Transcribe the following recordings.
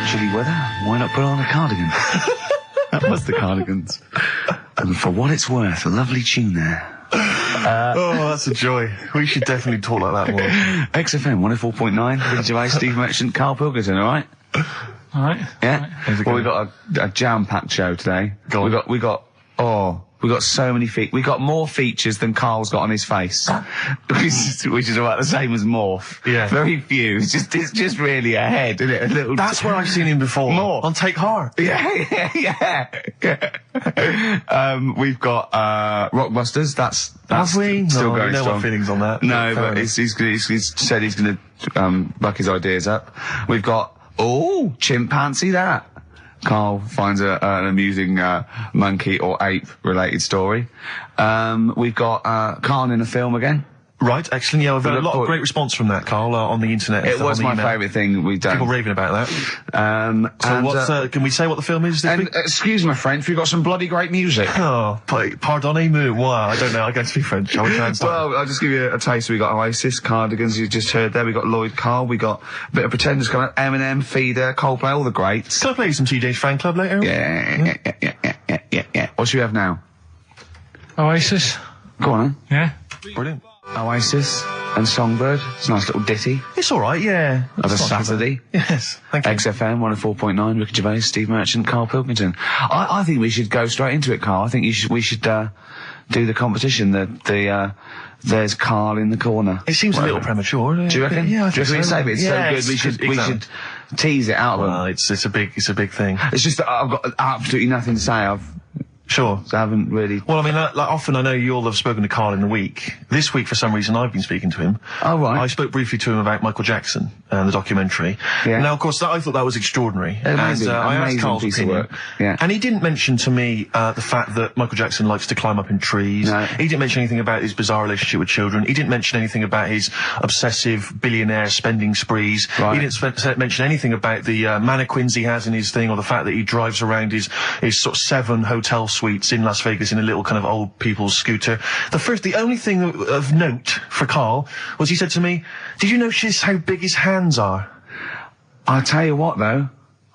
chilly weather, why not put on a cardigan? That was the Cardigans. And for what it's worth, a lovely tune there. Oh, that's a joy. We should definitely talk like that more. XFM 104.9, Ricky Gervais, Steve Merchant, Karl Pilkington, alright? Alright. Yeah? Well, we've got a jam-packed show today. We got so many we got more features than Carl's got on his face. which is about the same as Morph. Yeah. Very few. It's just really a head, isn't it? A little. That's where I've seen him before. More. On Take Heart. Yeah. We've got, Rockbusters. That's Have we? still No, going no strong. more feelings on that. No, but he's said he's gonna, buck his ideas up. We've got, chimpanzee that. Carl finds an amusing monkey or ape related story. We've got Carl in a film again. Right, excellent. Yeah, I've had a lot of great response from that, Carl, on the internet. It was my favourite thing we've done. People raving about that. So can we say what the film is this week? Excuse my French, we've got some bloody great music. Oh, pardonnez-moi. Wow, I don't know, I can't speak French. Shall we try and start? Well, I'll just give you a taste. We got Oasis, Cardigans, you just heard there. We got Lloyd Carl, we got a bit of Pretenders coming up, Eminem, Feeder, Coldplay, all the greats. Can I play you some TJ's fan club later? Yeah. What should we have now? Oasis. Go on, Yeah. Brilliant. Oasis and Songbird. It's a nice little ditty It's alright, yeah. of a Saturday. Yes, thank you. XFM 104.9, Ricky Gervais, Steve Merchant, Karl Pilkington. I think we should go straight into it, Carl. I think we should do the competition. There's Carl in the corner. It seems a little premature, doesn't it? Do you reckon? Yeah, I Do you think reckon so. we save it? It's so good. We should tease it out of Well, them. it's a big thing. It's just that I've got absolutely nothing to say. Sure. I haven't really. Well, I mean, like often I know you all have spoken to Carl in the week. This week, for some reason, I've been speaking to him. Oh, right. I spoke briefly to him about Michael Jackson and the documentary. Yeah. Now, of course, I thought that was extraordinary. Amazing, I asked amazing Carl's piece of opinion. work. Yeah. And he didn't mention to me the fact that Michael Jackson likes to climb up in trees. No. He didn't mention anything about his bizarre relationship with children. He didn't mention anything about his obsessive billionaire spending sprees. Right. He didn't mention anything about the mannequins he has in his thing, or the fact that he drives around his sort of 7 hotel suites in Las Vegas in a little kind of old people's scooter. The only thing of note for Carl was he said to me, "Did you notice how big his hands are?" I'll tell you what, though.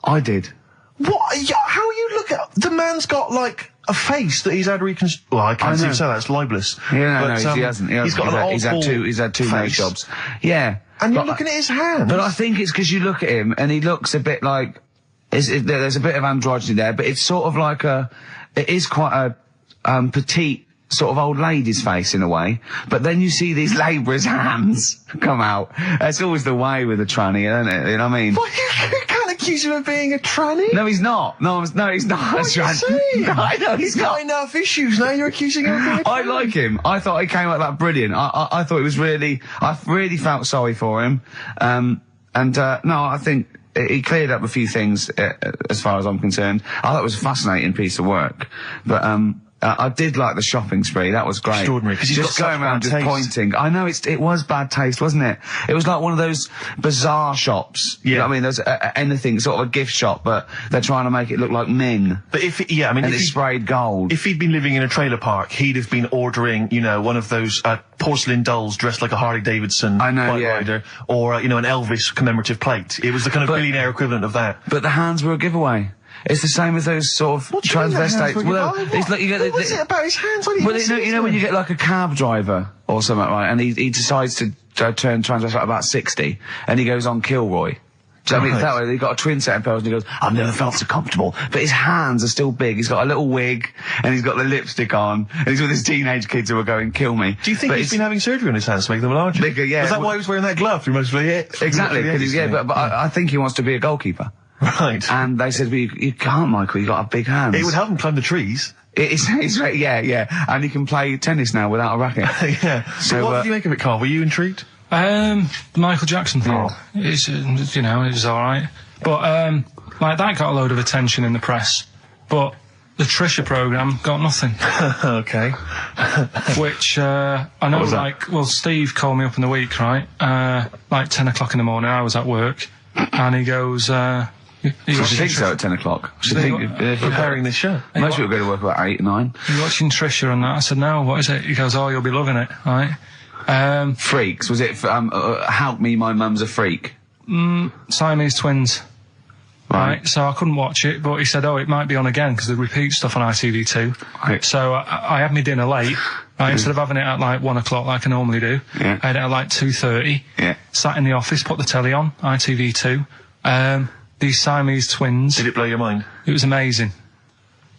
I did. What? How you look at the man's got like a face that he's had reconstructed. Well, I can't say that. It's libelous. Yeah, he hasn't. He's got an old He's had two nose jobs. Yeah. And you're looking at his hands. But I think it's because you look at him and he looks a bit like there's a bit of androgyny there, but it's sort of like it is quite a petite sort of old lady's face in a way, but then you see these labourers' hands come out. That's always the way with a tranny, isn't it? You know what I mean? Well, you can't accuse him of being a tranny. No, he's not. No, he's not. What are you saying? No, I know he's got not. enough issues now. You're accusing him of being a tranny. I like him. I thought he came out that brilliant. I thought it was really. I really felt sorry for him. No, I think he cleared up a few things as far as I'm concerned. I thought it was a fascinating piece of work, but I did like the shopping spree. That was great. Extraordinary, because he's just got going around such just bad taste. pointing. I know it was bad taste, wasn't it? It was like one of those bizarre shops. Yeah. You know what I mean? There's anything, sort of a gift shop, but they're trying to make it look like Ming. But and it's sprayed gold. If he'd been living in a trailer park, he'd have been ordering, one of those porcelain dolls dressed like a Harley Davidson bike rider, or an Elvis commemorative plate. It was the kind of billionaire equivalent of that. But the hands were a giveaway. It's the same as those sort of transvestites. Well, it's like you get what was it about his hands? You know when you get like a cab driver or something, right? And he decides to turn transvestite at about 60, and he goes on Kilroy. Do you know what I mean? That way, he got a twin set of pearls, and he goes, "I've never felt so comfortable." But his hands are still big. He's got a little wig, and he's got the lipstick on, and he's with his teenage kids who are going, "Kill me." Do you think he's been having surgery on his hands to make them larger? Bigger, yeah. Is that why he was wearing that glove through most of the Exactly, because but I think he wants to be a goalkeeper. Right. And they said, well, you can't, Michael, you've got big hands. It would help him climb the trees. Yeah. And he can play tennis now without a racket. Yeah. So what did you make of it, Carl? Were you intrigued? The Michael Jackson thing. It's, it was alright. But, that got a load of attention in the press. But the Trisha programme got nothing. Okay. Which, I know, Steve called me up in the week, right? 10 o'clock in the morning, I was at work. And he goes, I think so at 10 o'clock. Preparing this show. Most people go to work about 8, 9. You're watching Trisha and that. I said, no, what is it? He goes, you'll be loving it, right? Freaks. Was it, Help Me, My Mum's a Freak? Siamese twins. Right, so I couldn't watch it, but he said, it might be on again, because they repeat stuff on ITV2. Right. So I had my dinner late, right, instead of having it at like 1 o'clock like I normally do, I had it at like 2:30, sat in the office, put the telly on, ITV2, these Siamese twins. Did it blow your mind? It was amazing.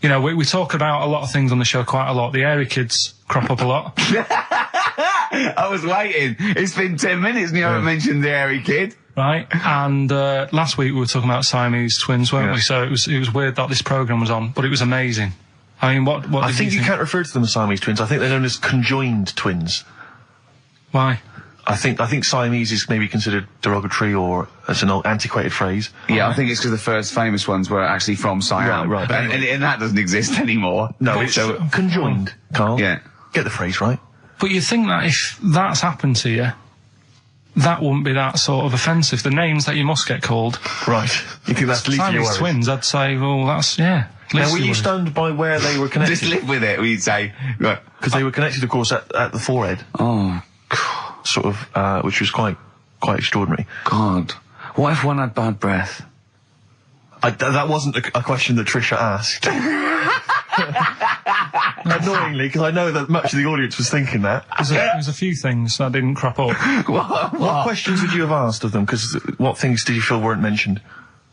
You know, we talk about a lot of things on the show quite a lot. The Airy Kids crop up a lot. I was waiting. It's been 10 minutes and you haven't mentioned the Airy Kid. Right, and last week we were talking about Siamese twins, weren't we? So it was weird that this programme was on, but it was amazing. I mean, what I think you can't refer to them as Siamese twins. I think they're known as conjoined twins. Why? I think Siamese is maybe considered derogatory or as an old antiquated phrase. Yeah, I think it's because the first famous ones were actually from Siam. Right. And that doesn't exist anymore. No, it's conjoined, Carl. Yeah. Get the phrase right. But you think that if that's happened to you, that wouldn't be that sort of offensive. The names that you must get called. Right. You think that's least of your Siamese worries? twins, I'd say, well, that's, yeah. Now, were you stunned by where they were connected? Just live with it, we'd say. Right. Because they were connected, of course, at the forehead. Oh, Sort of, which was quite extraordinary. God. What if one had bad breath? That wasn't a question that Trisha asked. Annoyingly, because I know that much of the audience was thinking that. There's a few things that didn't crop up. What questions would you have asked of them? Because what things did you feel weren't mentioned?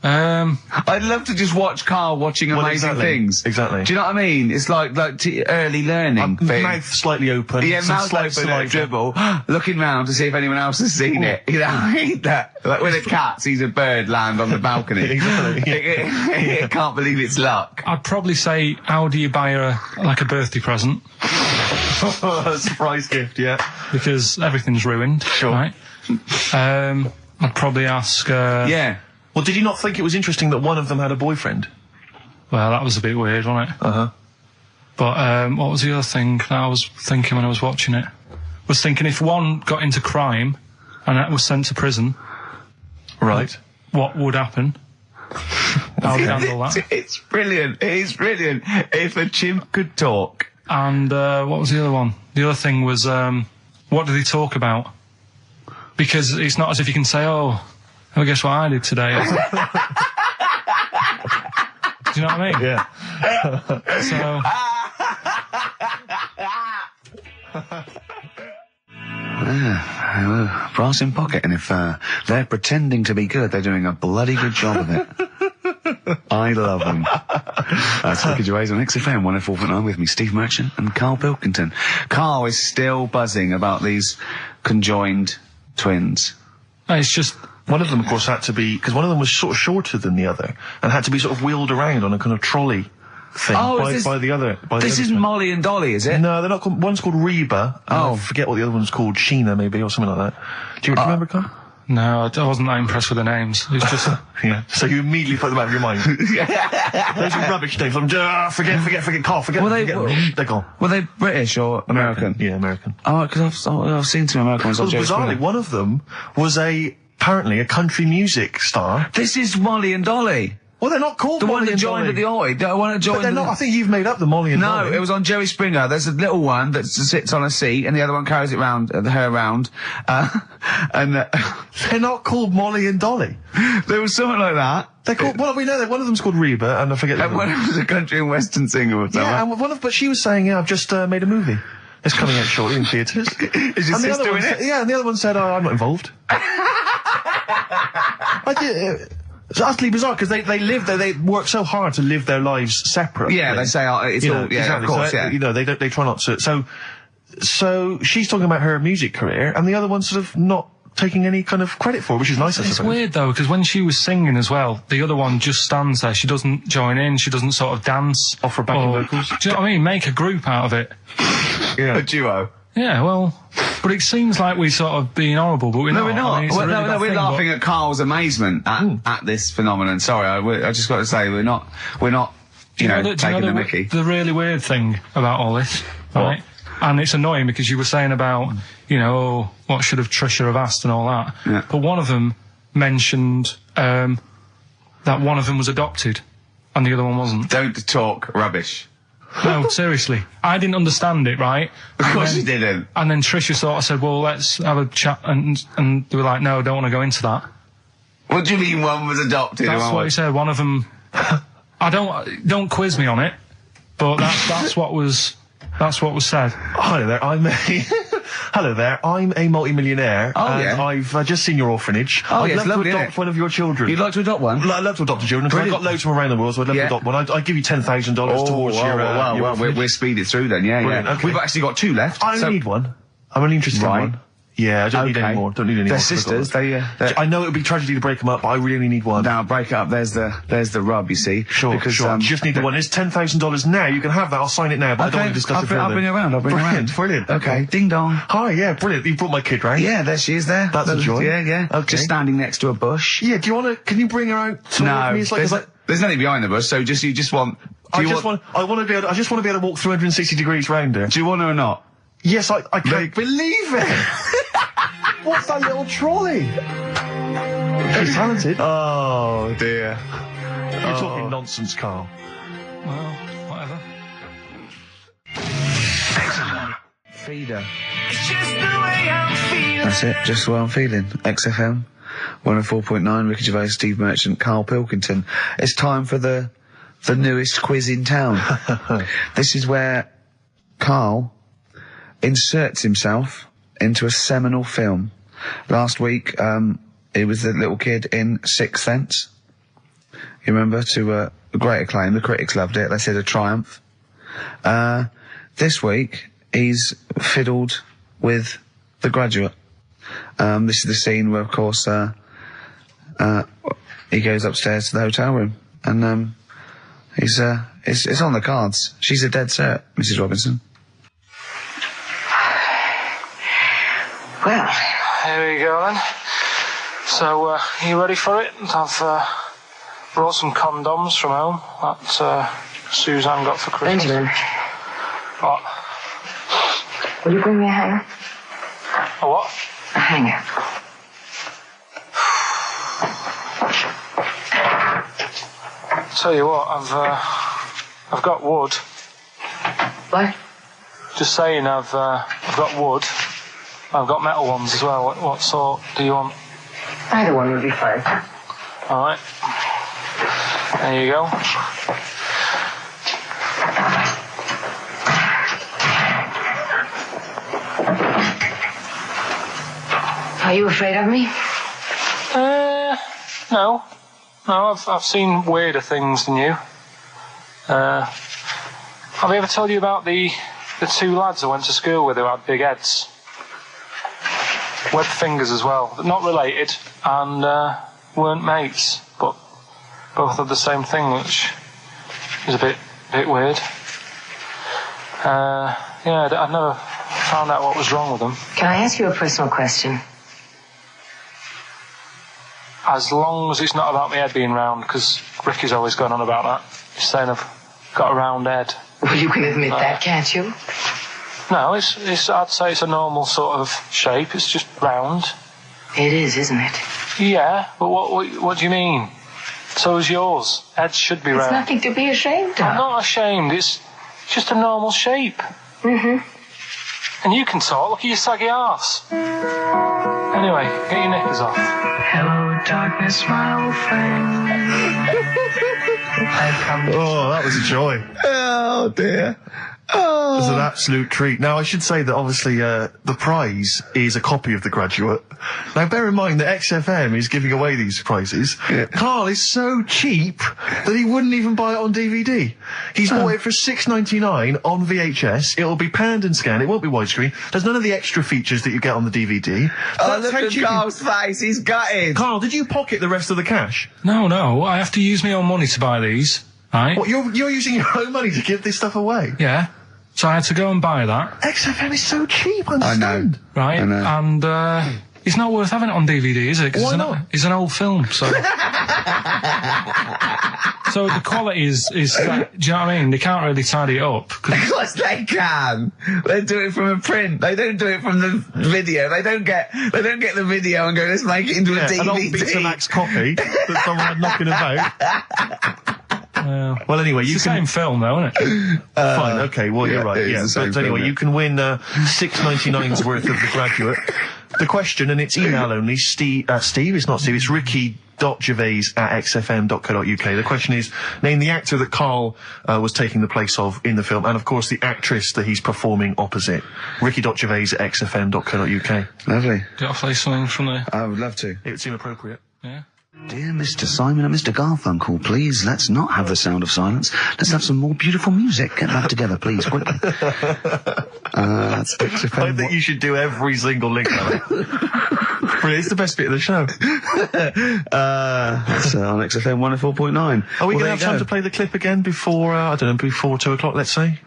I'd love to just watch Carl watching amazing things. Exactly. Do you know what I mean? It's like early learning thing. Mouth slightly open. Yeah, mouth open, dribble, looking round to see if anyone else has seen it. You know, I mean that. Like when a cat sees a bird land on the balcony. Exactly. It can't believe it's luck. I'd probably say, how do you buy her like a birthday present? A surprise gift, yeah. Because everything's ruined. Sure. Right? I'd probably ask... Yeah. Well, did you not think it was interesting that one of them had a boyfriend? Well, that was a bit weird, wasn't it? Uh-huh. But what was the other thing that I was thinking when I was watching it? I was thinking if one got into crime and that was sent to prison... Right. What would happen? How would you handle that? It's brilliant. It is brilliant. If a chimp could talk. And what was the other one? The other thing was, what did he talk about? Because it's not as if you can say, oh, guess what I did today? Do you know what I mean? Yeah. Brass in pocket, and if they're pretending to be good, they're doing a bloody good job of it. I love them. That's Ricky Gervais on XFM 104.9 with me, Steve Merchant and Karl Pilkington. Karl is still buzzing about these conjoined twins. It's just... One of them, of course, had to be... Because one of them was sort of shorter than the other and had to be sort of wheeled around on a kind of trolley thing by the other. This isn't Molly and Dolly, is it? No, they're not called... One's called Reba. I forget what the other one's called. Sheena, maybe, or something like that. Do you remember, Carl? No, I wasn't that impressed with the names. It's just... Yeah. So you immediately put them out of your mind. Those are rubbish names. Forget, Carl, forget. They're gone. Were they British or American? Yeah, American. Oh, because I've seen some American ones on Jerry Bizarrely, Springer. one of them was apparently a country music star. This is Molly and Dolly. Well, they're not called The Molly one that and joined Dolly. at the Oi. The one that joined. But they're not. I think you've made up the Molly and Dolly. No, it was on Jerry Springer. There's a little one that sits on a seat, and the other one carries it round, her around. They're not called Molly and Dolly. There was something like that. They're called. Well, we know that one of them's called Reba, and I forget. And one was a country and western singer or something. Yeah, and but she was saying, I've just made a movie. It's coming out shortly in theatres. Is your sister in it? Yeah, and the other one said, I'm not involved. It's utterly bizarre because they live there. They work so hard to live their lives separately. Yeah, they say it's all. Yeah, exactly. of course. So, Yeah. They try not to. So she's talking about her music career, and the other one's sort of not taking any kind of credit for it, which is nice. It's weird though, because when she was singing as well, the other one just stands there. She doesn't join in. She doesn't sort of dance. Offer backing vocals. Do you know what I mean? Make a group out of it. Yeah. A duo. Yeah, well, but it seems like we're sort of being horrible, but we're not. No, we're not. I mean, it's a really bad we're thing, laughing at Carl's amazement at this phenomenon. Sorry, I just got to say we're not. You know, taking the mickey. The really weird thing about all this, right? And it's annoying because you were saying about, what should have Trisha have asked and all that. Yeah. But one of them mentioned that one of them was adopted, and the other one wasn't. Don't talk rubbish. No, seriously. I didn't understand it, right? Of course you didn't. And then Trisha sort of said, well, let's have a chat, and they were like, no, I don't want to go into that. What do you mean one was adopted? That's what he said. One of them. Don't quiz me on it, but that's what was said. Hello there. Hello there. I'm a multi-millionaire. And I've just seen your orphanage. I'd love to adopt one of your children. You'd like to adopt one? I'd love to adopt a children because I've got loads from around the world, so I'd love to adopt one. I'd give you $10,000 towards your orphanage. We're speeding through then. Yeah. Okay. We've actually got 2 left. I only need one. I'm only interested in one. Yeah, I don't need any more. Don't need any more. They're sisters. I know it would be tragedy to break them up, but I really only need one. Now, break it up. There's the rub, you see. Sure, because, sure. You just need the one. It's $10,000 now. You can have that. I'll sign it now, but I don't want to discuss it further. I'll bring you around. Brilliant. Okay. Ding dong. Hi, yeah, brilliant. You brought my kid round. Yeah, there she is there. That's a joy. Yeah. Okay. Just standing next to a bush. Yeah, can you bring her out? No, there's nothing behind the bush, so you just want... I just want to be able to walk 360 degrees round her. Do you want her or not? Yes, I can't believe it! What's that little trolley? She's talented. Oh, dear. You're talking nonsense, Carl. Well, whatever. Feeder. That's it, just the way I'm feeling. XFM, 104.9, Ricky Gervais, Steve Merchant, Karl Pilkington. It's time for the newest quiz in town. This is where Karl inserts himself into a seminal film. Last week, it was the little kid in Sixth Sense. You remember? To great acclaim. The critics loved it. They said a triumph. This week, he's fiddled with The Graduate. This is the scene where, of course, he goes upstairs to the hotel room, and it's on the cards. She's a dead cert, Mrs. Robinson. Well, here we go then. So, are you ready for it? I've brought some condoms from home that Suzanne got for Christmas. Benjamin. What? Will you bring me a hanger? A what? A hanger. Tell you what, I've got wood. What? Just saying, I've got wood. I've got metal ones as well. What sort do you want? Either one would be fine. All right. There you go. Are you afraid of me? No. No, I've seen weirder things than you. Have I ever told you about the 2 lads I went to school with who had big heads? Webbed fingers as well. Not related, and weren't mates, but both had the same thing, which is a bit weird. I've never found out what was wrong with them. Can I ask you a personal question? As long as it's not about my head being round, because Ricky's always going on about that. He's saying I've got a round head. Well, you can admit that, can't you? No, it's. I'd say it's a normal sort of shape. It's just round. It is, isn't it? Yeah, but what do you mean? So is yours. Heads should be round. It's nothing to be ashamed of. I'm not ashamed. It's just a normal shape. Mm-hmm. And you can talk. Look at your saggy arse. Anyway, get your knickers off. Hello, darkness, my old friend. Oh, that was a joy. Oh, dear. Oh. It was an absolute treat. Now, I should say that obviously the prize is a copy of The Graduate. Now, bear in mind that XFM is giving away these prizes. Yeah. Carl is so cheap that he wouldn't even buy it on DVD. He's bought it for $6.99 on VHS. It'll be panned and scanned. It won't be widescreen. There's none of the extra features that you get on the DVD. Look at Carl's face. He's gutted. Carl, did you pocket the rest of the cash? No. I have to use my own money to buy these. Right? What, you're using your own money to give this stuff away? Yeah. So I had to go and buy that. XFM is so cheap, I understand. Right? I know. And it's not worth having it on DVD, is it? Why not? It's an old film, so... So the quality is do you know what I mean? They can't really tidy it up. Of course they can. They do it from a print. They don't do it from the video. They don't get the video and go, let's make it into a DVD. An old Betamax copy that someone had knocking about. Well, anyway, it's the same film, though, isn't it? Fine, okay, well, you're right, yeah. But anyway, you can win $6.99's worth of The Graduate. The question, and it's email only, Steve, it's not Steve, it's Ricky ricky.gervais@xfm.co.uk. The question is, name the actor that Karl was taking the place of in the film, and of course the actress that he's performing opposite. ricky.gervais@xfm.co.uk. Lovely. Do you want to play something from there? I would love to. It would seem appropriate. Yeah. Dear Mr. Simon and Mr. Garfunkel, please, let's not have the sound of silence. Let's have some more beautiful music. Get that together, please, quickly. That's XFM. I think you should do every single link on it. It's the best bit of the show. That's on XFM 104.9. Are we going to have time to play the clip again before, I don't know, before 2 o'clock, let's say?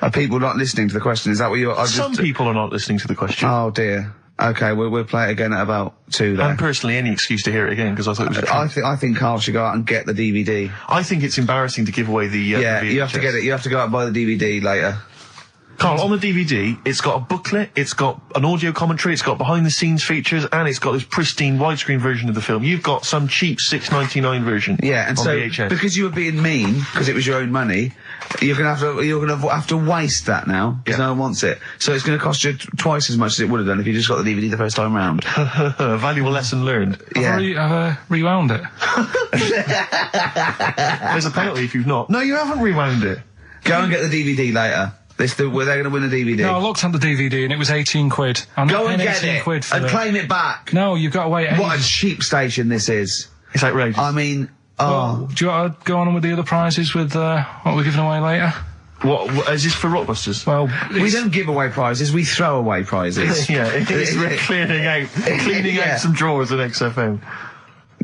Are people not listening to the question? Is that what you're... Some people are not listening to the question. Oh, dear. Okay, we'll play it again at about 2 then. And personally, any excuse to hear it again, because I thought it was I think Karl should go out and get the DVD. I think it's embarrassing to give away the yeah, the you have to get it. You have to go out and buy the DVD later. Karl, on the DVD, it's got a booklet, it's got an audio commentary, it's got behind-the-scenes features, and it's got this pristine widescreen version of the film. You've got some cheap $6.99 version. Yeah, and on so VHS. because you were being mean, because it was your own money, you're gonna have to waste that now because no one wants it. So it's gonna cost you twice as much as it would have done if you just got the DVD the first time round. A valuable lesson learned. Yeah. I've rewound it. There's a penalty if you've not. No, you haven't rewound it. Go and get the DVD later. Were they going to win the DVD? No, I looked at the DVD and it was 18 quid. I'm Go not and paying get 18 it quid for and it. claim it back. No, you've got to wait. What a cheap station this is. It's outrageous. I mean, Well, do you want to go on with the other prizes with what we're giving away later? What is this for Rockbusters? Well, we don't give away prizes, we throw away prizes. Yeah, it's cleaning out some drawers at XFM.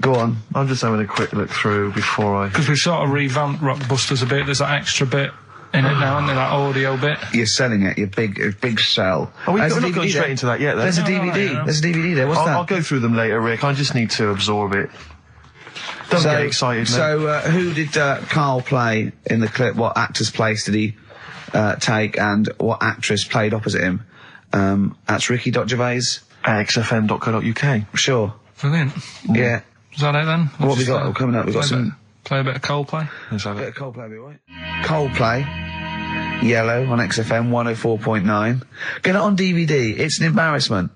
Go on. I'm just having a quick look through before I... Because we've sort of revamped Rockbusters a bit. There's that extra bit in it now, isn't there? That audio bit. You're selling it, your big sell. Oh, we're There's not a going DVD straight there. into that yet, then. There's a No, DVD. no. There's a DVD there. What's that? I'll go through them later, Rick. I just need to absorb it. Don't get excited, mate. So, who did Karl play in the clip? What actor's place did he take, and what actress played opposite him? That's Ricky.Gervais. XFM.co.uk. Sure. Brilliant. Yeah. Is that it then? What have we got coming up? We've got some... Play a bit of Coldplay. Let's have bit it. of Coldplay, be right? Coldplay. Yellow on XFM 104.9. Get it on DVD. It's an embarrassment.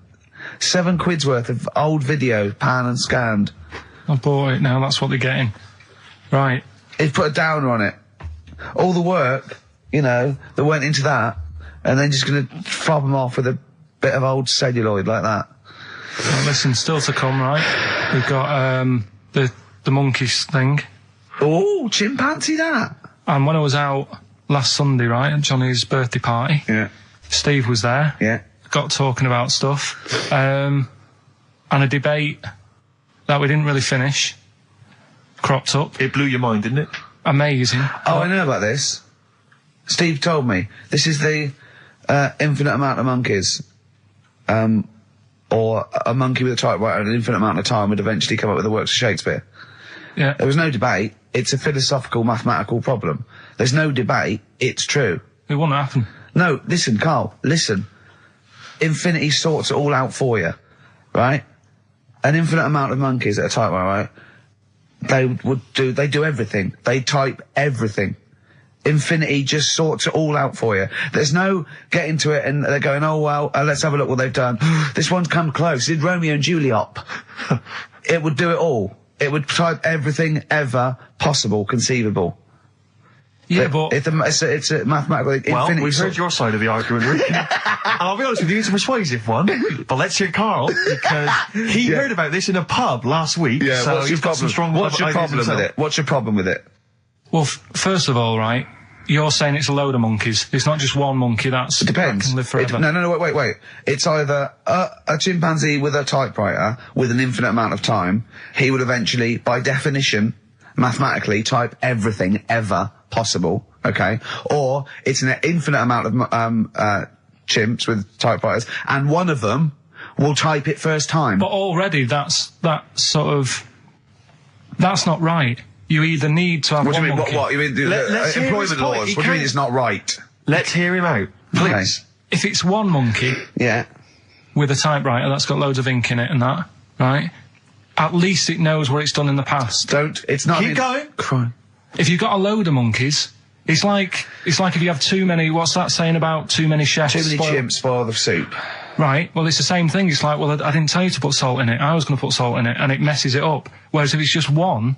£7 worth of old video, pan and scanned. I bought it now, that's what they're getting. Right. He's put a downer on it. All the work, that went into that, and then just gonna fob them off with a bit of old celluloid like that. Well, listen, still to come, right? We've got the monkeys thing. Oh, chimpanzee that. And when I was out last Sunday, right, at Johnny's birthday party, Yeah. Steve was there. Yeah. Got talking about stuff. And a debate that we didn't really finish cropped up. It blew your mind, didn't it? Amazing. Oh, I know about this. Steve told me. This is the infinite amount of monkeys. Or a monkey with a typewriter and an infinite amount of time would eventually come up with the works of Shakespeare. Yeah. There was no debate. It's a philosophical, mathematical problem. There's no debate. It's true. It wouldn't happen. No, listen, Karl, listen. Infinity sorts it all out for you, right? An infinite amount of monkeys at a typewriter, right? They do everything. They type everything. Infinity just sorts it all out for you. There's no getting to it and they're going, oh, well, let's have a look what they've done. This one's come close. Did Romeo and Juliet. It would do it all. It would type everything ever possible, conceivable. Yeah, but... It's a mathematical... Well, infinity we've heard sort- your side of the argument, Rick. And I'll be honest with you, it's a persuasive one. But let's hear Karl, because he heard about this in a pub last week. Yeah, so what's your he's got some problem? strong What's your ideas problem with himself. it? What's your problem with it? Well, first of all, right, you're saying it's a load of monkeys. It's not just one monkey that Depends. can live forever. No, wait. It's either a chimpanzee with a typewriter with an infinite amount of time. He would eventually, by definition, mathematically, type everything ever possible. Okay, or it's an infinite amount of chimps with typewriters, and one of them will type it first time. But already that's not right. You either need to have What do one you mean? monkey. What? You mean Let's hear his employment point. laws? He What do you mean can't- it's not right? Let's hear him out, please. If it's one monkey Yeah. with a typewriter that's got loads of ink in it and that, right? At least it knows what it's done in the past. It's not... Keep going. Crime. If you've got a load of monkeys, it's like if you have too many. What's that saying about too many chefs? Too many spoil- chimps spoil the soup. Right, well, it's the same thing. It's like, well, I didn't tell you to put salt in it. I was going to put salt in it, and it messes it up. Whereas if it's just one,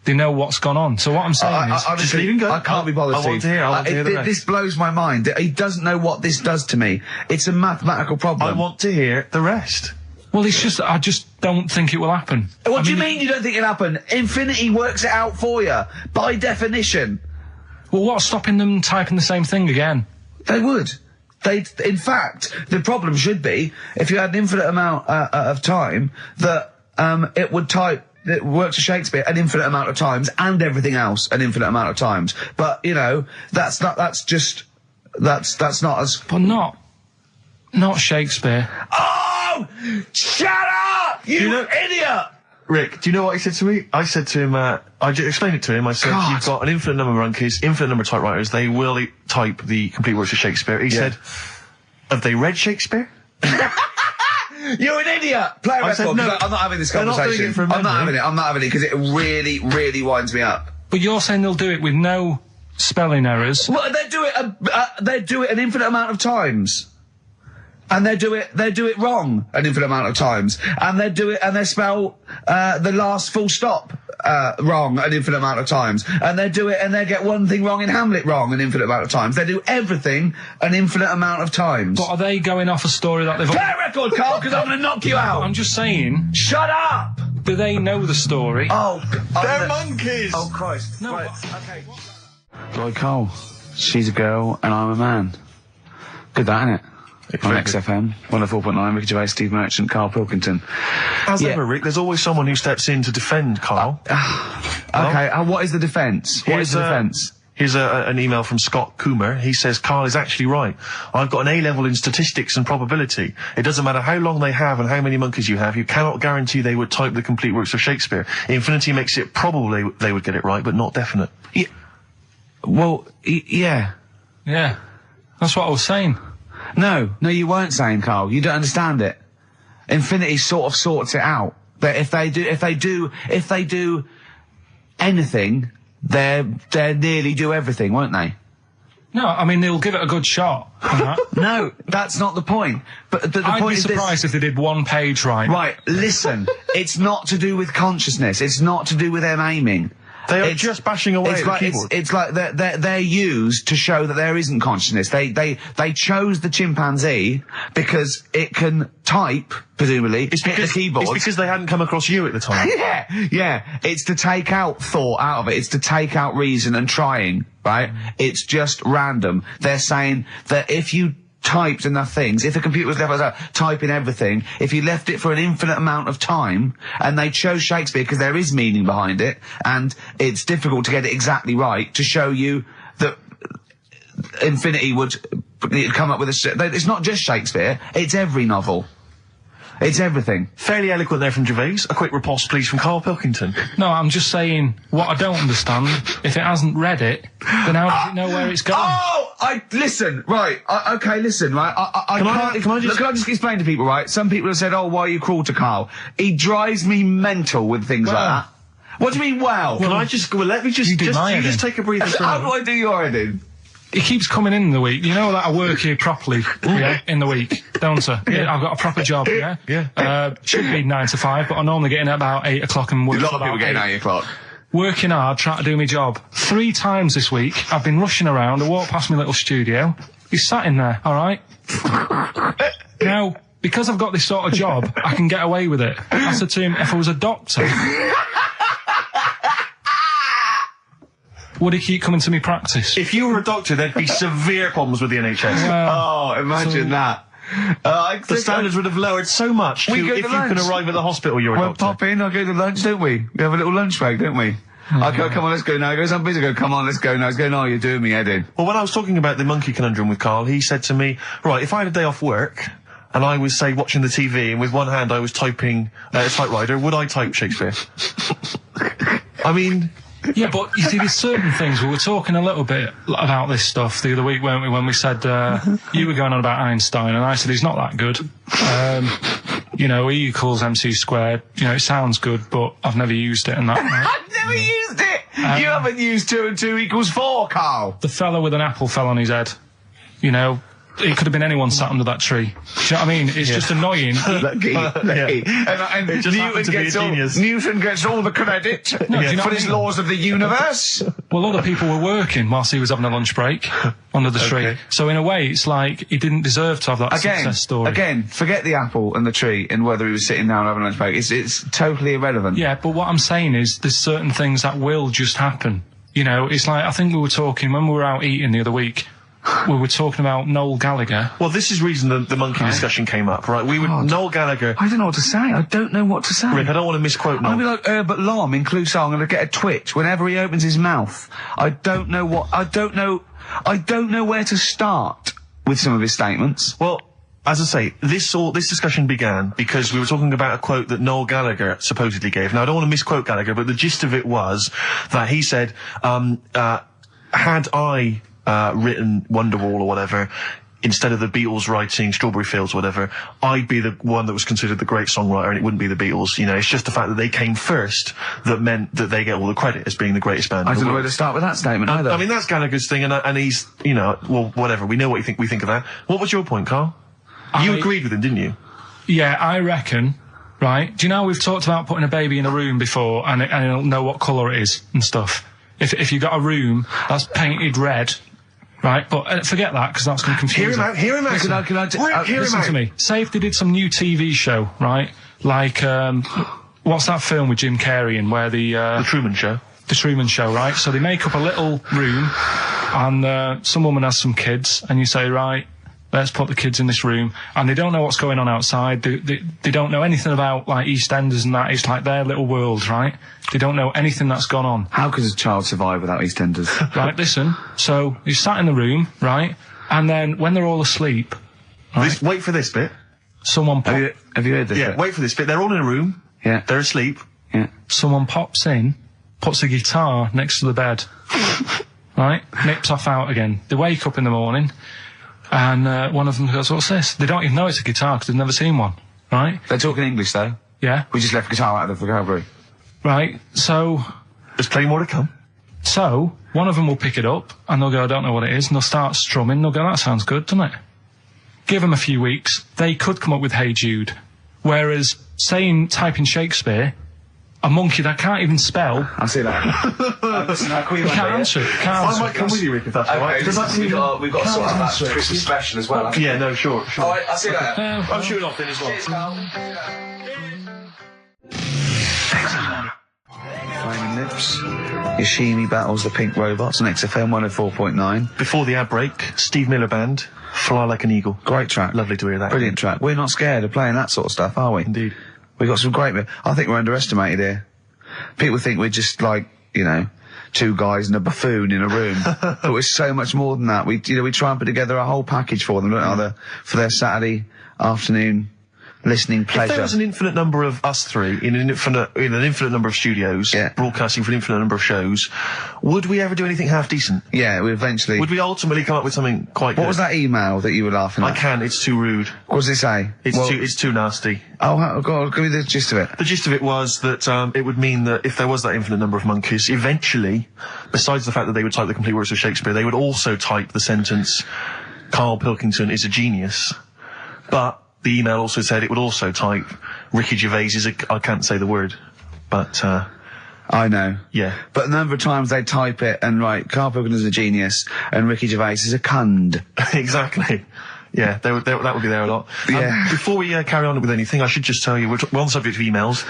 they know what's gone on. So what I'm saying is... Honestly, just leave him go. I can't be bothered, I want to hear, I want to hear the rest. This blows my mind. He doesn't know what this does to me. It's a mathematical problem. I want to hear the rest. Well, it's just, I just don't think it will happen. What do you mean you don't think it'll happen? Infinity works it out for you, by definition. Well, what's stopping them typing the same thing again? They would. In fact, the problem should be, if you had an infinite amount of time, that it would type, it works for Shakespeare an infinite amount of times, and everything else an infinite amount of times. But, you know, that's not as... But not Shakespeare. Oh! Shut up! You idiot! Rick, do you know what he said to me? I said to him, I explained it to him. I said, God. You've got an infinite number of monkeys, infinite number of typewriters. They will type the complete works of Shakespeare. He said, have they read Shakespeare? You're an idiot! Play a record. said, no, I'm not having this they're not conversation. doing it from I'm not memory. having it. I'm not having it because it really, really winds me up. But you're saying they'll do it with no spelling errors. Well, they do it an infinite amount of times. And they do it wrong an infinite amount of times. And they spell the last full stop wrong an infinite amount of times. And they get one thing wrong in Hamlet wrong an infinite amount of times. They do everything an infinite amount of times. But are they going off a story that they've... Play a record, Carl, because I'm going to knock you out. I'm just saying... Shut up! Do they know the story? They're monkeys! Oh, Christ. No, right, okay. Lloyd Cole, she's a girl and I'm a man. Good that, innit? On XFM, 104.9, Ricky Gervais, Steve Merchant, Karl Pilkington. As ever, Rick, there's always someone who steps in to defend Carl. Okay, what is the defence? What is the defence? Here's an email from Scott Coomer. He says, Carl is actually right. I've got an A-level in statistics and probability. It doesn't matter how long they have and how many monkeys you have. You cannot guarantee they would type the complete works of Shakespeare. Infinity makes it probable they would get it right, but not definite. Yeah. Well, yeah. Yeah. That's what I was saying. No, you weren't saying, Carl. You don't understand it. Infinity sort of sorts it out. That if they do anything, they nearly do everything, won't they? No, I mean, they'll give it a good shot. No, that's not the point. But the I'd point be is surprised if they did one page right. Right, listen. It's not to do with consciousness. It's not to do with them aiming. They are just bashing away at the keyboard. It's like they're used to show that there isn't consciousness. They chose the chimpanzee because it can type, presumably, hit the keyboard. It's because they hadn't come across you at the time. Yeah. It's to take out thought out of it. It's to take out reason and trying, right? It's just random. They're saying that if you typed enough things, if the computer was left typing everything, if you left it for an infinite amount of time, and they chose Shakespeare because there is meaning behind it, and it's difficult to get it exactly right, to show you that Infinity would come up with it's not just Shakespeare, it's every novel. It's everything. Fairly eloquent there from Gervais. A quick riposte, please, from Karl Pilkington. No, I'm just saying, what I don't understand, if it hasn't read it, then how does it know where it's going? Listen, right, listen, right, Can I just explain to people, right? Some people have said, why are you cruel to Carl? He drives me mental with things like that. What do you mean, let me just take a breather. How do I do your editing? He keeps coming in the week. You know that I work here properly, in the week, don't I? Yeah, I've got a proper job, should be 9 to 5, but I normally get in at about 8 o'clock and work. A lot of people getting 8 o'clock. Working hard, trying to do my job. 3 times this week, I've been rushing around. I walked past my little studio. He's sat in there, alright? Now, because I've got this sort of job, I can get away with it. I said to him, if I was a doctor, would he keep coming to me practice? If you were a doctor, there'd be severe problems with the NHS. Imagine that. The standards would have lowered so much if you can arrive at the hospital, you're a doctor. Pop in, I'll go to lunch, don't we? We have a little lunch break, don't we? I go, come on, let's go now. He goes, I'm busy. I go, come on, let's go now. He's going, you're doing me head in. Well, when I was talking about the monkey conundrum with Carl, he said to me, right, if I had a day off work, and I was, say, watching the TV, and with one hand I was typing a typewriter, would I type Shakespeare? I mean... Yeah, but you see, there's certain things. We were talking a little bit about this stuff the other week, weren't we, when we said, you were going on about Einstein, and I said he's not that good. E equals MC squared. It sounds good, but I've never used it and that. Right? I've never used it! You haven't used 2 and 2 equals 4, Carl! The fella with an apple fell on his head. it could have been anyone sat under that tree. Do you know what I mean? It's just annoying. Lucky. And It just happened to be a genius. Newton gets all the credit do you know for what I his mean? laws of the universe. Well, other people were working whilst he was having a lunch break under the tree. Okay. So in a way, it's like he didn't deserve to have that success story. Again, forget the apple and the tree and whether he was sitting down having a lunch break. It's totally irrelevant. Yeah, but what I'm saying is there's certain things that will just happen. You know, it's like, I think we were talking, when we were out eating the other week, we were talking about Noel Gallagher. Well, this is reason the monkey discussion came up, right? Noel Gallagher. I don't know what to say. I don't know what to say. Rick, I don't want to misquote Noel. I'll be like Herbert Lom in Clouseau. I'm going to get a twitch whenever he opens his mouth. I don't know where to start with some of his statements. Well, as I say, this discussion began because we were talking about a quote that Noel Gallagher supposedly gave. Now, I don't want to misquote Gallagher, but the gist of it was that he said, had I written Wonderwall or whatever, instead of the Beatles writing Strawberry Fields or whatever, I'd be the one that was considered the great songwriter and it wouldn't be the Beatles. You know, it's just the fact that they came first that meant that they get all the credit as being the greatest band. I don't know where to start with that statement either. I mean, that's Gallagher's thing, and he's, you know, well, whatever. We know what we think of that. What was your point, Carl? You agreed with him, didn't you? Yeah, I reckon, right? Do you know we've talked about putting a baby in a room before and it'll know what colour it is and stuff? If you got a room that's painted red, right? But forget that, because that's going to confuse Hear him out. Listen to me. Say if they did some new TV show, right? Like, what's that film with Jim Carrey in where The Truman Show. The Truman Show, right? So they make up a little room and some woman has some kids and you say, right, let's put the kids in this room, and they don't know what's going on outside. They don't know anything about, like, EastEnders and that. It's like their little world, right? They don't know anything that's gone on. How could a child survive without EastEnders? Right, listen. So you sat in the room, right? And then when they're all asleep, right, Wait for this bit. someone Have you heard this? Yeah, bit? wait for this bit. They're all in a room. Yeah. They're asleep. Yeah. someone pops in, puts a guitar next to the bed, right? Nips off out again. They wake up in the morning, and one of them goes, "What's this?" They don't even know it's a guitar because they've never seen one, right? They're talking English though. Yeah. We just left guitar out of the vocabulary. Right. So There's plenty more to come. one of them will pick it up and they'll go, "I don't know what it is," and they'll start strumming. They'll go, "That sounds good, doesn't it?" Give them a few weeks, they could come up with "Hey Jude." Whereas, typing Shakespeare, a monkey that can't even spell, I see that. Listen, I'll call you can't answer it. Can't I answer might it. come with you, Rick, if that's all right. Okay, we've got to sort of that Christmas special as well. Yeah, no, sure. Alright, I'll see you later. I'm shooting off then as well. Cheers, Carl. Flaming Lips. Yoshimi battles the Pink Robots on XFM 104.9. Before the ad break, Steve Miller Band, Fly Like an Eagle. Great track. Lovely to hear that. Brilliant track. We're not scared of playing that sort of stuff, are we? Indeed. We've got some great... I think we're underestimated here. People think we're just like, you know, two guys and a buffoon in a room. But we're so much more than that. We try and put together a whole package for them, don't we? For their Saturday afternoon listening pleasure. If there was an infinite number of us three in an infinite number of studios, broadcasting for an infinite number of shows, would we ever do anything half decent? Yeah, we eventually... Would we ultimately come up with something quite good? What was that email that you were laughing at? I can't, it's too rude. What does it say? It's too nasty. Oh, God, give me the gist of it. The gist of it was that it would mean that if there was that infinite number of monkeys, eventually, besides the fact that they would type the complete works of Shakespeare, they would also type the sentence, "Karl Pilkington is a genius." But the email also said it would also type, "Ricky Gervais is I can't say the word, but I know. Yeah. But a number of times they type it and write, "Karl Pilkington is a genius," and Ricky Gervais is a cund. Exactly. Yeah, that would be there a lot. Yeah. Before we carry on with anything, I should just tell you, we're on the subject of emails.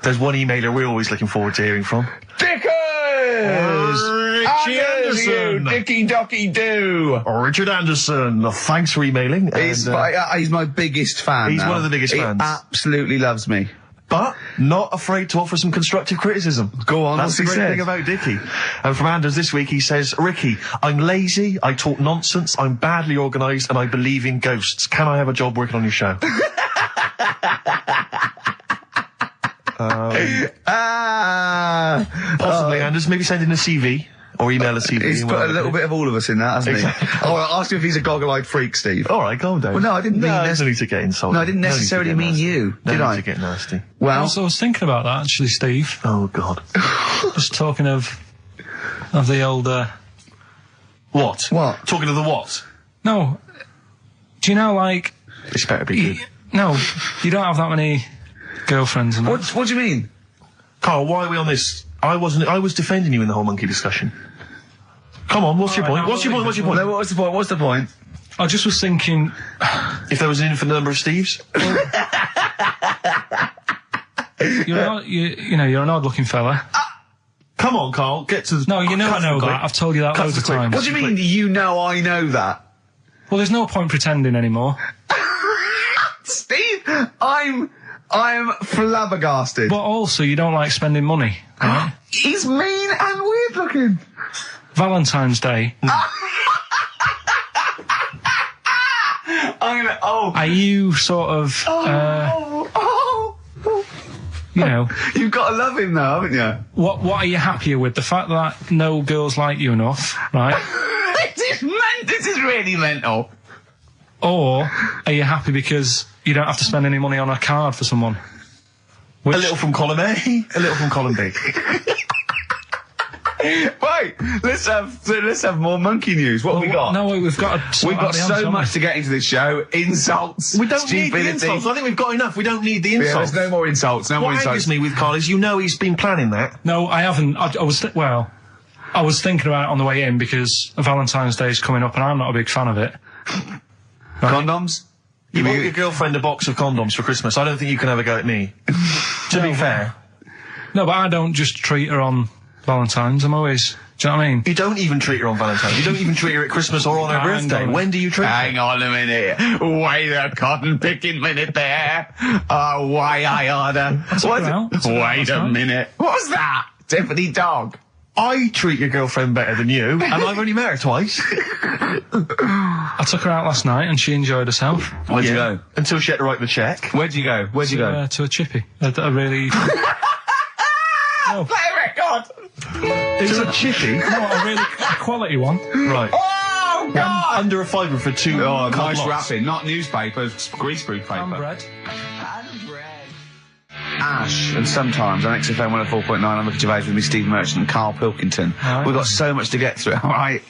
There's one emailer we're always looking forward to hearing from. Dickers! Richie Anderson! Dicky Docky Doo! Richard Anderson, thanks for emailing. He's my biggest fan. He's now. one of the biggest fans. He absolutely loves me. But not afraid to offer some constructive criticism. Go on, That's the what's he great said? thing about Dickie. And from Anders this week, he says, "Ricky, I'm lazy, I talk nonsense, I'm badly organised, and I believe in ghosts. Can I have a job working on your show?" Possibly, Anders. Maybe send in a CV. Or email a CV. He's put a little bit of all of us in that, hasn't Exactly. he? Oh, I'll ask him if he's a goggle-eyed freak, Steve. All right, calm down. Well, no, I didn't mean there's no need to get insulted. No, I didn't necessarily mean you, No did need I? to get nasty. Well, I was thinking about that, actually, Steve. Oh, God. Just talking of the old... What? What? Talking of the what? No, Do you know, like... This better be good. No, you don't have that many girlfriends and that. What do you mean? Carl, why are we on this? I was defending you in the whole monkey discussion. Come on, what's your point? What's your point? What's your point? No, what's the point? What's the point? I just was thinking... If there was an infinite number of Steves? You're an odd-looking fella. Come on, Carl, get to the... No, you know I know that. I've told you that loads of times. What do you mean, you know I know that? Well, there's no point pretending anymore. Steve, I'm flabbergasted. But also, you don't like spending money, right? He's mean and weird looking. Valentine's Day. Are you sort of... you know... You've got to love him though, haven't you? What are you happier with? The fact that no girls like you enough, right? This is really mental. Or are you happy because you don't have to spend any money on a card for someone? A little from column A, a little from column B. Right, let's have more monkey news. What have we got? No, we've got so much to get into this show. Insults. We don't need the stupidity. insults. I think we've got enough. We don't need the insults. Yeah, there's no more insults. No more What insults. angers me with Carl is he's been planning that. No, I haven't. I was thinking about it on the way in because Valentine's Day is coming up and I'm not a big fan of it. Condoms? You bought your girlfriend a box of condoms for Christmas. I don't think you can have a go at me. To be fair. No, but I don't just treat her on Valentine's. I'm always... Do you know what I mean? You don't even treat her on Valentine's. You don't even treat her at Christmas or on her birthday. When do you treat her? Hang on a minute. Wait a cotton picking minute there. Oh, why I order. Wait a minute. What was that? Tiffany dog. I treat your girlfriend better than you, and I've only met her twice. I took her out last night and she enjoyed herself. Where'd you go? Until she had to write the check. Where'd you go? Where'd you go? To a chippy. A really... No. Play a record! Is it a chippy? No, a really quality one. Right. Oh, God! Under a fiver for two. Oh, nice wrapping. Not newspapers, greaseproof paper. And bread. Ash, and sometimes on XFM 104.9, I'm looking Gervais with me, Steve Merchant and Karl Pilkington. Right. We've got so much to get through. All right.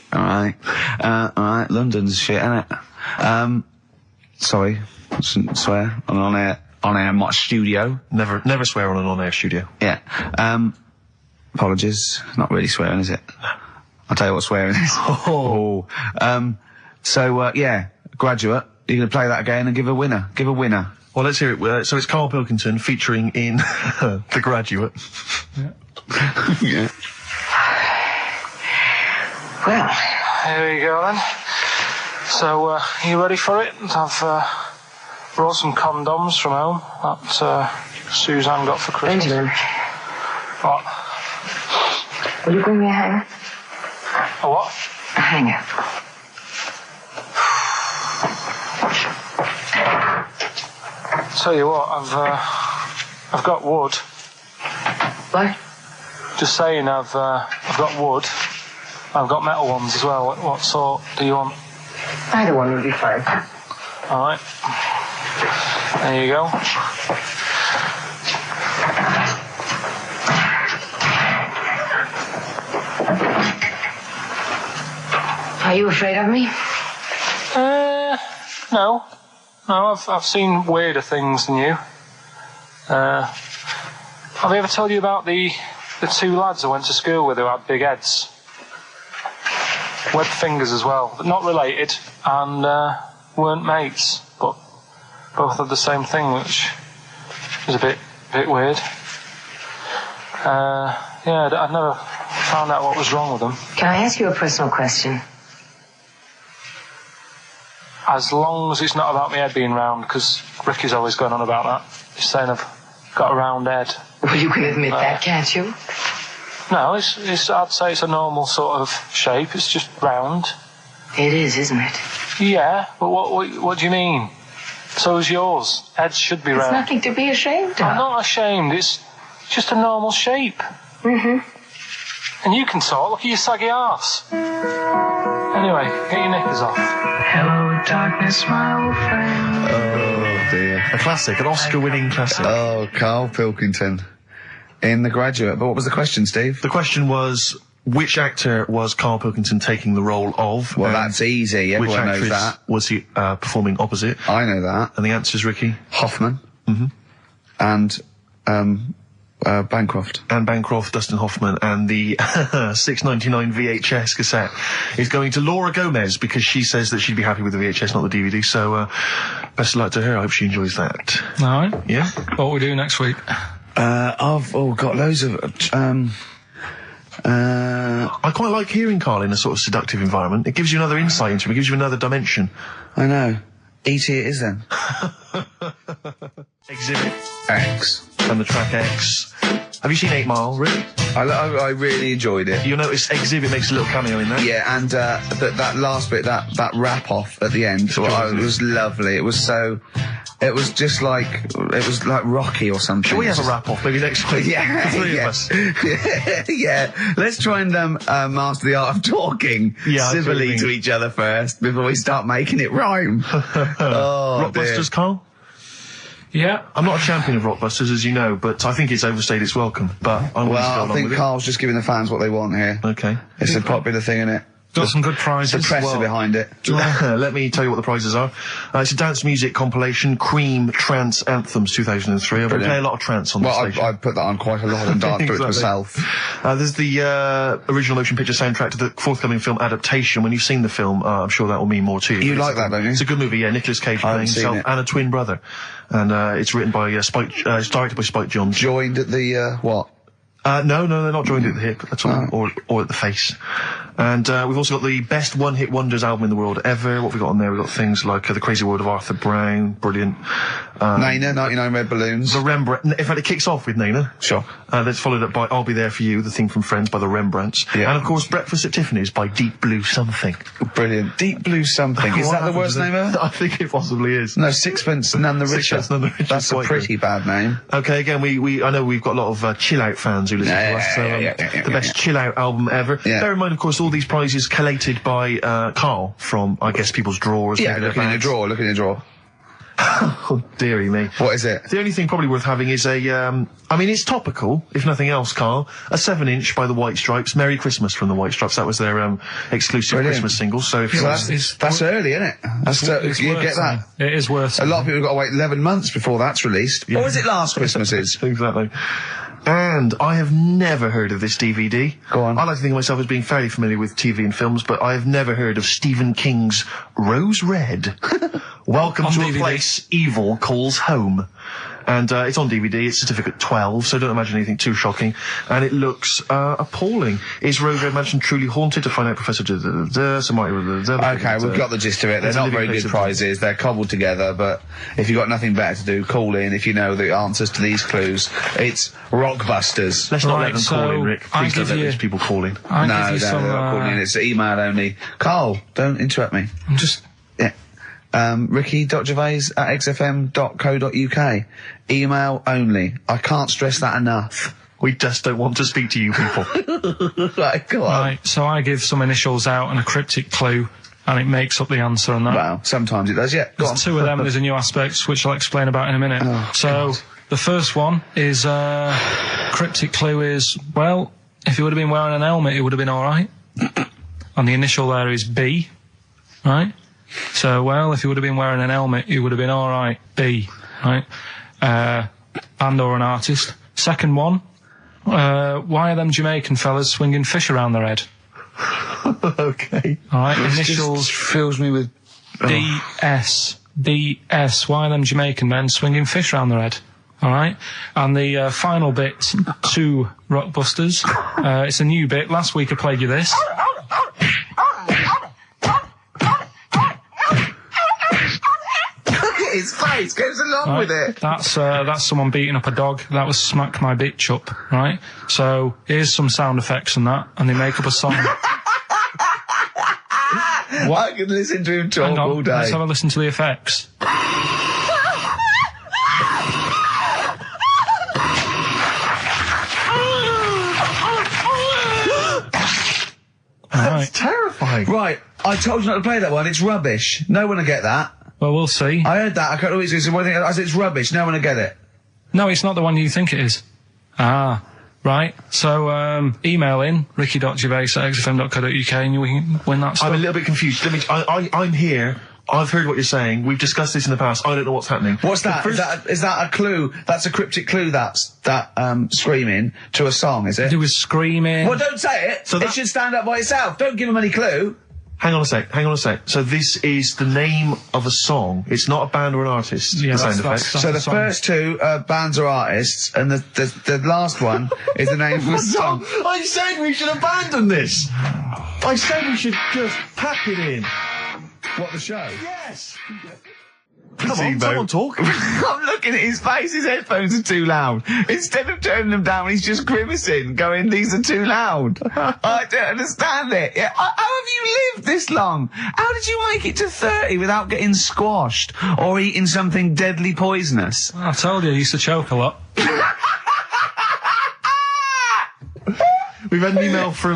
London's shit, innit? Sorry, I shouldn't swear on air, my studio. Never swear on an on-air studio. Yeah. Apologies. Not really swearing, is it? I'll tell you what swearing is. Yeah, Graduate. You're going to play that again and give a winner. Give a winner. Well, let's hear it. So it's Karl Pilkington featuring in The Graduate. Yeah. Yeah. Well, Here we go then. So, you ready for it? I've brought some condoms from home that Suzanne got for Christmas. Benjamin, What? will you bring me a hanger? A what? A hanger. Tell you what, I've got wood. What? Just saying, I've got wood. I've got metal ones as well. What sort do you want? Either one would be fine. All right. There you go. Are you afraid of me? No. No, I've seen weirder things than you. Have I ever told you about the two lads I went to school with who had big heads? Webbed fingers as well. But not related, and weren't mates, but both had the same thing, which was a bit weird. I'd never found out what was wrong with them. Can I ask you a personal question? As long as it's not about my head being round, because Ricky's always going on about that. He's saying I've got a round head. Well, you can admit that, can't you? No, I'd say it's a normal sort of shape. It's just round. It is, isn't it? Yeah, but what do you mean? So is yours. Heads should be It's round. nothing to be ashamed of. I'm not ashamed. It's just a normal shape. Mm-hmm. And you can talk. Look at your saggy arse. Anyway, get your knickers off. Hello, darkness, my old friend. Oh, dear. A classic, an Oscar-winning classic. Oh, Karl Pilkington in The Graduate. But what was the question, Steve? The question was, which actor was Karl Pilkington taking the role of? Well, that's easy. Everyone knows which that. actress was he performing opposite? I know that. And the answer is Ricky? Hoffman. And, Bancroft. Anne Bancroft, Dustin Hoffman, and the $6.99 VHS cassette is going to Laura Gomez because she says that she'd be happy with the VHS, not the DVD. So, best of luck to her. I hope she enjoys that. All right. Yeah? What we do next week? I've got loads of, I quite like hearing Karl in a sort of seductive environment. It gives you another insight into him. It gives you another dimension. I know. E.T. it is then. Exhibit X. and the track X. Have you seen 8 Mile, Rick? I really enjoyed it. You'll notice Exhibit makes a little cameo in there. Yeah, and that last bit, that wrap off at the end, it was lovely. It was just like Rocky or something. Shall we have a wrap off maybe next week? Yeah, The three yeah. of us. Yeah. Let's try and master the art of talking civilly to each other first before we start making it rhyme. Oh, Rockbusters, Karl? Yeah. I'm not a champion of Rockbusters, as you know, but I think it's overstayed its welcome. But I'm willing to go Well, I along think with Karl's just giving the fans what they want here. it. Okay. It's a popular thing, isn't it? Got some good prizes. The press are behind it. Let me tell you what the prizes are. It's a dance music compilation, Cream Trance Anthems 2003. I've been playing a lot of trance on the station. I put that on quite a lot and danced to it myself. There's the original motion picture soundtrack to the forthcoming film adaptation. When you've seen the film, I'm sure that will mean more to you. You like that, don't you? It's a good movie, yeah. Nicolas Cage playing himself and a twin brother. And it's wrritten by it's directed by Spike Jonze. Joined at the, what? No, they're not joined at the hip at all, or at the face. And we've also got the best one-hit wonders album in the world ever. What have we got on there? We've got things like The Crazy World of Arthur Brown, brilliant. Nana, 99 Red Balloons. The Rembrandt. In fact, it kicks off with Nana. Sure. That's followed up by I'll Be There For You, the theme from Friends by the Rembrandts. Yeah. And of course, Breakfast at Tiffany's by Deep Blue Something. Brilliant. Deep Blue Something. Is that the worst name ever? I think it possibly is. No, Sixpence None the Richer. Sixpence None the Richer. That's a pretty bad name. Okay, again, I know we've got a lot of chill-out fans who listen to us, so the best chill-out album ever. Yeah. Bear in mind, of course, all these prizes collated by Karl from, I guess, people's drawers. Yeah, look in your drawer. Oh, dearie me. What is it? The only thing probably worth having is it's topical, if nothing else, Karl. A 7-inch by the White Stripes, Merry Christmas from the White Stripes. That was their exclusive Brilliant. Christmas single. So if That's early, isn't it? You get that. It is worth A lot of people have got to wait 11 months before that's released. Or was it last Christmas's? Exactly. And I have never heard of this DVD. Go on. I like to think of myself as being fairly familiar with TV and films, but I have never heard of Stephen King's Rose Red. Welcome to DVD. a place evil calls home. And it's on DVD, it's certificate 12, so don't imagine anything too shocking. And it looks appalling. Is Rose Red Mansion truly haunted? To find out, Professor... Okay, we've got the gist of it. They're not very good prizes. They're cobbled together, but if you've got nothing better to do, call in if you know the answers to these clues. It's Rockbusters. Let's not Right, let them so call in, Rick. I Please don't give let you- these people call in. I'll No, give you they're some, not calling in. It's email only. Carl, don't interrupt me. I'm just... Yeah. Ricky.gervais@xfm.co.uk. Email only. I can't stress that enough. We just don't want to speak to you people. Right, go on. Right, so I give some initials out and a cryptic clue, and it makes up the answer on that. Well, sometimes it does, yeah. Go on. There's two of them, there's a new aspects, which I'll explain about in a minute. Oh, so, the first one is, cryptic clue is, well, if he would have been wearing an helmet, it would have been alright. And the initial there is B, right? So, well, if he would have been wearing an helmet, it would have been alright. B, right? Band or an artist. Second one, why are them Jamaican fellas swinging fish around their head? Okay. Alright, This initials just fills me with... DS. DS. Why are them Jamaican men swinging fish around their head? Alright? And the final bit to Rockbusters. It's a new bit. Last week I played you this. His face goes along with it. That's someone beating up a dog. That was Smack My Bitch Up, right? So here's some sound effects and that, and they make up a song. I can listen to him talk Hang on, all day. let's have a listen to the effects. That's terrifying. Right, I told you not to play that one. It's rubbish. No one will get that. Well, we'll see. I heard that. I can't always say one thing. I said it's rubbish. No one will get it. No, it's not the one you think it is. Ah. Right, so email in ricky.gervais@xfm.co.uk and you can win that stuff. I'm a little bit confused. I'm here. I've heard what you're saying. We've discussed this in the past. I don't know what's happening. What's that? Is that a clue? That's a cryptic clue. That's screaming to a song, is it? It was screaming. Well, don't say it. It should stand up by itself. Don't give him any clue. Hang on a sec. So this is the name of a song. It's not a band or an artist. Yeah, the sound effect. So the first two are bands or artists, and the last one is the name of a song. I said we should abandon this. I said we should just pack it in. What, the show? Yes. Come on, someone talk. I'm looking at his face. His headphones are too loud. Instead of turning them down, he's just grimacing, going, "These are too loud." I don't understand it. Yeah, how have you lived this long? How did you make it to 30 without getting squashed or eating something deadly poisonous? I told you I used to choke a lot. We've had an email from...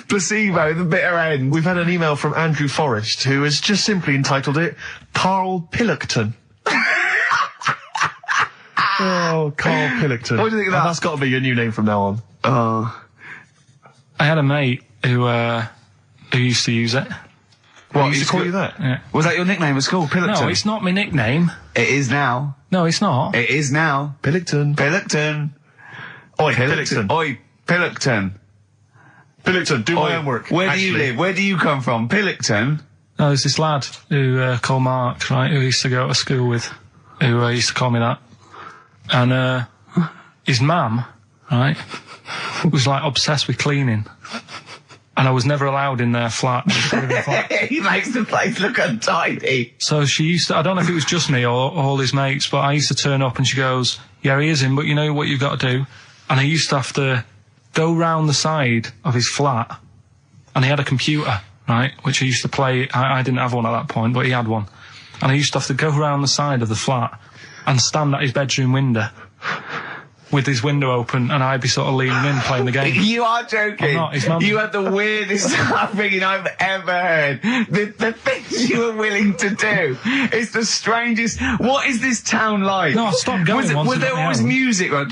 placebo, the bitter end. We've had an email from Andrew Forrest, who has just simply entitled it Karl Pilkington. Oh, Karl Pilkington. What do you think of that? That's got to be your new name from now on. I had a mate who used to use it. What, he used to call you that? Yeah. Was that your nickname at school, Pilkington? No, it's not my nickname. It is now. No, it's not. It is now. Pilkington. Pilkington. Oi, Pilkington. Oi, Pilkington. Pilkington, do my homework. Where do you live? Where do you come from? Pilkington? No, there's this lad who called Mark, right, who used to go to school with, who used to call me that. And his mum, right, was like obsessed with cleaning. And I was never allowed in their flat. He makes the place look untidy. So she used to, I don't know if it was just me or all his mates, but I used to turn up and she goes, "Yeah, he is in, but you know what you've got to do?" And I used to have to go round the side of his flat, and he had a computer, right, which I used to play. I didn't have one at that point, but he had one. And I used to have to go round the side of the flat and stand at his bedroom window with his window open, and I'd be sort of leaning in playing the game. You are joking. I'm not. His mum... You had the weirdest upbringing I've ever heard. The things you were willing to do. It's the strangest. What is this town like? No, I stopped going once. Was there always music? Like,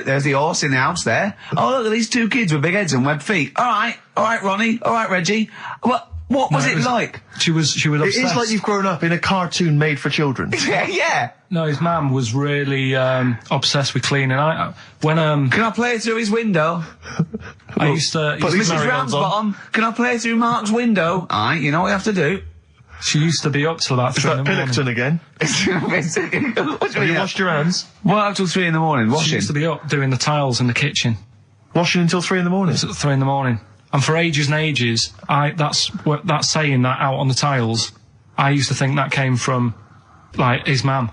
there's the horse in the house there. Oh, look at these two kids with big heads and webbed feet. All right, Ronnie. All right, Reggie. What was it like? She was obsessed. It is like you've grown up in a cartoon made for children. Yeah. No, his mum was really obsessed with cleaning. Can I play it through his window? I used to... Mrs. Ramsbottom, can I play it through Mark's window? Aye, you know what you have to do. She used to be up till about 3 in the morning. Is that Pilkington again? Have you washed your hands? Well, up till 3 in the morning, washing. She used to be up doing the tiles in the kitchen. Washing until 3 in the morning? It was at 3 in the morning. And for ages and ages, that saying that out on the tiles, I used to think that came from, like, his mum.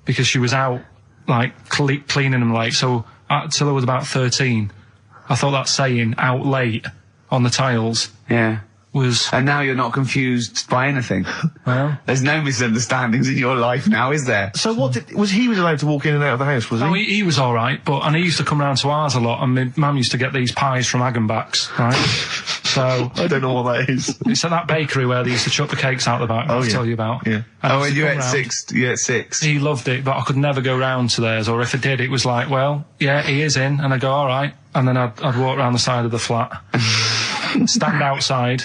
Because she was out, like, cleaning them late. So, till I was about 13, I thought that saying, out late, on the tiles... Yeah. Was... And now you're not confused by anything. Well... There's no misunderstandings in your life now, is there? So was he allowed to walk in and out of the house, was he? Oh, he was alright, and he used to come round to ours a lot, and my mum used to get these pies from Hagenbach's, right? So... I don't know what that is. It's at that bakery where they used to chuck the cakes out the back, I'll tell you about. Yeah. And you at 6, you at 6. He loved it, but I could never go round to theirs, or if I did, it was like, well, yeah, he is in, and I'd go, alright, and then I'd walk round the side of the flat. Stand outside.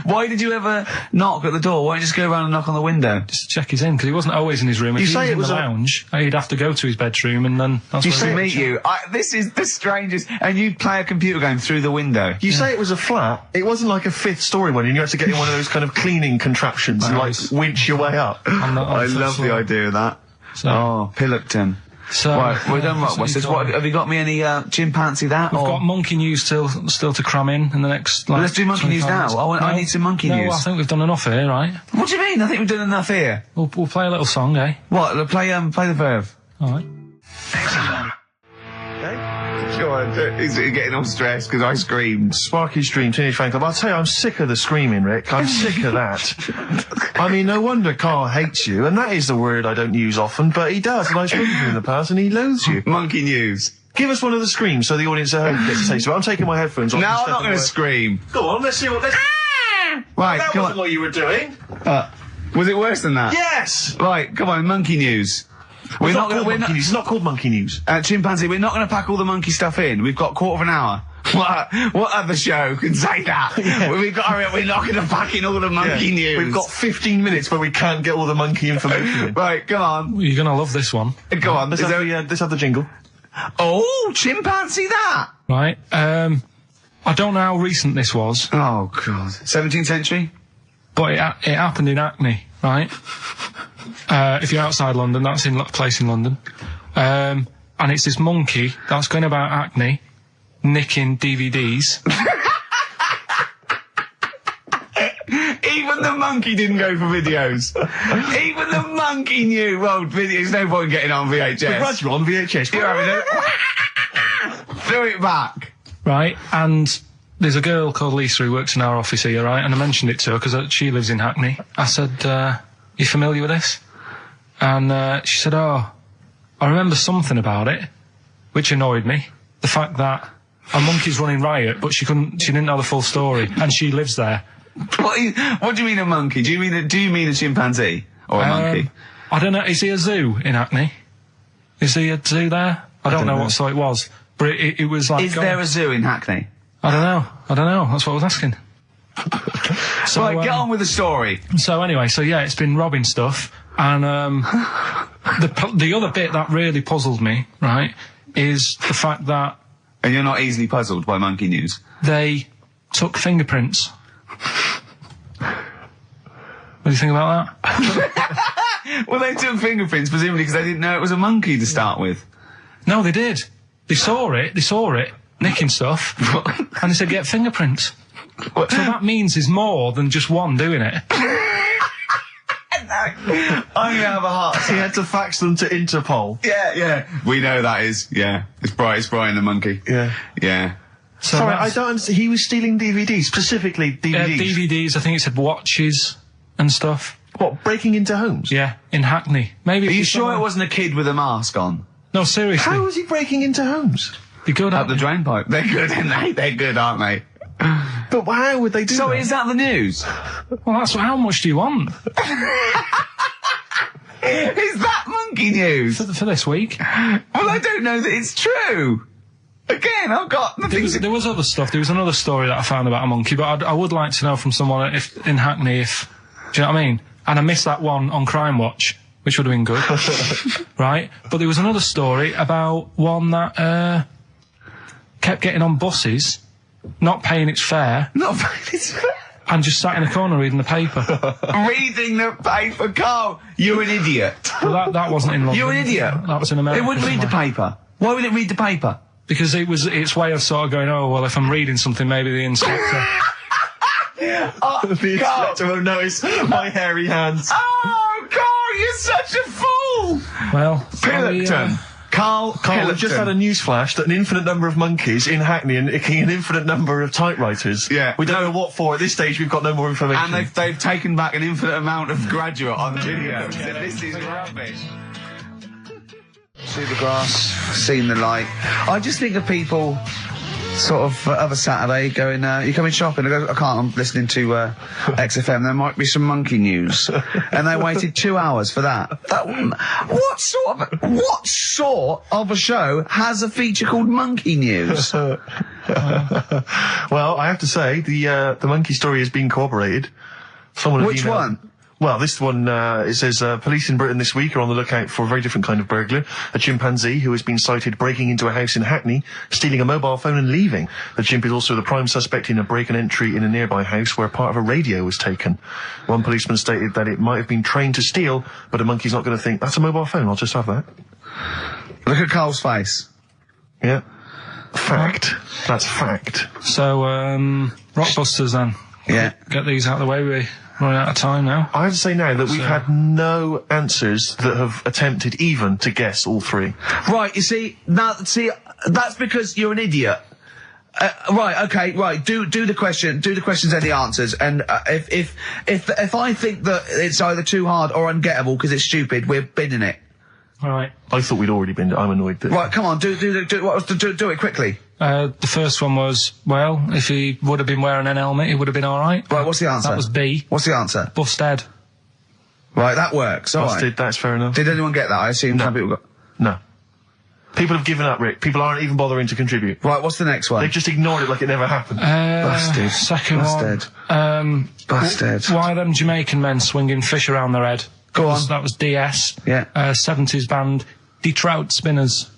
Why did you ever knock at the door? Why don't you just go around and knock on the window? Just to check he's in, because he wasn't always in his room. If he was in the lounge, he'd have to go to his bedroom, and then that's where he'd meet you. This is the strangest. And you'd play a computer game through the window. You say it was a flat. It wasn't like a 5th story one, and you had to get in one of those kind of cleaning contraptions and, like, winch your way up. I love the idea of that. So, oh, Pilkington. So, right, we're done. What have you got me any chimpanzee that? We've got monkey news still to cram in the next. Like, let's do monkey news now. I need some monkey news. I think we've done enough here, right? What do you mean? I think we've done enough here. We'll play a little song, eh? What? Play the verb. All right. Go on, he's getting all stressed because I screamed. Sparky's Dream, Teenage Fan Club. I'll tell you, I'm sick of the screaming, Rick. I'm sick of that. I mean, no wonder Carl hates you, and that is the word I don't use often, but he does, and I've spoken to him in the past, and he loathes you. Monkey news. Give us one of the screams so the audience at home gets to taste of it. I'm taking my headphones off. No, I'm not going to scream. Go on, let's see what... Right, that wasn't what you were doing. Was it worse than that? Yes! Right, come on, monkey news. We're not going to... It's not called Monkey News. Chimpanzee, we're not going to pack all the monkey stuff in. We've got a quarter of an hour. What other show can say that? Yeah. We're not going to pack in all the monkey news. We've got 15 minutes where we can't get all the monkey information in. Right, come on. You're going to love this one. Go on. Let's have the jingle. Oh, chimpanzee that! Right, I don't know how recent this was. Oh, God. 17th century? But it happened in Hackney, right? If you're outside London, that's in a place in London. And it's this monkey that's going about Hackney, nicking DVDs. Even the monkey didn't go for videos. Even the monkey knew, well, there's no point getting on VHS. But you're on VHS. You're having a... Throw it back. Right, and there's a girl called Lisa who works in our office here, right? And I mentioned it to her because she lives in Hackney. I said, you familiar with this? And she said, oh, I remember something about it, which annoyed me. The fact that a monkey's running riot, but she didn't know the full story, and she lives there. What do you mean a monkey? Do you mean a chimpanzee? Or a monkey? I don't know, is he a zoo in Hackney? Is he a zoo there? I don't know what sort it was. But it was like... Is there a zoo in Hackney? I don't know. That's what I was asking. So, right, get on with the story. So anyway, it's been robbing stuff. And the other bit that really puzzled me, right, is the fact that... And you're not easily puzzled by monkey news? They took fingerprints. What do you think about that? Well, they took fingerprints, presumably because they didn't know it was a monkey to start with. No, they did. They saw it, nicking stuff, and they said, get fingerprints. So that means there's more than just one doing it. I'm going to have a heart attack. He had to fax them to Interpol. Yeah. We know that is, yeah. It's Brian the monkey. Yeah. So sorry, I don't understand. He was stealing DVDs, specifically DVDs. DVDs, I think it said watches and stuff. What, breaking into homes? Yeah, in Hackney. Maybe. Are you sure it wasn't a kid with a mask on? No, seriously. How was he breaking into homes? They're good, up the drain pipe. They're good, aren't they? They're good, aren't they? But how would they do that? So is that the news? Well, how much do you want? Is that monkey news? For this week? Well, I don't know that it's true. Again, I've got the things... There was other stuff. There was another story that I found about a monkey, but I would like to know from someone in Hackney if... Do you know what I mean? And I missed that one on Crime Watch, which would have been good. Right? But there was another story about one that kept getting on buses, not paying its fare. Not paying its fare? And just sat in a corner reading the paper. Reading the paper, Carl! You're an idiot. Well, that wasn't in London. You're an idiot. That was in America. It wouldn't read the paper. Why would it read the paper? Because it was its way of sort of going, oh, well, if I'm reading something, maybe the inspector... the inspector won't notice my hairy hands. Oh, Carl, you're such a fool! Well, Pilkington. Carl, we've just had a news flash that an infinite number of monkeys in Hackney and an infinite number of typewriters. Yeah. We don't know what for. At this stage, we've got no more information. And they've taken back an infinite amount of graduate on video. This is rubbish. See the grass, seen the light. I just think of people sort of other Saturday going, you coming shopping? I go, I can't, I'm listening to XFM, there might be some monkey news. And they waited 2 hours for that. What sort of a show has a feature called Monkey News? Well, I have to say, the monkey story has been corroborated. Which one? Well, this one, it says, police in Britain this week are on the lookout for a very different kind of burglar. A chimpanzee who has been sighted breaking into a house in Hackney, stealing a mobile phone and leaving. The chimp is also the prime suspect in a break and entry in a nearby house where part of a radio was taken. One policeman stated that it might have been trained to steal, but a monkey's not going to think, that's a mobile phone, I'll just have that. Look at Carl's face. Yeah. Fact. That's fact. So, Rockbusters then. Yeah. Get these out of the way, we're running out of time now. I have to say now that we've had no answers that have attempted even to guess all three. Right, you see, that's because you're an idiot. Right, okay, right, do the questions and the answers, and if I think that it's either too hard or ungettable because it's stupid, we're binning it. Alright. I thought we'd already been. I'm annoyed that... Right, come on, do it quickly. The first one was, well, if he would have been wearing an helmet, he would have been alright. Right, what's the answer? That was B. What's the answer? Busted. Right, that works. All right. That's fair enough. Did anyone get that? I assume some people got... No. People have given up, Rick. People aren't even bothering to contribute. Right, what's the next one? They've just ignored it like it never happened. Busted. Second Busted. one. Busted. Why are them Jamaican men swinging fish around their head? Go on. That was DS. Yeah. 70s band, Trout Spinners.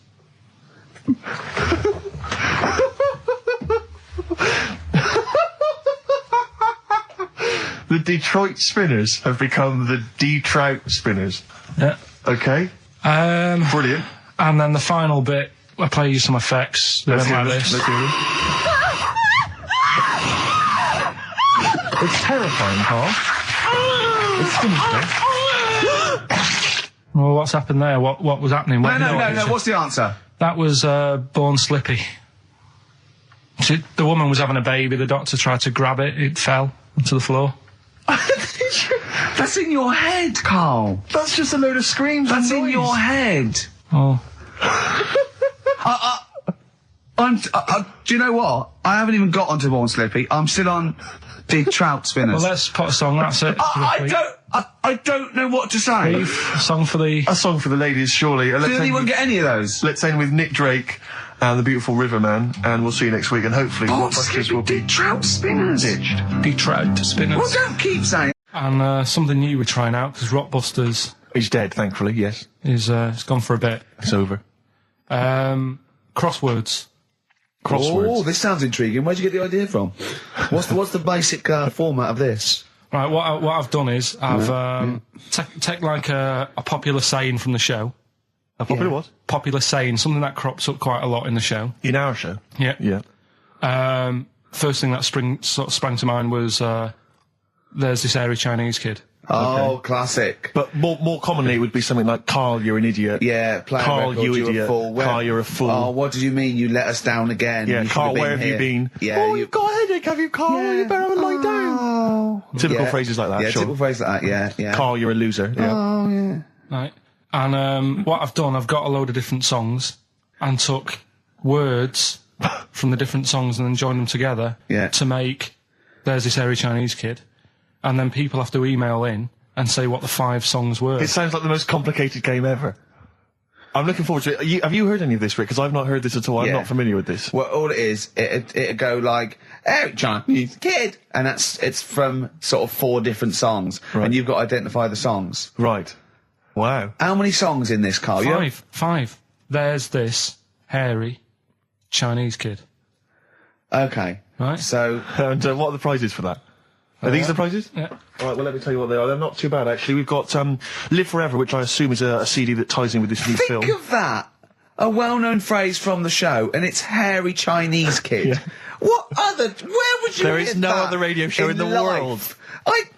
The Detroit Spinners have become the D-Trout Spinners. Yeah. Okay. Brilliant. And then the final bit, I play you some effects. They went like this. Let's hear this. It's terrifying, Carl. It's sinister. Well, what's happened there? What was happening? No. What's the answer? That was Born Slippy. The woman was having a baby. The doctor tried to grab it. It fell onto the floor. That's in your head, Carl. That's just a load of screams. That's and in noise. your head. Oh. Do you know what? I haven't even got onto Born Slippy. I'm still on the Trout Spinners. Well, let's put a song. That's it. I don't know what to say. A song for the ladies, surely. Did anyone get any of those? Let's end with Nick Drake and the Beautiful Riverman, and we'll see you next week. And hopefully, Born Blockbusters will Slippy, be Trout Spinners. ditched. Trout Spinners. Well, don't keep saying. And something new we're trying out because Rockbusters He's dead, thankfully. Yes, is it's gone for a bit. it's over. Crosswords. Oh, this sounds intriguing. Where'd you get the idea from? What's the basic format of this? Right, what I've done is I've take like a popular saying from the show. A popular what? Popular saying, something that crops up quite a lot in the show. In our show. Yeah. Yeah. First thing that sprang to mind was there's this airy Chinese kid. Oh, classic. But more commonly, it would be something like, Carl, you're an idiot. Yeah, playing Carl, record, you you're idiot. a fool. Carl, you're a fool. Oh, what did you mean you let us down again? Yeah, You Carl, should where been have you here. been? Yeah, Oh, you've got a headache, have you, Carl? Yeah. You better have a lie down. Oh. Typical Yeah. phrases like that, Yeah, sure. typical phrases like that, yeah. Carl, you're a loser. Yeah. Oh, yeah. Right. And what I've done, I've got a load of different songs and took words from the different songs and then joined them together to make there's this airy Chinese kid. And then people have to email in and say what the 5 songs were. It sounds like the most complicated game ever. I'm looking forward to it. Have you heard any of this, Rick? Because I've not heard this at all. I'm not familiar with this. Well, all it is, it'd go like, "Hey, Chinese kid," and it's from sort of 4 different songs, and you've got to identify the songs. Right. Wow. How many songs in this, Carl? 5. There's this hairy Chinese kid. Okay. Right. So, And what are the prizes for that? Are these the prizes? Yeah. All right, well, let me tell you what they are. They're not too bad, actually. We've got Live Forever, which I assume is a CD that ties in with this new film. think of that. A well-known phrase from the show, and it's hairy Chinese kid. Yeah. What other? Where would you? There hear is no that other radio show in the life? world.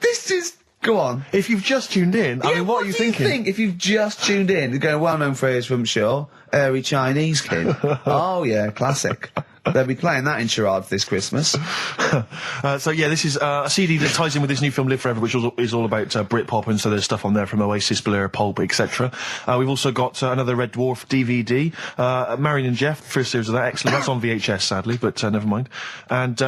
This is. Go on. If you've just tuned in, I mean, what are you do thinking? think if you've just tuned in? You're going well-known phrase from Shaw, hairy Chinese kid. Oh yeah, classic. They'll be playing that in charades this Christmas. So yeah, this is a CD that ties in with this new film Live Forever, which is all about Britpop, and so there's stuff on there from Oasis, Blur, Pulp, etc. We've also got another Red Dwarf DVD, Marion and Jeff, first series of that, excellent. That's on VHS, sadly, but never mind. And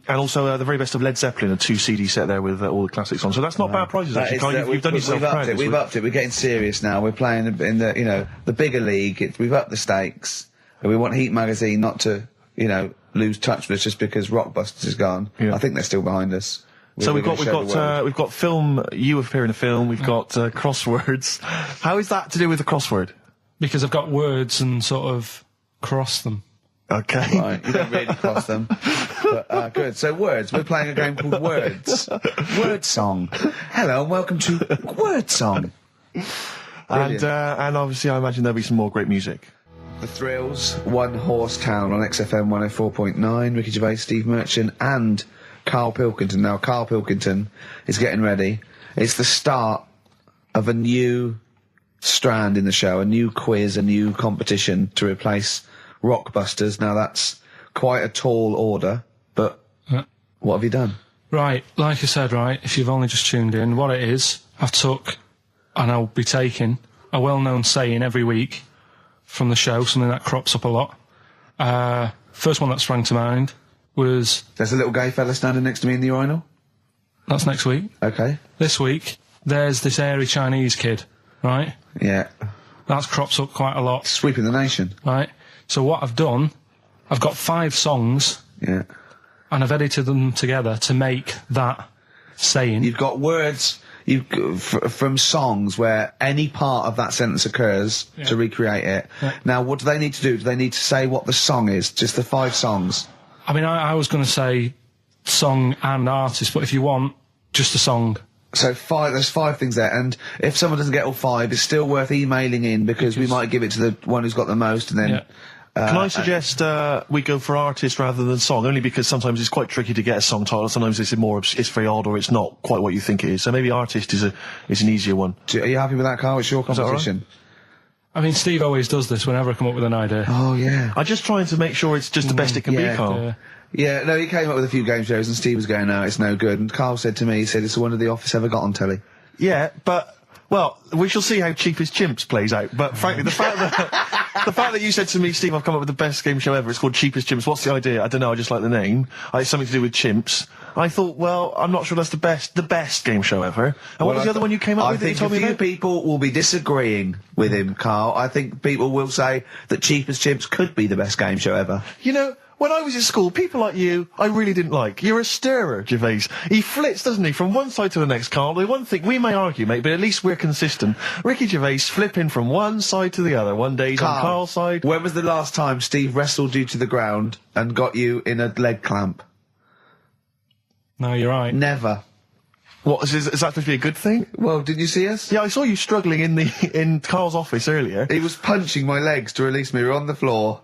also the very best of Led Zeppelin, a 2 CD set there with all the classics on. So that's not bad prizes, actually. Carl, you've done yourself proud. We've upped it. We're getting serious now. We're playing in the the bigger league. We've upped the stakes. And we want Heat Magazine not to lose touch with us just because Rockbusters is gone. Yeah. I think they're still behind us. So we've got film. You appear in a film. We've got crosswords. How is that to do with the crossword? Because I've got words and sort of cross them. Okay. Right, you don't really cross them. But, good. So words. We're playing a game called Words. Word Song. Hello and welcome to Word Song. And obviously I imagine there'll be some more great music. The Thrills, One Horse Town on XFM 104.9, Ricky Gervais, Steve Merchant and Karl Pilkington. Now, Karl Pilkington is getting ready. It's the start of a new strand in the show, a new quiz, a new competition to replace Rockbusters. Now, that's quite a tall order, but what have you done? Right, like I said, if you've only just tuned in, what it is, I've took, and I'll be taking, a well-known saying every week from the show, something that crops up a lot. First one that sprang to mind was... There's a little gay fella standing next to me in the urinal? That's next week. Okay. This week, there's this airy Chinese kid, right? Yeah. That's crops up quite a lot, Sweeping the nation. right? So what I've done, I've got 5 songs, Yeah. and I've edited them together to make that saying. You've got words from songs where any part of that sentence occurs to recreate it. Yeah. Now, what do they need to do? Do they need to say what the song is? Just the 5 songs? I mean, I was going to say song and artist, but if you want, just a song. So there's 5 things there, and if someone doesn't get all 5, it's still worth emailing in because we might give it to the one who's got the most, and then... Yeah. Can I suggest we go for artist rather than song? Only because sometimes it's quite tricky to get a song title. Sometimes it's very odd, or it's not quite what you think it is. So maybe artist is an easier one. Are you happy with that, Carl? It's your competition. I mean, Steve always does this whenever I come up with an idea. Oh, yeah. I'm just trying to make sure it's just the best it can be, Carl. Yeah, no, he came up with a few game shows, and Steve was going, no, it's no good. And Carl said to me, he said, it's the one of The Office ever got on telly. Yeah, but... Well, we shall see how Cheapest Chimps plays out. But frankly, the fact that you said to me, Steve, I've come up with the best game show ever. It's called Cheapest Chimps. What's the idea? I don't know. I just like the name. It's something to do with chimps. I thought, well, I'm not sure that's the best game show ever. And what was the other one you came up with that you told me about? I think a few people will be disagreeing with him, Carl. I think people will say that Cheapest Chimps could be the best game show ever. You know, when I was at school, people like you, I really didn't like. You're a stirrer, Gervais. He flits, doesn't he, from one side to the next, Carl. The one thing, we may argue, mate, but at least we're consistent. Ricky Gervais flipping from one side to the other. One day he's on Carl's side. When was the last time Steve wrestled you to the ground and got you in a leg clamp? No, you're right. Never. What, is that supposed to be a good thing? Well, didn't you see us? Yeah, I saw you struggling in Carl's office earlier. He was punching my legs to release me. We were on the floor,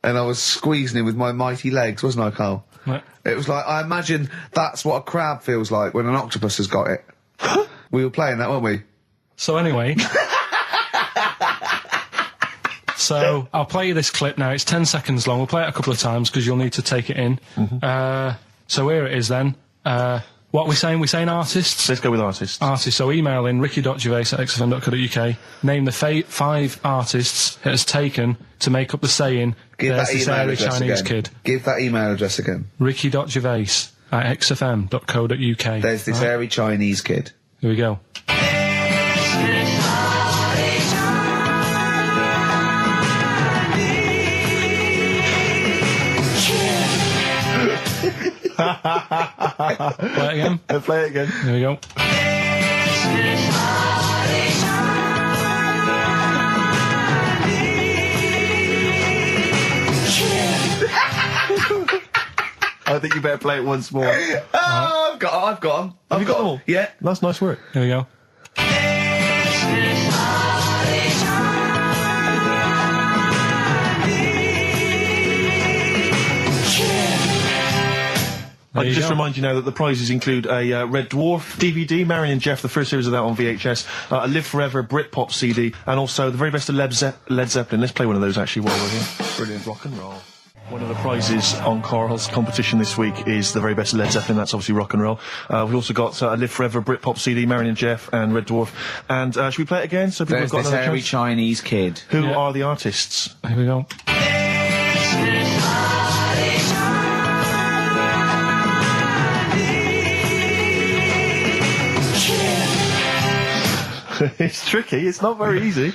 and I was squeezing him with my mighty legs, wasn't I, Carl? Right. It was like, I imagine that's what a crab feels like when an octopus has got it. We were playing that, weren't we? So anyway... So, I'll play you this clip now. It's 10 seconds long. We'll play it a couple of times because you'll need to take it in. So here it is then. What are we saying? We're saying artists? Let's go with artists. Artists. So email in ricky.gervais@xfm.co.uk. Name the 5 artists it has taken to make up the saying, Give there's that this email airy address Chinese again. kid. Give that email address again. ricky.gervais@xfm.co.uk. There's this airy Chinese kid. Here we go. Play it again. Play it again. Here we go. I think you better play it once more. I've got them. Have you got them all? Yeah. That's nice work. Here we go. I just remind you now that the prizes include a Red Dwarf DVD, Marion and Jeff, the first series of that on VHS, a Live Forever Britpop CD, and also the very best of Led Zeppelin. Let's play one of those actually while we're here. Brilliant. Rock and roll. One of the prizes on Carl's competition this week is the very best of Led Zeppelin. That's obviously rock and roll. We've also got a Live Forever Britpop CD, Marion and Jeff, and Red Dwarf. And should we play it again? So people There's have got this another airy chance? Chinese kid. Who are the artists? Here we go. It's tricky. It's not very easy.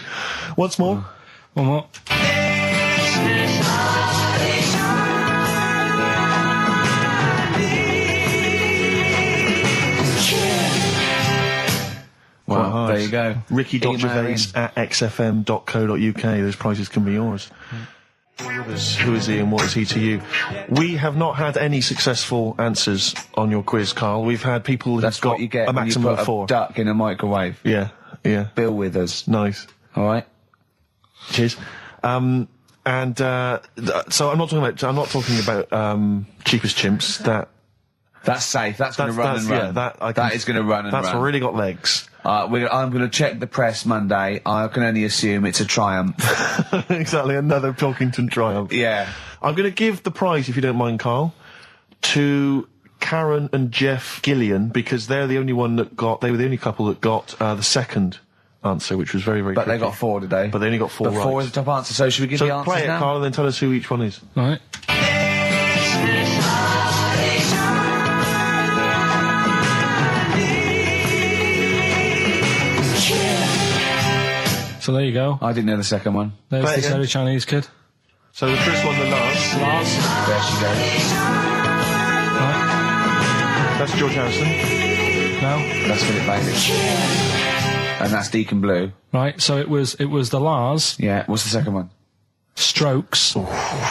Once more. One more. Well, there you go. Ricky.gervais@xfm.co.uk. Those prizes can be yours. Who is he and what is he to you? We have not had any successful answers on your quiz, Carl. We've had people who've That's got what you get a when you maximum put of 4. a duck in a microwave. Yeah, yeah. Bill Withers. Nice. All right. Cheers. So I'm not talking about Cheapest Chimps. That's safe. That's going to run and run. Yeah, that is going to run and run. That's really got legs. I'm going to check the press Monday. I can only assume it's a triumph. Exactly, another Pilkington triumph. Yeah. I'm going to give the prize, if you don't mind, Carl, to Karen and Jeff Gillian, because they're the only one that they were the only couple that got the second answer, which was very, very But tricky. they got 4 today. But they only got 4 right. 4 is the top answer, so should we give the answers play it, now? Carl, and then tell us who each one is. All right. So there you go. I didn't know the second one. There's Play this again. very Chinese kid. So the first one, the Lars. There she goes. Right. That's George Harrison. No. That's Philip Bailey. And that's Deacon Blue. Right. So it was the Lars. Yeah. What's the second one? Strokes.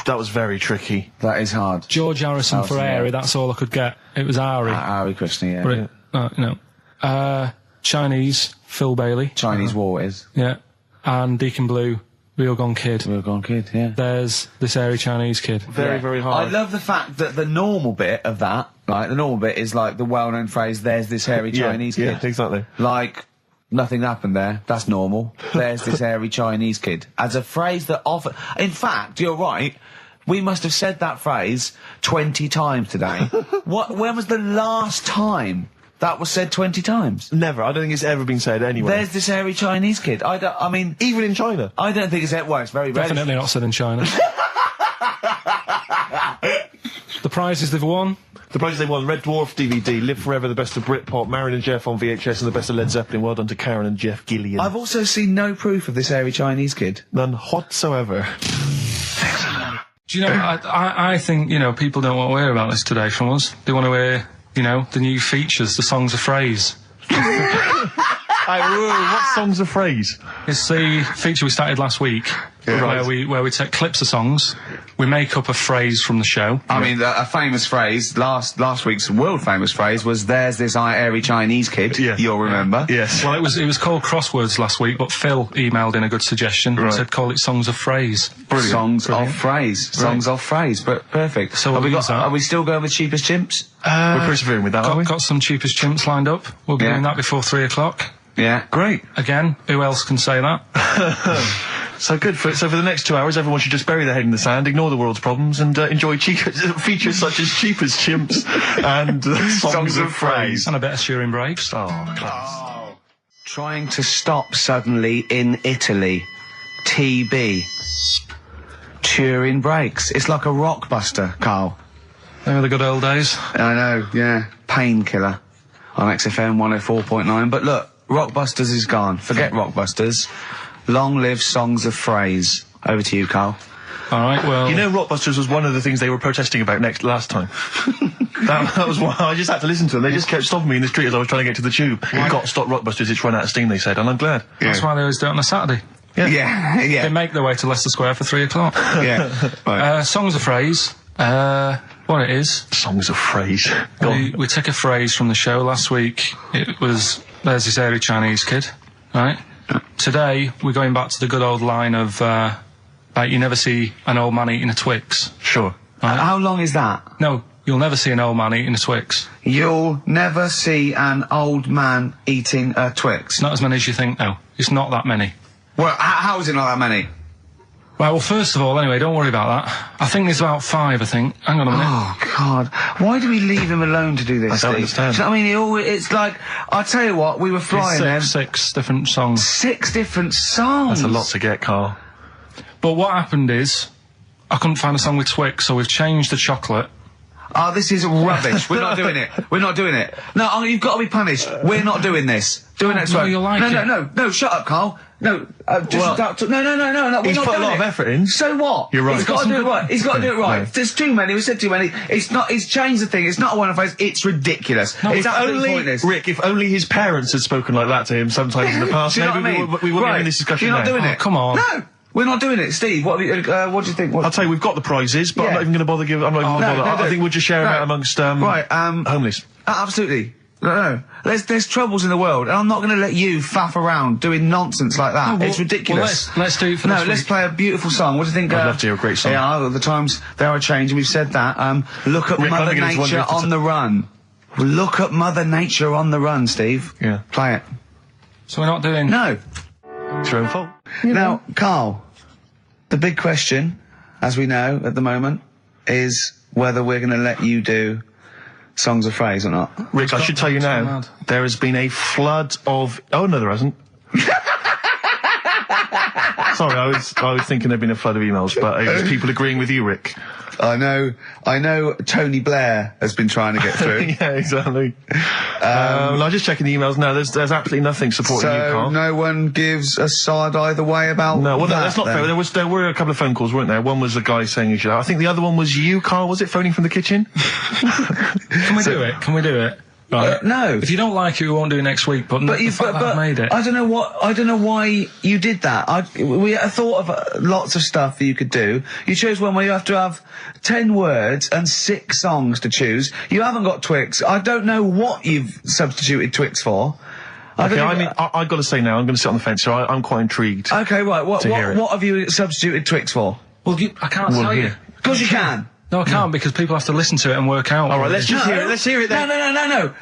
That was very tricky. That is hard. George Harrison for yeah. Airy. That's all I could get. It was Ari. Ari Krishna, yeah. But it, Chinese, Phil Bailey. Chinese War is. Yeah. And Deacon Blue, Real Gone Kid. Real Gone Kid, yeah. There's this airy Chinese kid. Very, very hard. I love the fact that the normal bit of that, like, the normal bit is like the well-known phrase, there's this hairy Chinese kid. Yeah, exactly. Like, nothing happened there. That's normal. There's this hairy Chinese kid. As a phrase that often... In fact, you're right. We must have said that phrase 20 times today. When was the last time that was said 20 times? Never. I don't think it's ever been said anywhere. There's this hairy Chinese kid. I mean... Even in China. I don't think it's... Well, it's very rare. Definitely not said in China. The prizes they've won. The prizes they won: Red Dwarf DVD, Live Forever, the best of Britpop, Marin and Jeff on VHS, and the best of Led Zeppelin. Well done to Karen and Jeff Gillian. I've also seen no proof of this hairy Chinese kid. None whatsoever. Do you know, I think, you know, people don't want to hear about this today from us. They want to hear, you know, the new features, the songs of phrase. What song's a phrase? It's the feature we started last week, where we take clips of songs, we make up a phrase from the show. I mean, a famous phrase, last week's world famous phrase was, there's this hairy Chinese kid, you'll remember. Yes. Well, it was called Crosswords last week, but Phil emailed in a good suggestion and said call it Songs of Phrase. Brilliant. Songs of phrase. Songs of phrase, but perfect. So are we still going with Cheapest Chimps? We're persevering with that, aren't we? Got some Cheapest Chimps lined up. We'll be doing that before 3 o'clock. Yeah. Great. Again, who else can say that? So good. So for the next 2 hours, everyone should just bury their head in the sand, ignore the world's problems, and enjoy features such as Cheapest Chimps and songs of phrase. And a bit of Shearing Braves. Oh, class. Trying to stop suddenly in Italy. TB. Turing brakes. It's like a rockbuster, Carl. They were the good old days. I know, yeah. Painkiller on XFM 104.9. But look, Rockbusters is gone. Forget Rockbusters. Long live Songs of Phrase. Over to you, Carl. All right, well... You know, Rockbusters was one of the things they were protesting about last time. that was why I just had to listen to them. They just kept stopping me in the street as I was trying to get to the tube. You've got to stop Rockbusters, it's run out of steam, they said, and I'm glad. Yeah. That's why they always do it on a Saturday. Yeah. They make their way to Leicester Square for 3 o'clock. Yeah. Right. Songs of Phrase. What it is... Songs of Phrase. We took a phrase from the show last week. It was, there's this hairy Chinese kid, right? Today, we're going back to the good old line of, like, you never see an old man eating a Twix. Sure. Right? How long is that? No, you'll never see an old man eating a Twix. You'll never see an old man eating a Twix. Not as many as you think, no. It's not that many. Well, how is it not that many? Right, well, first of all, anyway, don't worry about that. I think there's about 5, I think. Hang on a minute. Oh, God. Why do we leave him alone to do this, I don't Steve? understand. Do you know what I mean? It's like, I'll tell you what, we were flying them. 6 different songs. 6 different songs. That's a lot to get, Carl. But what happened is, I couldn't find a song with Twix, so we've changed the chocolate. Oh, this is rubbish. We're not doing it. We're not doing it. No, you've got to be punished. We're not doing this. Do it next no, week. you'll like it. No, shut up, Carl. No, no. We're He's not put a doing lot it. of effort in. So what? You're right. He's got to do it right. He's got to do it right. No. There's too many. We said too many. It's not. He's changed the thing. It's not a one-off phrase. It's ridiculous. No, it's If absolutely only, pointless. Rick, if only his parents had spoken like that to him sometimes in the past, Do you know what maybe I mean? we wouldn't be Right. in this discussion You're not now. doing Oh, it. come on. No, we're not doing it. Steve, what do you think? I'll tell you, we've got the prizes, but I'm Yeah. not even going to bother giving. I'm not even going to bother. I think we'll just share them out amongst homeless. Absolutely. No. There's troubles in the world, and I'm not going to let you faff around doing nonsense like that. It's ridiculous. Well, let's do it for this let's week. play a beautiful song. What do you think? I'd love to hear a great song. Yeah, the times they are changing. We've said that. Look at Rick, Mother I'm beginning to wonder Nature if it's on the run. Look at Mother Nature on the run, Steve. Yeah. Play it. So we're not doing... No. It's your own fault. Now, Carl, the big question, as we know at the moment, is whether we're going to let you do Songs of Phrase or not. Rick, I should tell you now, there has been a flood of... Oh, no, there hasn't. Sorry, I was thinking there'd been a flood of emails, but it was people agreeing with you, Rick. I know Tony Blair has been trying to get through. Yeah, exactly. I'm just checking the emails now. There's absolutely nothing supporting you, Carl. No one gives a side either way about No, well, that's not then. fair. There were a couple of phone calls, weren't there? One was a guy saying you should. I think the other one was you, Carl. Was it phoning from the kitchen? Can we do it? Can we do it? Right. No. If you don't like it, we won't do it next week. But the fact that I've made it. I don't know why you did that. We thought of lots of stuff that you could do. You chose one where you have to have 10 words and 6 songs to choose. You haven't got Twix. I don't know what you've substituted Twix for. I've got to say now, I'm going to sit on the fence, so I'm quite intrigued. Okay, right. What have you substituted Twix for? Well, I can't tell you. Of course you can. No, I can't because people have to listen to it and work out. All right, let's just hear it. Let's hear it then. No.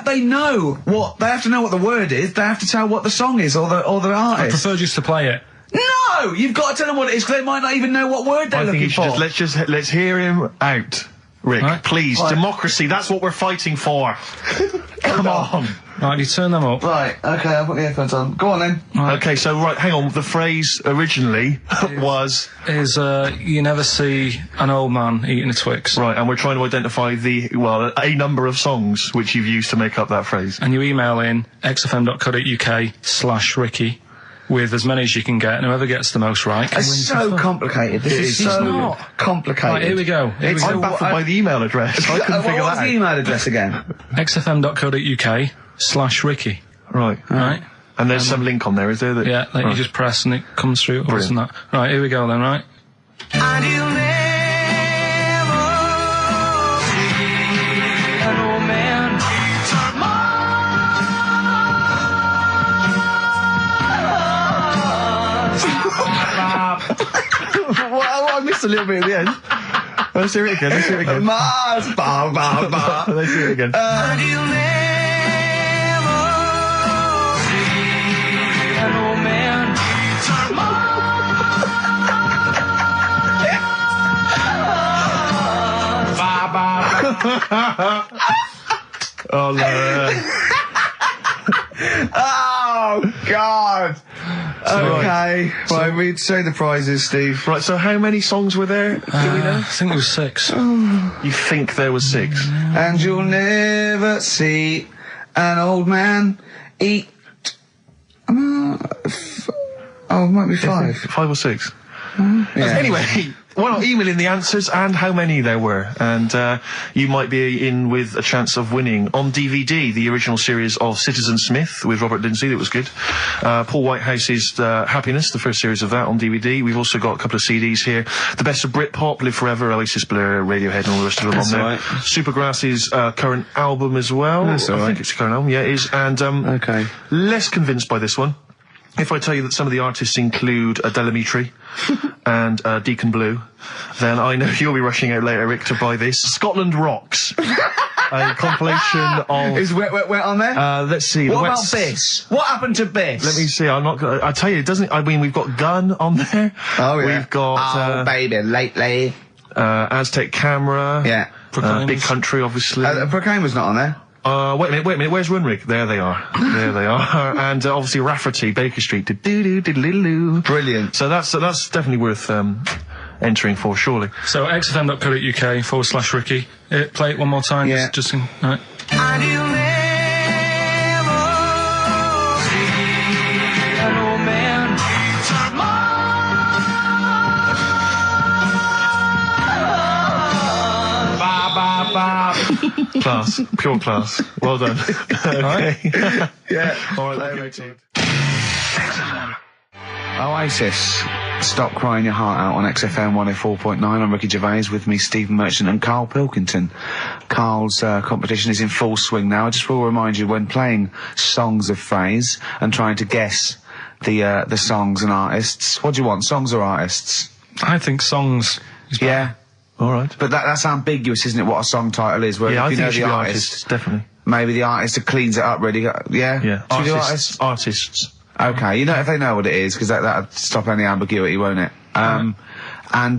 They know what they have to know what the word is. They have to tell what the song is or the artist. I prefer just to play it. No, you've got to tell them what it is because they might not even know what word they're looking for. Let's hear him out, Rick. Right. Please, Right. Democracy. That's what we're fighting for. Come on. Right, you turn them up. Right. Okay, I'll put the headphones on. Go on then. Right. Okay, so hang on. The phrase originally was you never see an old man eating a Twix. right, and we're trying to identify a number of songs which you've used to make up that phrase. And you email in xfm.co.uk/Ricky with as many as you can get, and whoever gets the most right. It's so complicated. This is so not. complicated. Right, here we go. I'm baffled by the email address. I couldn't figure What was that the out. email address again? xfm.co.uk/Ricky. Right. Right? And there's some link on there, is there? That, Yeah, that you just press and it comes through. Or isn't that? Right, here we go then, right? Well, I missed a little bit at the end. Let's hear it again. Mars, ba ba ba. Let's hear it again. Oh no. Oh God. Okay. Right, we'd say the prizes, Steve. Right, so how many songs were there? Do we know? I think it was 6. You think there was 6? And you'll never see an old man eat. It might be 5. 5 or 6. Yeah. Anyway, why not email in the answers and how many there were, and you might be in with a chance of winning on DVD the original series of Citizen Smith with Robert Lindsay. That was good. Paul Whitehouse's Happiness, the first series of that on DVD. We've also got a couple of CDs here. The Best of Britpop, Live Forever, Oasis, Blur, Radiohead, and all the rest of them on there. Right. Supergrass's current album as well. That's all I right. think it's a current album. Yeah, it is. And Okay. less convinced by this one. If I tell you that some of the artists include Delamitri and Deacon Blue, then I know you'll be rushing out later, Rick, to buy this. Scotland Rocks. A compilation of... Is Wet on there? let's see. What about Biss? What happened to Biss? Let me see. I'm not gonna... I tell you, it doesn't... I mean, we've got Gun on there. Oh, yeah. We've got... baby, lately. Aztec Camera. Yeah. Big Country, obviously. Proclaimer's not on there. Wait a minute, where's Runrig? There they are. And obviously Rafferty, Baker Street. Do-do-do-do-do-do. Brilliant. So that's definitely worth entering for, surely. So xfm.co.uk/Ricky. Play it one more time. Yeah. Just in, right. Class. Pure class. Well done. Okay. Yeah. All right, there we go. Oasis. Stop Crying Your Heart Out on XFM 104.9. I'm Ricky Gervais, with me Stephen Merchant and Karl Pilkington. Karl's competition is in full swing now. I just will remind you, when playing songs of phrase and trying to guess the songs and artists, what do you want, songs or artists? I think songs. Yeah. All right. But that's ambiguous, isn't it, what a song title is? Where Yeah, I if you think know it should the be artist, artists, definitely. maybe the artist that cleans it up really. Yeah? Yeah. Should we do artists? Artists. Okay, you know, if they know what it is, because that'll stop any ambiguity, won't it? And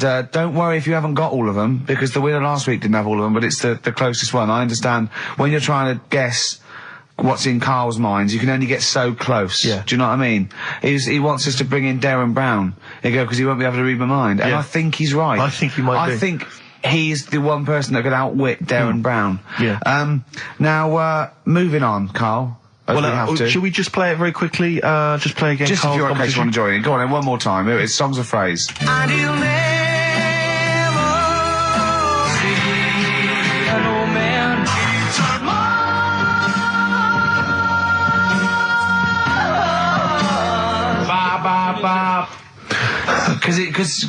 don't worry if you haven't got all of them, because the winner last week didn't have all of them, but it's the closest one. I understand when you're trying to guess what's in Carl's mind. You can only get so close. Yeah. Do you know what I mean? He wants us to bring in Darren Brown. He go, because he won't be able to read my mind. And I think he's right. I think he might be. I think he's the one person that could outwit Darren Brown. Yeah. Now, moving on, Carl. Well, should we just play it very quickly? Just play again. Just if you're in case you want to join in. Go on then, one more time. Here it is, Songs of Phrase. And you'll never see an old man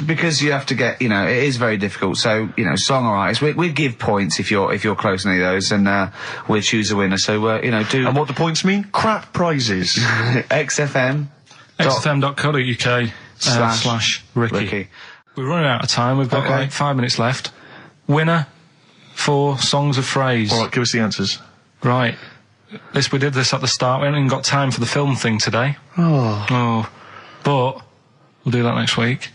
Because you have to get, you know, it is very difficult. So, you know, song or artist, we give points if you're close to any of those, and we'll choose a winner. So, you know, do. And what do points mean? Crap prizes. XFM. XFM.co.uk slash Ricky. We're running out of time. We've got like 5 minutes left. Winner for Songs of Phrase. All right, give us the answers. Right. We did this at the start. We haven't even got time for the film thing today. Oh. But we'll do that next week.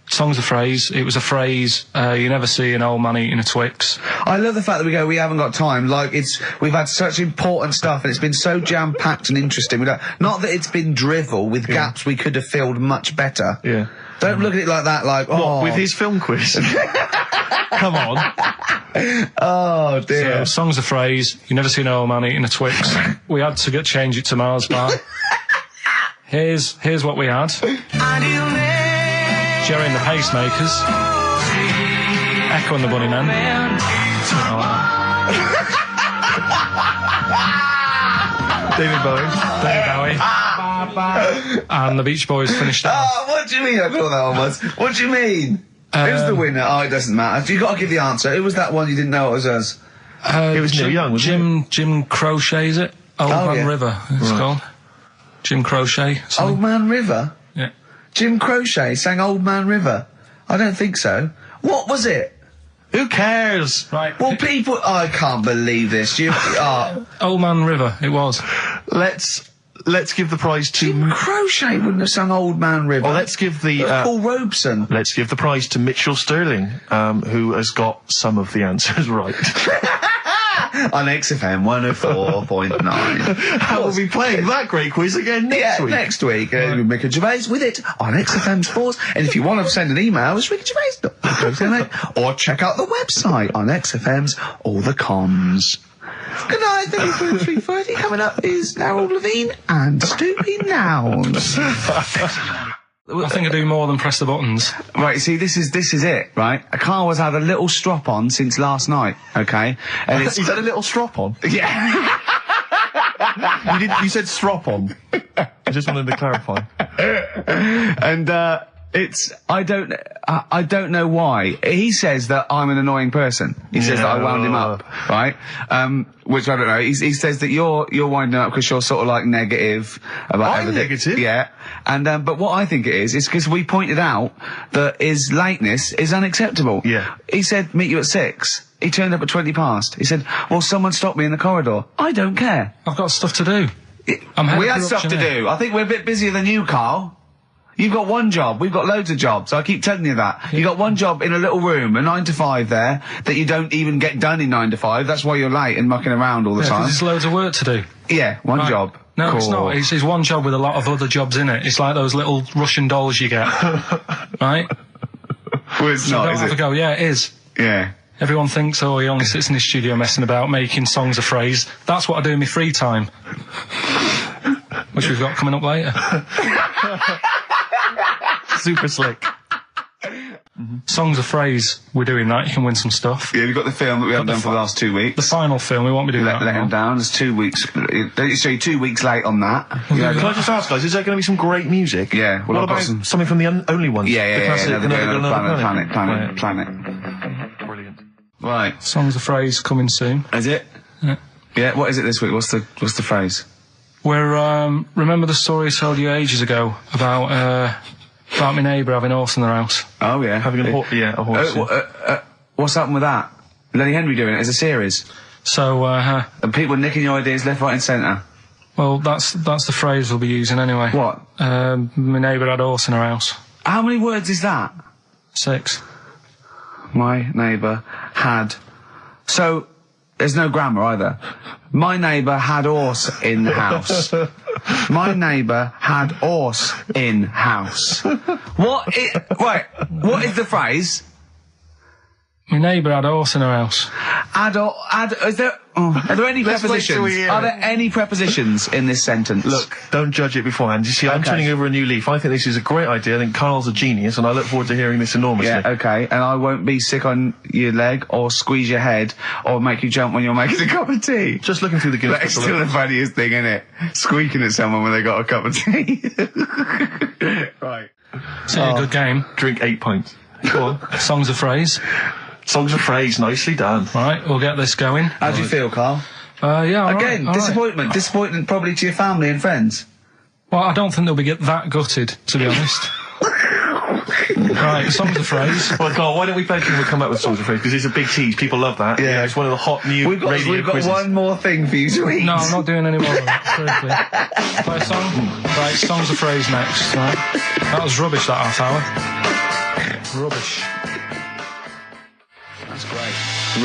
Songs of Phrase. It was a phrase, you never see an old man eating a Twix. I love the fact that we haven't got time. Like, we've had such important stuff, and it's been so jam-packed and interesting. Not that it's been drivel with gaps we could have filled much better. Yeah. Don't look at it like that, like, What, with his film quiz? Come on. Oh, dear. So, Songs of Phrase, you never see an old man eating a Twix. We had to change it to Mars Bar. Here's what we had. Jerry and the Pacemakers. Echo and the Bunnymen. David Bowie. And the Beach Boys finished off. Oh, what do you mean I thought that one was? What do you mean? Who's the winner? Oh, it doesn't matter. You got to give the answer. Who was that one you didn't know it was us? It was Neil Young, wasn't it? Jim Crochet, is it? Old Man River, it's called. Jim Crochet. Old Man River? Yeah. Jim Crochet sang Old Man River? I don't think so. What was it? Who cares? Right. Well, people... I can't believe this. Old Man River, it was. Let's give the prize to... Jim Crochet wouldn't have sung Old Man River. Well, let's give the... Paul Robeson. Let's give the prize to Mitchell Sterling, who has got some of the answers right. On XFM 104.9. We'll be playing that great quiz again next week. Next week. Ricky Gervais with it on XFM Sports. And if you want to send an email, it's rickygervais.co.uk, or check out the website on XFM's All the Comms. Good night, 3:30. Coming up is Harold Levine and Stoopy Nouns. I think I do more than press the buttons. Right, see, this is it, right? Carl has had a little strop on since last night, okay? And He's had a little strop on? Yeah. You said strop on. I just wanted to clarify. And, I don't know why. He says that I'm an annoying person. He says that I wound him up, right? Which I don't know. He says that you're winding up because you're sort of like negative about everything. I'm negative? Yeah. And, but what I think it is because we pointed out that his lateness is unacceptable. Yeah. He said, meet you at 6. He turned up at 20 past. He said, well, someone stopped me in the corridor. I don't care. I've got stuff to do. We had stuff to do. I think we're a bit busier than you, Carl. You've got one job. We've got loads of jobs. I keep telling you that. You've got one job in a little room, a 9 to 5 there, that you don't even get done in 9 to 5. That's why you're late and mucking around all the time. There's loads of work to do. Yeah, one job. No, it's not. It's one job with a lot of other jobs in it. It's like those little Russian dolls you get. Right? Well, it's not, is it? Go. Yeah, it is. Yeah. Everyone thinks, oh, he only sits in his studio messing about, making songs of phrase. That's what I do in my free time. Which we've got coming up later. Super slick. Songs of phrase, we're doing that. You can win some stuff. Yeah, we've got the film that we haven't done for the last 2 weeks. The final film, we won't be doing that. Let him down. There's 2 weeks. So you're 2 weeks late on that. Can I just ask, guys, is there going to be some great music? Yeah. Well, what about something from the Only Ones? Yeah. Planet. Brilliant. Right. Songs of phrase coming soon. Is it? Yeah. What is it this week? What's the phrase? We're remember the story I told you ages ago about my neighbour having a horse in their house. Oh yeah, having a horse. What's happened with that? Lenny Henry doing it as a series. So and people nicking your ideas left, right, and centre. Well, that's the phrase we'll be using anyway. What? My neighbour had a horse in her house. How many words is that? 6. My neighbour had. So there's no grammar either. My neighbour had horse in the house. My neighbour had horse in house. What is the phrase? My neighbour had a horse in her house. Are there any prepositions? Are there any prepositions in this sentence? Look, don't judge it beforehand. You see, I'm turning over a new leaf. I think this is a great idea. I think Carl's a genius, and I look forward to hearing this enormously. Yeah, okay. And I won't be sick on your leg, or squeeze your head, or make you jump when you're making a cup of tea. Just looking through the Guinness. That's still the funniest thing, isn't it? Squeaking at someone when they got a cup of tea. Right. So a good game. Drink 8 pints. Go on. Song's a phrase. Song's a phrase. Nicely done. Right, we'll get this going. How do you feel, Carl? Yeah, all Again, right, all disappointment. right. Disappointment probably to your family and friends. Well, I don't think they'll be that gutted, to be honest. Right, song's a phrase. Well, Carl, why don't we both come up with songs of phrase? Because it's a big tease. People love that. Yeah. It's one of the hot new We've got quizzes. one more thing for you to eat. No, I'm not doing any more of that. Very clear. Play a song? Right, song's a phrase next. Right. That was rubbish, that half hour. Rubbish. That's great.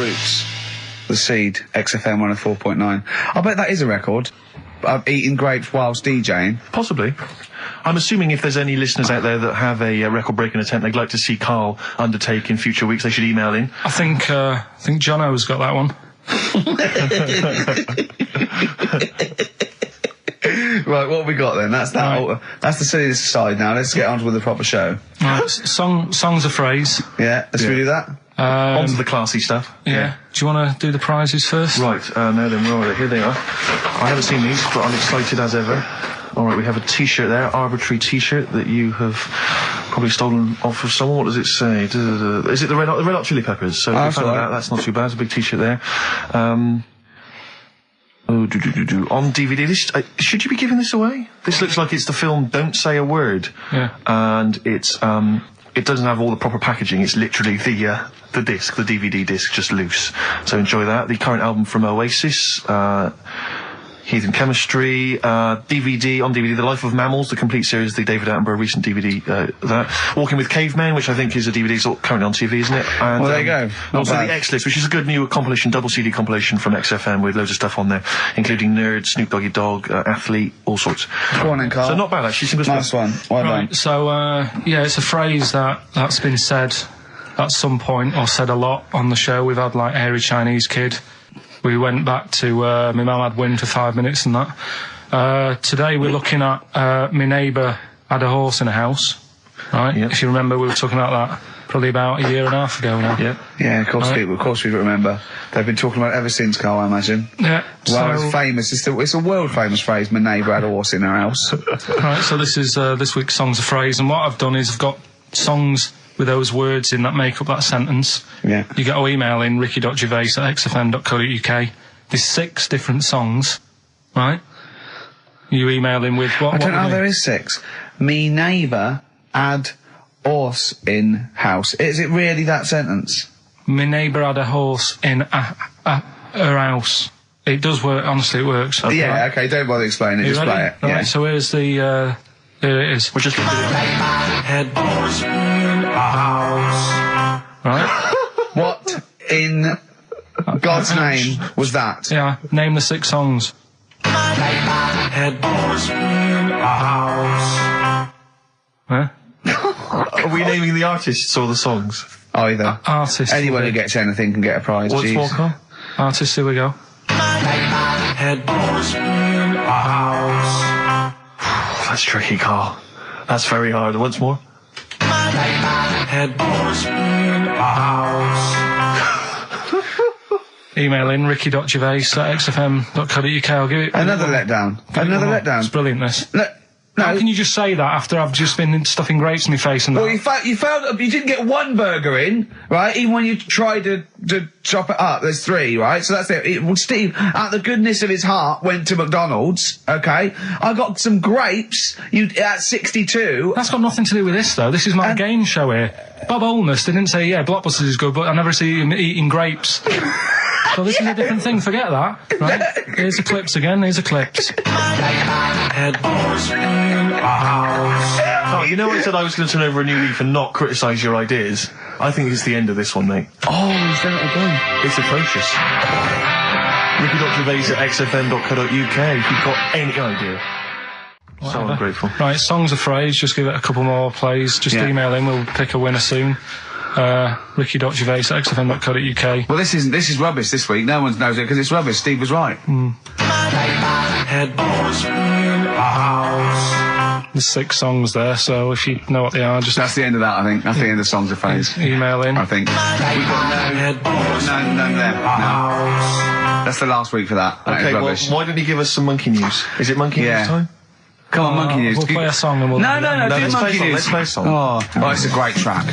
Roots. The Seed. XFM 104.9. I bet that is a record. Eating grapes whilst DJing. Possibly. I'm assuming if there's any listeners out there that have a record-breaking attempt they'd like to see Carl undertake in future weeks, they should email in. I think Jono's got that one. Right, what have we got then? That's that. Right. That's the silliness aside now. Let's get on with the proper show. Right, song's a phrase. Yeah, let's do that. On to the classy stuff. Yeah. Do you want to do the prizes first? Right, now then, where are they? Here they are. I haven't seen these, but I'm excited as ever. Alright, we have a t-shirt there, arbitrary t-shirt that you have probably stolen off of someone. What does it say? Is it the Red Hot Chili Peppers? So if you found that, that's not too bad. It's a big t-shirt there. On DVD, this, should you be giving this away? This looks like it's the film Don't Say a Word. Yeah. And it's, it doesn't have all the proper packaging. It's literally the disc, the DVD disc, just loose. So enjoy that. The current album from Oasis, Heathen Chemistry, DVD, on DVD, The Life of Mammals, the complete series, the David Attenborough recent DVD, that. Walking with Cavemen, which I think is a DVD, it's currently on TV, isn't it? And, Well, there you go. Not Also bad. the X-List, which is a good new compilation, double CD compilation from XFM with loads of stuff on there, including Nerd, Snoop Doggy Dogg, Athlete, all sorts. Go on then, Carl. So not bad, actually. Simple Nice one. Well done. Right, so, yeah, it's a phrase that's been said at some point, or said a lot on the show. We've had, like, Hairy Chinese Kid. We went back to, my mum had wind for 5 minutes and that. Today we're looking at, my neighbour had a horse in a house. Right? Yep. If you remember, we were talking about that probably about a year and a half ago now. Yeah. Yeah, of course, Right. of course we remember. They've been talking about it ever since, Carl, I imagine. Yeah. Well, so, it's famous. It's a world famous phrase. My neighbour had a horse in her house. right, so this is, this week's Song's a Phrase, and what I've done is I've got songs with those words in that make up that sentence. Yeah. You get to email in ricky.gervais@xfm.co.uk. There's 6 different songs, right? You email in with what? I don't what know. would There it- is 6. Me neighbour had horse in house. Is it really that sentence? My neighbour had a horse in her house. It does work. Honestly, it works. Yeah. Okay. Don't bother explaining it. You Just ready? play it. Right, Yeah. so here's the. Here it is. We're just going to do it. Had horse in a house. Right? What in God's name was that? Yeah. Name the 6 songs. Had horse in a house. Huh? Are we naming the artists or the songs? Either. Artists. Anyone who gets anything can get a prize. What's Jeez. more, Carl? Artists. Here we go. Had horse in a house. That's tricky, Carl. That's very hard. Once more. Had horse in a house. Email in ricky.gervais@xfm.co.uk. I'll give it. Another letdown. Another It's letdown. brilliant, this. No. How can you just say that after I've just been stuffing grapes in my face and that? Well, you failed. You didn't get one burger in, right? Even when you tried to chop it up, there's 3, right? So that's it. Steve, out of the goodness of his heart, went to McDonald's. Okay, I got some grapes. At 62. That's got nothing to do with this, though. This is my game show here. Bob Holness didn't say, yeah, Blockbusters is good, but I never see him eating grapes. So this is a different thing. Forget that. Right? Here's the clips again. Here's the clips. Had horse in a house. Oh, you know I said I was going to turn over a new leaf and not criticise your ideas? I think it's the end of this one, mate. Oh, he's done it again. It's atrocious. Ricky.Gervais at XFM.co.uk if you've got any idea. So ungrateful. Right, songs of phrase, just give it a couple more plays. Just email in, we'll pick a winner soon. Ricky.Gervais at XFM.co.uk. Well, this is rubbish this week. No one knows it because it's rubbish. Steve was right. Had balls in a house. There's 6 songs there, so if you know what they are, just That's the end of that, I think. That's the end of songs of phrase. email in. I think. We've got none there. No. That's the last week for that. That is Okay, well, rubbish. why don't you give us some monkey news? Is it monkey news time? Come on, monkey news. We'll play a song and we'll... No, No, do let's monkey play a song, news. let's play a song. Oh, it's a great track.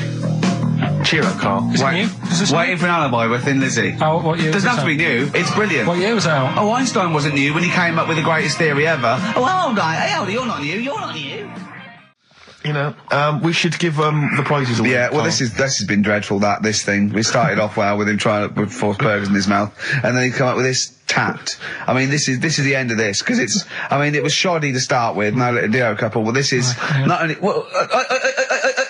Cheer up, Carl. Is it new? Is this Waiting for an Alibi with Thin Lizzy. Oh, what year was Doesn't it have to be out? new. It's brilliant. What year was it out? Oh, Einstein wasn't new when he came up with the greatest theory ever. Oh, hold on. Hey, hold on. You're not new. You're not new. You know, we should give the prizes away. Yeah, well, Carl. this has been dreadful. This thing. We started off well with him trying to force burgers in his mouth, and then he come up with this tapped. I mean, this is the end of this because it's. I mean, it was shoddy to start with. No little Dio couple. Well, this is not only. Well,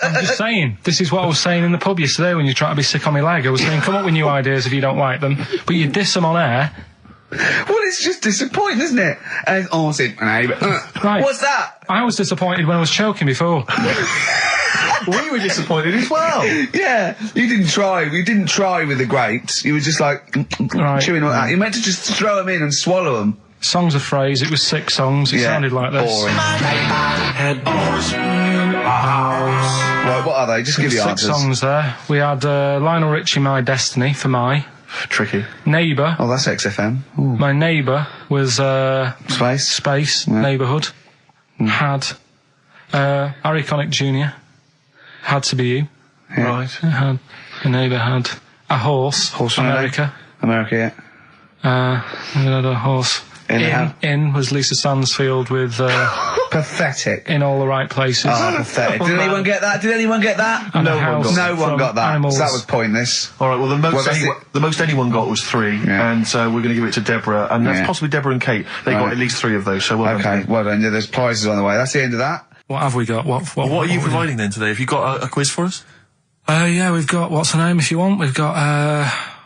I'm just saying, this is what I was saying in the pub yesterday when you try to be sick on my leg. I was saying, come up with new ideas if you don't like them, but you diss them on air. well, it's just disappointing, isn't it? And awesome. Right. What's that? I was disappointed when I was choking before. We were disappointed as well. Yeah, you didn't try. You didn't try with the grapes. You were just like Right. chewing on that. You meant to just throw them in and swallow them. Songs of phrase, it was 6 songs, it sounded like this. Boring. Had balls in a house. Right, what are they? Just give you 6 answers. songs there. We had Lionel Richie, My Destiny, for my. Tricky. Neighbour. Oh, that's XFM. Ooh. My neighbour was Space. Neighbourhood. Had Harry Connick Jr. Had to be you. Yeah. Right. Had a neighbour had a horse. From America. America, yeah. We had a horse. In was Lisa Stansfield with Pathetic. In All the Right Places. Oh, pathetic. Did anyone get that? Did anyone get that? And no a one house got No one from got that. Animals. So that was pointless. All right. Well, the most anyone got was 3, Yeah. and we're going to give it to Deborah, and that's Yeah. possibly Deborah and Kate. They got Right. at least 3 of those. So well done. Okay, well done. Yeah, there's prizes on the way. That's the end of that. What have we got? What What are you we providing then today? Have you got a quiz for us? Yeah, we've got, what's her name if you want? We've got,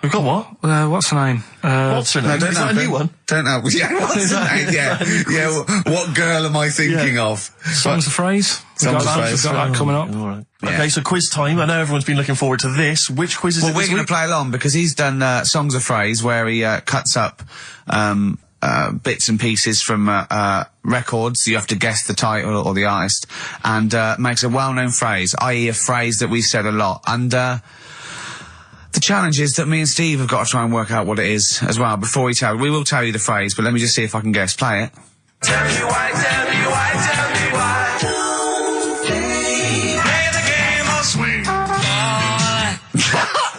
We've got what? what's her name? What's her name? Is that a new one? Don't know. Yeah, what's the name? Yeah. What girl am I thinking of? Songs of phrase. We've Songs got of that. phrase. We've got that coming up. All right. Yeah. Okay, so quiz time. I know everyone's been looking forward to this. Which quiz is Well, it we're this going to week? play along because he's done Songs of Phrase where he cuts up bits and pieces from records. You have to guess the title or the artist and makes a well-known phrase, i.e. a phrase that we've said a lot. And the challenge is that me and Steve have got to try and work out what it is as well before we will tell you the phrase, but let me just see if I can guess. Play it. Tell me why, tell me why, tell me why. Play the game or swing.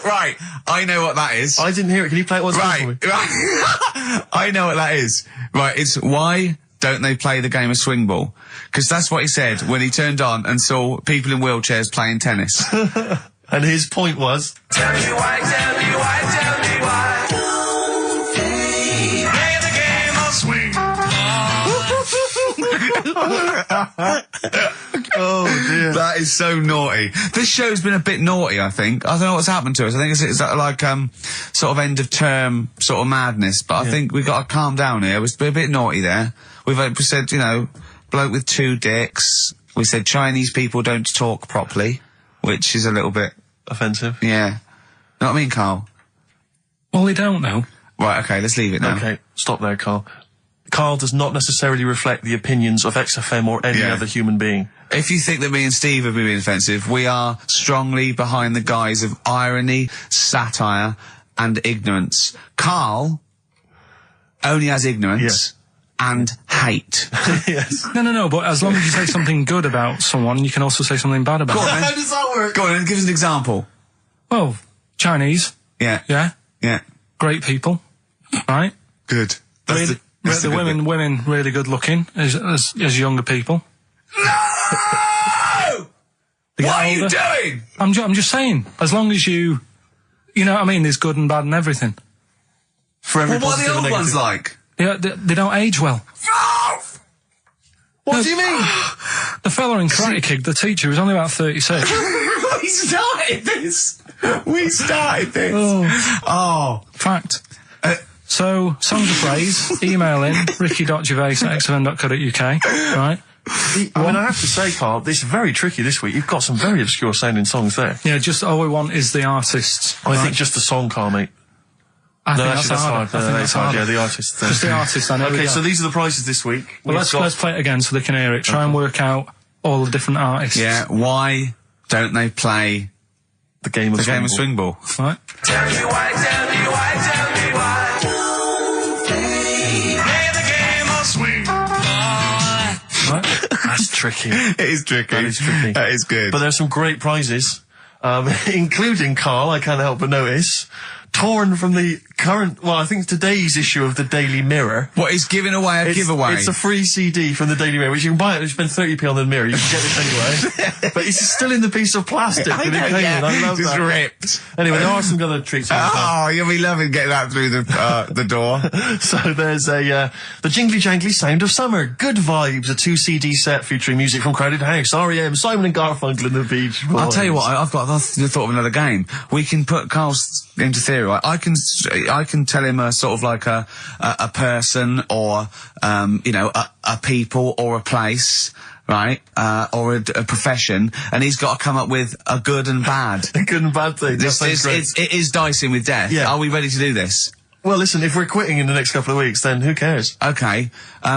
Right, I know what that is. I didn't hear it. Can you play it once more for me? Right. I know what that is. Right, it's why don't they play the game of swing ball? Because that's what he said when he turned on and saw people in wheelchairs playing tennis. And his point was... Tell me why, tell me why, tell me why. Play the game or swing. Oh, dear. That is so naughty. This show's been a bit naughty, I think. I don't know what's happened to us. I think it's like sort of end of term sort of madness, but I think we've got to calm down here. We're a bit naughty there. We've said, bloke with 2 dicks. We said Chinese people don't talk properly, which is a little bit... Offensive. Yeah. Know what I mean, Carl? Well, they don't know. Right, okay, let's leave it now. Okay, stop there, Carl. Carl does not necessarily reflect the opinions of XFM or any other human being. If you think that me and Steve have been offensive, we are strongly behind the guise of irony, satire, and ignorance. Carl only has ignorance and hate. Yes. No, but as long as you say something good about someone, you can also say something bad about them. How does that work? Go on, and give us an example. Well, Chinese, Yeah. yeah, great people, right? Good. Really, the women really good looking as younger people. No! They get What are you older. doing? I'm just saying, as long as you know what I mean, there's good and bad and everything. For every Well, what are the positive old and ones negative. like? They don't age well. What do you mean? The fella in Karate Kid, the teacher, was only about 36. We started this. We started this. Oh. Fact. So, So, songs of praise, email in, ricky.gervais@xfm.co.uk, right? I mean, I have to say, Carl, this is very tricky this week. You've got some very obscure sounding songs there. Yeah, just all we want is the artists. I think just the song, Carl, mate. I think that's hard. That's hard. Yeah, the artist. Just the artist, I know. Okay, so these are the prizes this week. Well, let's play it again so they can hear it. Try and work out all the different artists. Yeah, why don't they play the game of swing ball? Right. Tell me why, tell me why, tell me why. Play the game of swing ball. Right. That's tricky. It is tricky. That is tricky. That is good. But there's some great prizes, including, Carl, I can't help but notice, torn from the current, well, I think today's issue of the Daily Mirror. What, he's giving away a giveaway? It's a free CD from the Daily Mirror, which you can buy it, you spend 30p on the Mirror, you can get this anyway. But it's still in the piece of plastic that it came in. I love just that. ripped. Anyway, there are some other treats. Oh, you'll be loving getting that through the door. So there's the Jingly Jangly Sound of Summer, Good Vibes, a 2 CD set featuring music from Crowded House, R.E.M., Simon and Garfunkel and the Beach Boys. I'll tell you what, I've thought of another game. We can put Carl's into theory, right? I can tell him a sort of like a person or, you know, a people or a place, right? Or a profession, and he's got to come up with a good and bad. A good and bad thing. It is dicing with death. Yeah. Are we ready to do this? Well, listen, if we're quitting in the next couple of weeks, then who cares? Okay.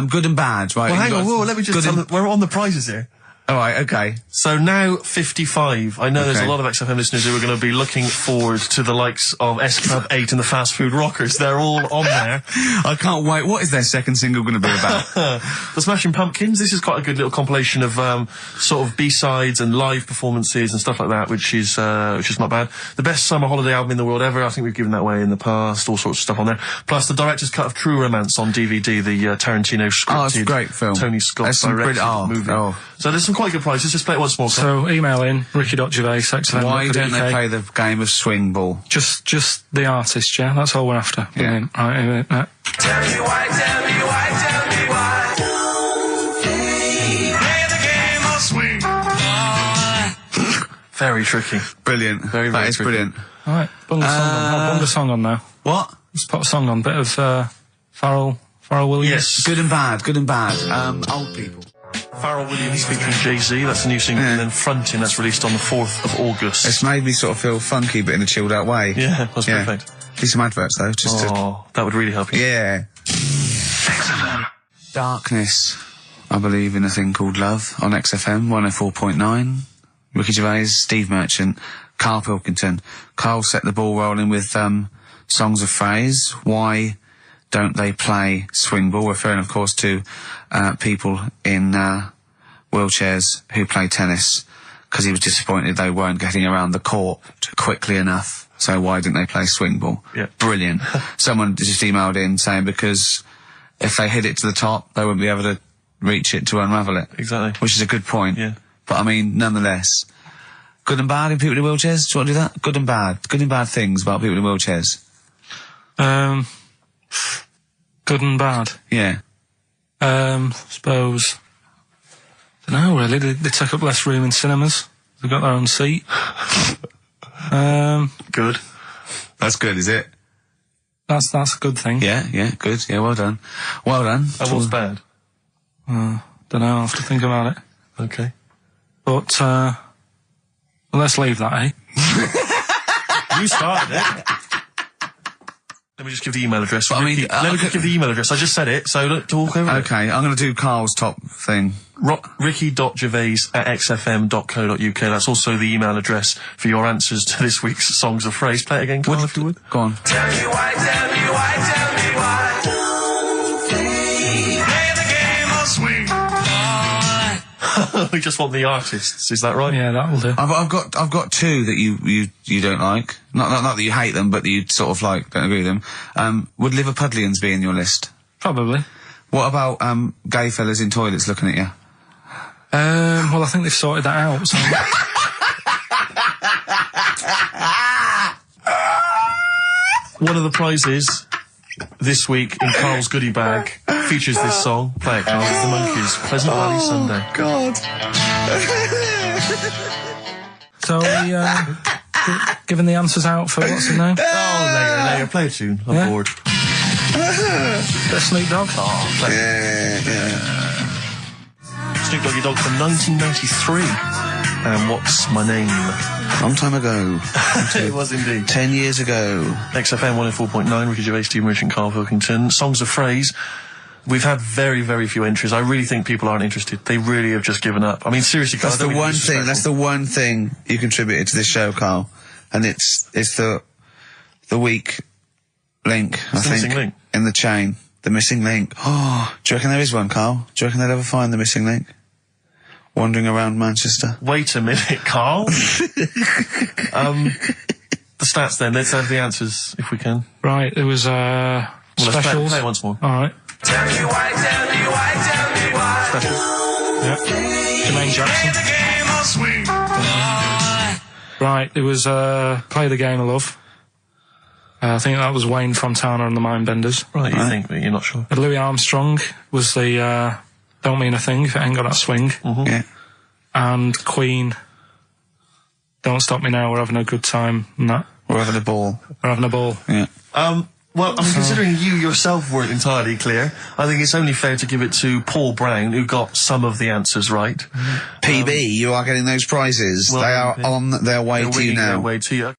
Good and bad, right? Well, hang on, whoa, let me just tell them, we're on the prizes here. Alright, okay. So now 55. I know there's a lot of XFM listeners who are going to be looking forward to the likes of S Club 8 and the Fast Food Rockers. They're all on there. I can't wait. What is their second single going to be about? The Smashing Pumpkins. This is quite a good little compilation of sort of B-sides and live performances and stuff like that, which is not bad. The best summer holiday album in the world ever. I think we've given that away in the past. All sorts of stuff on there. Plus the director's cut of True Romance on DVD, the Tarantino scripted. Oh, it's a great film. Tony Scott directed movie. Oh. So there's some quite good prizes. Just play it once more. So email in ricky.gervais@xfm.co.uk. Why don't they play the game of swing ball? Just the artist, yeah? That's all we're after. Yeah. Right, Tell me why, tell me why, tell me why. Play the game of swing ball. Very tricky. Brilliant. Very, very That is tricky. brilliant. Alright, bung the song on now. What? Let's put a song on. Bit of Pharrell Williams. Yes. Good and bad. Good and bad. Old people. Pharrell Williams featuring Jay-Z, that's a new single, and then Frontin', that's released on the 4th of August. It's made me sort of feel funky, but in a chilled out way. Yeah, that's perfect. Do some adverts though, just to... That would really help you. Yeah. Darkness. I believe in a thing called love on XFM 104.9. Ricky Gervais, Steve Merchant, Karl Pilkington. Karl set the ball rolling with songs of phrase. Why don't they play swing ball? Referring, of course, to people in wheelchairs who play tennis, because he was disappointed they weren't getting around the court quickly enough. So why didn't they play swing ball? Yeah. Brilliant. Someone just emailed in saying because if they hit it to the top, they wouldn't be able to reach it to unravel it. Exactly. Which is a good point. Yeah. But I mean, nonetheless, good and bad in people in wheelchairs? Do you want to do that? Good and bad. Good and bad things about people in wheelchairs. Good and bad. Yeah. Suppose. Don't know really. They take up less room in cinemas. They've got their own seat. Good. That's good, is it? That's a good thing. Yeah, good. Yeah, well done. Well done. And what's bad? Don't know. I'll have to think about it. Okay. But well, let's leave that, eh? You started it. Let me just give the email address. But I mean, let me just give the email address. I just said it, so don't talk over it. Okay, I'm going to do Carl's top thing. Ricky.gervais@xfm.co.uk. That's also the email address for your answers to this week's Songs of Phrase. Play it again, Carl, if you would. Go on. Tell me why, tell me why, tell me why. Play the game of swing ball. We just want the artists, is that right? Yeah, that'll do. I've got two that you don't like. Not that you hate them, but that you sort of like, don't agree with them. Would Liverpudlians be in your list? Probably. What about gay fellas in toilets looking at you? Well, I think they've sorted that out. So. One of the prizes this week in Carl's goodie bag features this song. Play it, Carl. It's the Monkees, Pleasant Valley Sunday. God. So we giving the answers out for what's the name? Oh, later. Play a tune. I'm bored. That's Snoop Dogg. Oh, Yeah. Snoop Doggy Dogg from 1993. And What's My Name? Long time ago. It was indeed. 10 years ago. XFM 104.9, Ricky Gervais, Steve Merchant, Karl Pilkington. Songs of Phrase. We've had very, very few entries. I really think people aren't interested. They really have just given up. I mean, seriously, Karl, That's the one thing you contributed to this show, Carl. And it's the weak link, I think. Missing link. In the chain. The missing link. Oh, do you reckon there is one, Carl? Do you reckon they'll ever find the missing link? Wandering around Manchester. Wait a minute, Carl. The stats then. Let's have the answers, if we can. Right, there was, Let's specials. play it once more. Alright. Tell me why, tell me why, tell me why. Special. Yep. Jermaine Jackson. The game of swing. Right, it was, Play the Game of Love. I think that was Wayne Fontana and the Mindbenders. Right, you think, but you're not sure. Louis Armstrong was the, Don't Mean a Thing If It Ain't Got That Swing. Yeah. And Queen, Don't Stop Me Now, We're Having a Good Time, and that. We're having a ball. We're having a ball. Yeah. Well, I mean, considering you yourself weren't entirely clear, I think it's only fair to give it to Paul Brown, who got some of the answers right. PB, you are getting those prizes. Well, they are on their way They're to you winging their now. way to you.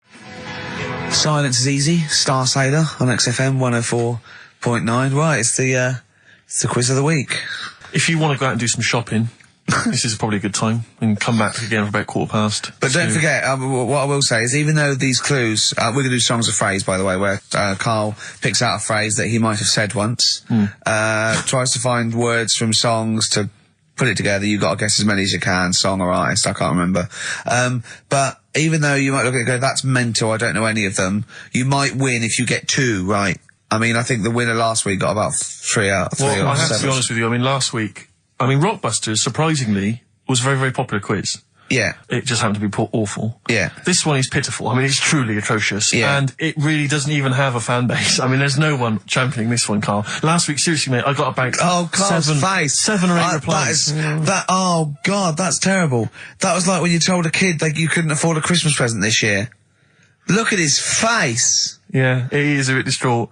Silence is Easy, Star Sailor on XFM 104.9. Right, it's the quiz of the week. If you want to go out and do some shopping, this is probably a good time, and come back again for about 1:15. But don't forget, what I will say is, even though these clues, we're going to do songs of phrase, by the way, where Carl picks out a phrase that he might have said once, tries to find words from songs to put it together. You've got to guess as many as you can, song or artist, I can't remember. But even though you might look at it and go, that's mental, I don't know any of them, you might win if you get 2 right. I mean, I think the winner last week got about 3 out of 3 Well, or I have 7. to be honest with you, I mean, last week, Rockbusters, surprisingly, was a very, very popular quiz. Yeah. It just happened to be awful. Yeah. This one is pitiful. I mean, it's truly atrocious. Yeah. And it really doesn't even have a fan base. I mean, there's no one championing this one, Carl. Last week, seriously, mate, I got about Carl's face. 7 or 8 replies. Oh God, that's terrible. That was like when you told a kid that you couldn't afford a Christmas present this year. Look at his face. Yeah, it is a bit distraught.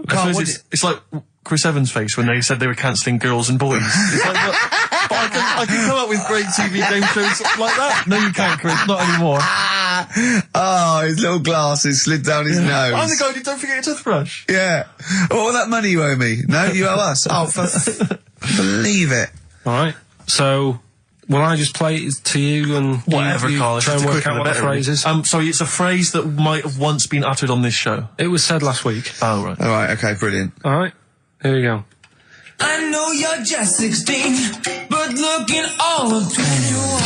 Carl, I suppose it's like Chris Evans' face when they said they were cancelling Girls and Boys. It's like, but I can come up with great TV game shows like that. No, you can't, Chris. Not anymore. Oh, his little glasses slid down his nose. I'm the guy who don't forget your toothbrush. Yeah. All that money you owe me. No, you owe us. Oh, believe it. Alright, so, will I just play it to you and Whatever, you Carl. try and work out what the phrase is? Sorry, it's a phrase that might have once been uttered on this show. It was said last week. Oh, right. All right, okay, brilliant. Alright, here we go. I know you're just 16, but looking all of 21.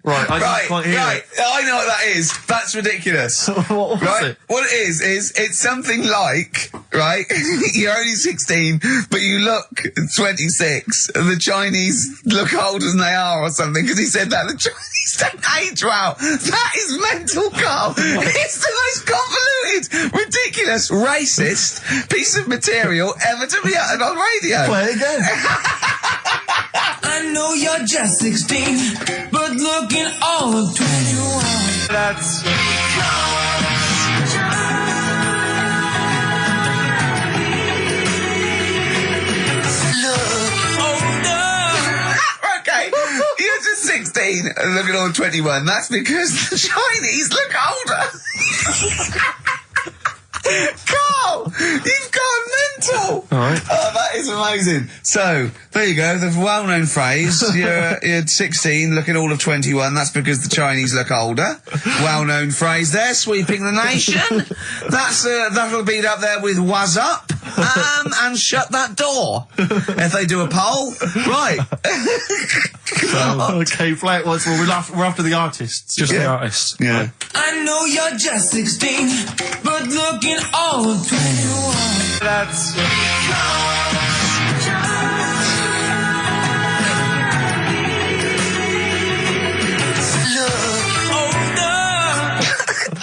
Right, I Right, can't hear right. it. I know what that is. That's ridiculous. What was Right? it? What it is it's something like, right, you're only 16, but you look 26, and the Chinese look older than they are or something, because he said that. The Chinese don't age well. That is mental, Carl. It's the most convoluted, ridiculous, racist piece of material ever to be uttered on radio. Play it again. I know you're just 16, but looking all of 21. That's... Okay, you're just 16 and looking all 21. That's because the Chinese look older. Carl, you've gone mental. All right. Oh, that is amazing. So, there you go, the well-known phrase, you're 16, looking all of 21, that's because the Chinese look older. Well-known phrase there, sweeping the nation. That'll be up there with "was up," and "shut that door." If they do a poll. Right. Okay, play it once more. We're after the artists. Just the artists. Yeah. I know you're just 16, but looking all of 21. That's...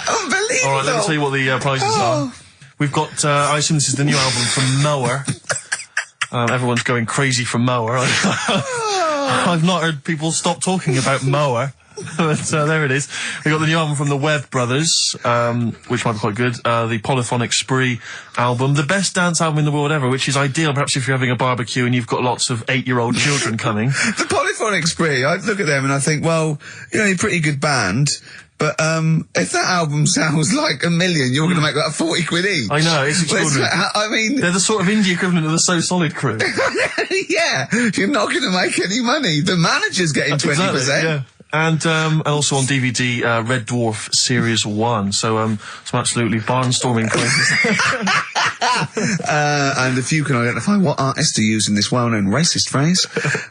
Unbelievable. All right, let me tell you what the prizes are. We've got, I assume this is the new album from Mower. Everyone's going crazy for Mower. I've not heard people stop talking about Mower. But there it is. We got the new album from the Webb Brothers, which might be quite good. The Polyphonic Spree album, the best dance album in the world ever, which is ideal perhaps if you're having a barbecue and you've got lots of 8-year-old children coming. The Polyphonic Spree, I look at them and I think, well, you know, you're a pretty good band. But, if that album sounds like $1 million, you're gonna make that 40 quid each. I know, it's extraordinary. I mean... They're the sort of indie equivalent of the So Solid crew. Yeah, you're not gonna make any money. The manager's getting 20%. Exactly, yeah. And also on DVD, Red Dwarf Series 1. So, some absolutely barnstorming places. And if you can identify what artist to use in this well-known racist phrase,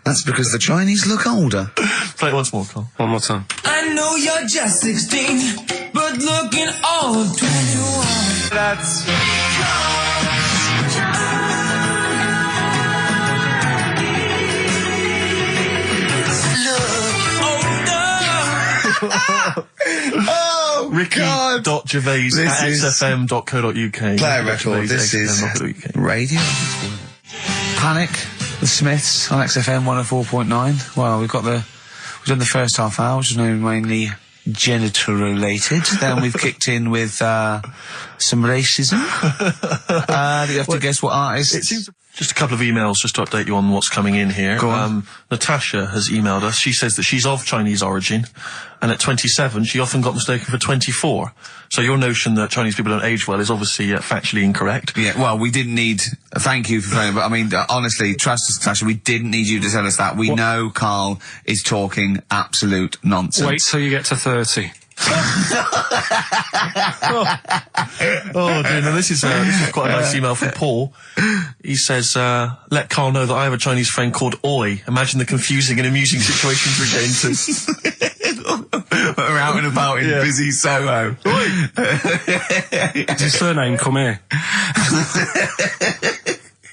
that's because the Chinese look older. Play it once more, Carl. One more time. I know you're just 16, but looking all of 21. That's... Oh, Ricky.Gervais at xfm.co.uk. Play a record. This is radio. Panic, the Smiths on XFM 104.9. Well, we've done the first half hour, which is mainly genital related. Then we've kicked in with some racism. You have to guess what artist. It seems just a couple of emails just to update you on what's coming in here. Go on. Natasha has emailed us. She says that she's of Chinese origin, and at 27 she often got mistaken for 24. So your notion that Chinese people don't age well is obviously factually incorrect. Yeah, well, we didn't need... Thank you for phoning, but I mean, honestly, trust us, Natasha, we didn't need you to tell us that. We know Carl is talking absolute nonsense. Wait till you get to 30. Oh dear, now this is quite a nice email from Paul. He says, let Carl know that I have a Chinese friend called Oi. Imagine the confusing and amusing situations we get into. We're out and about in busy Soho. Does his surname come here?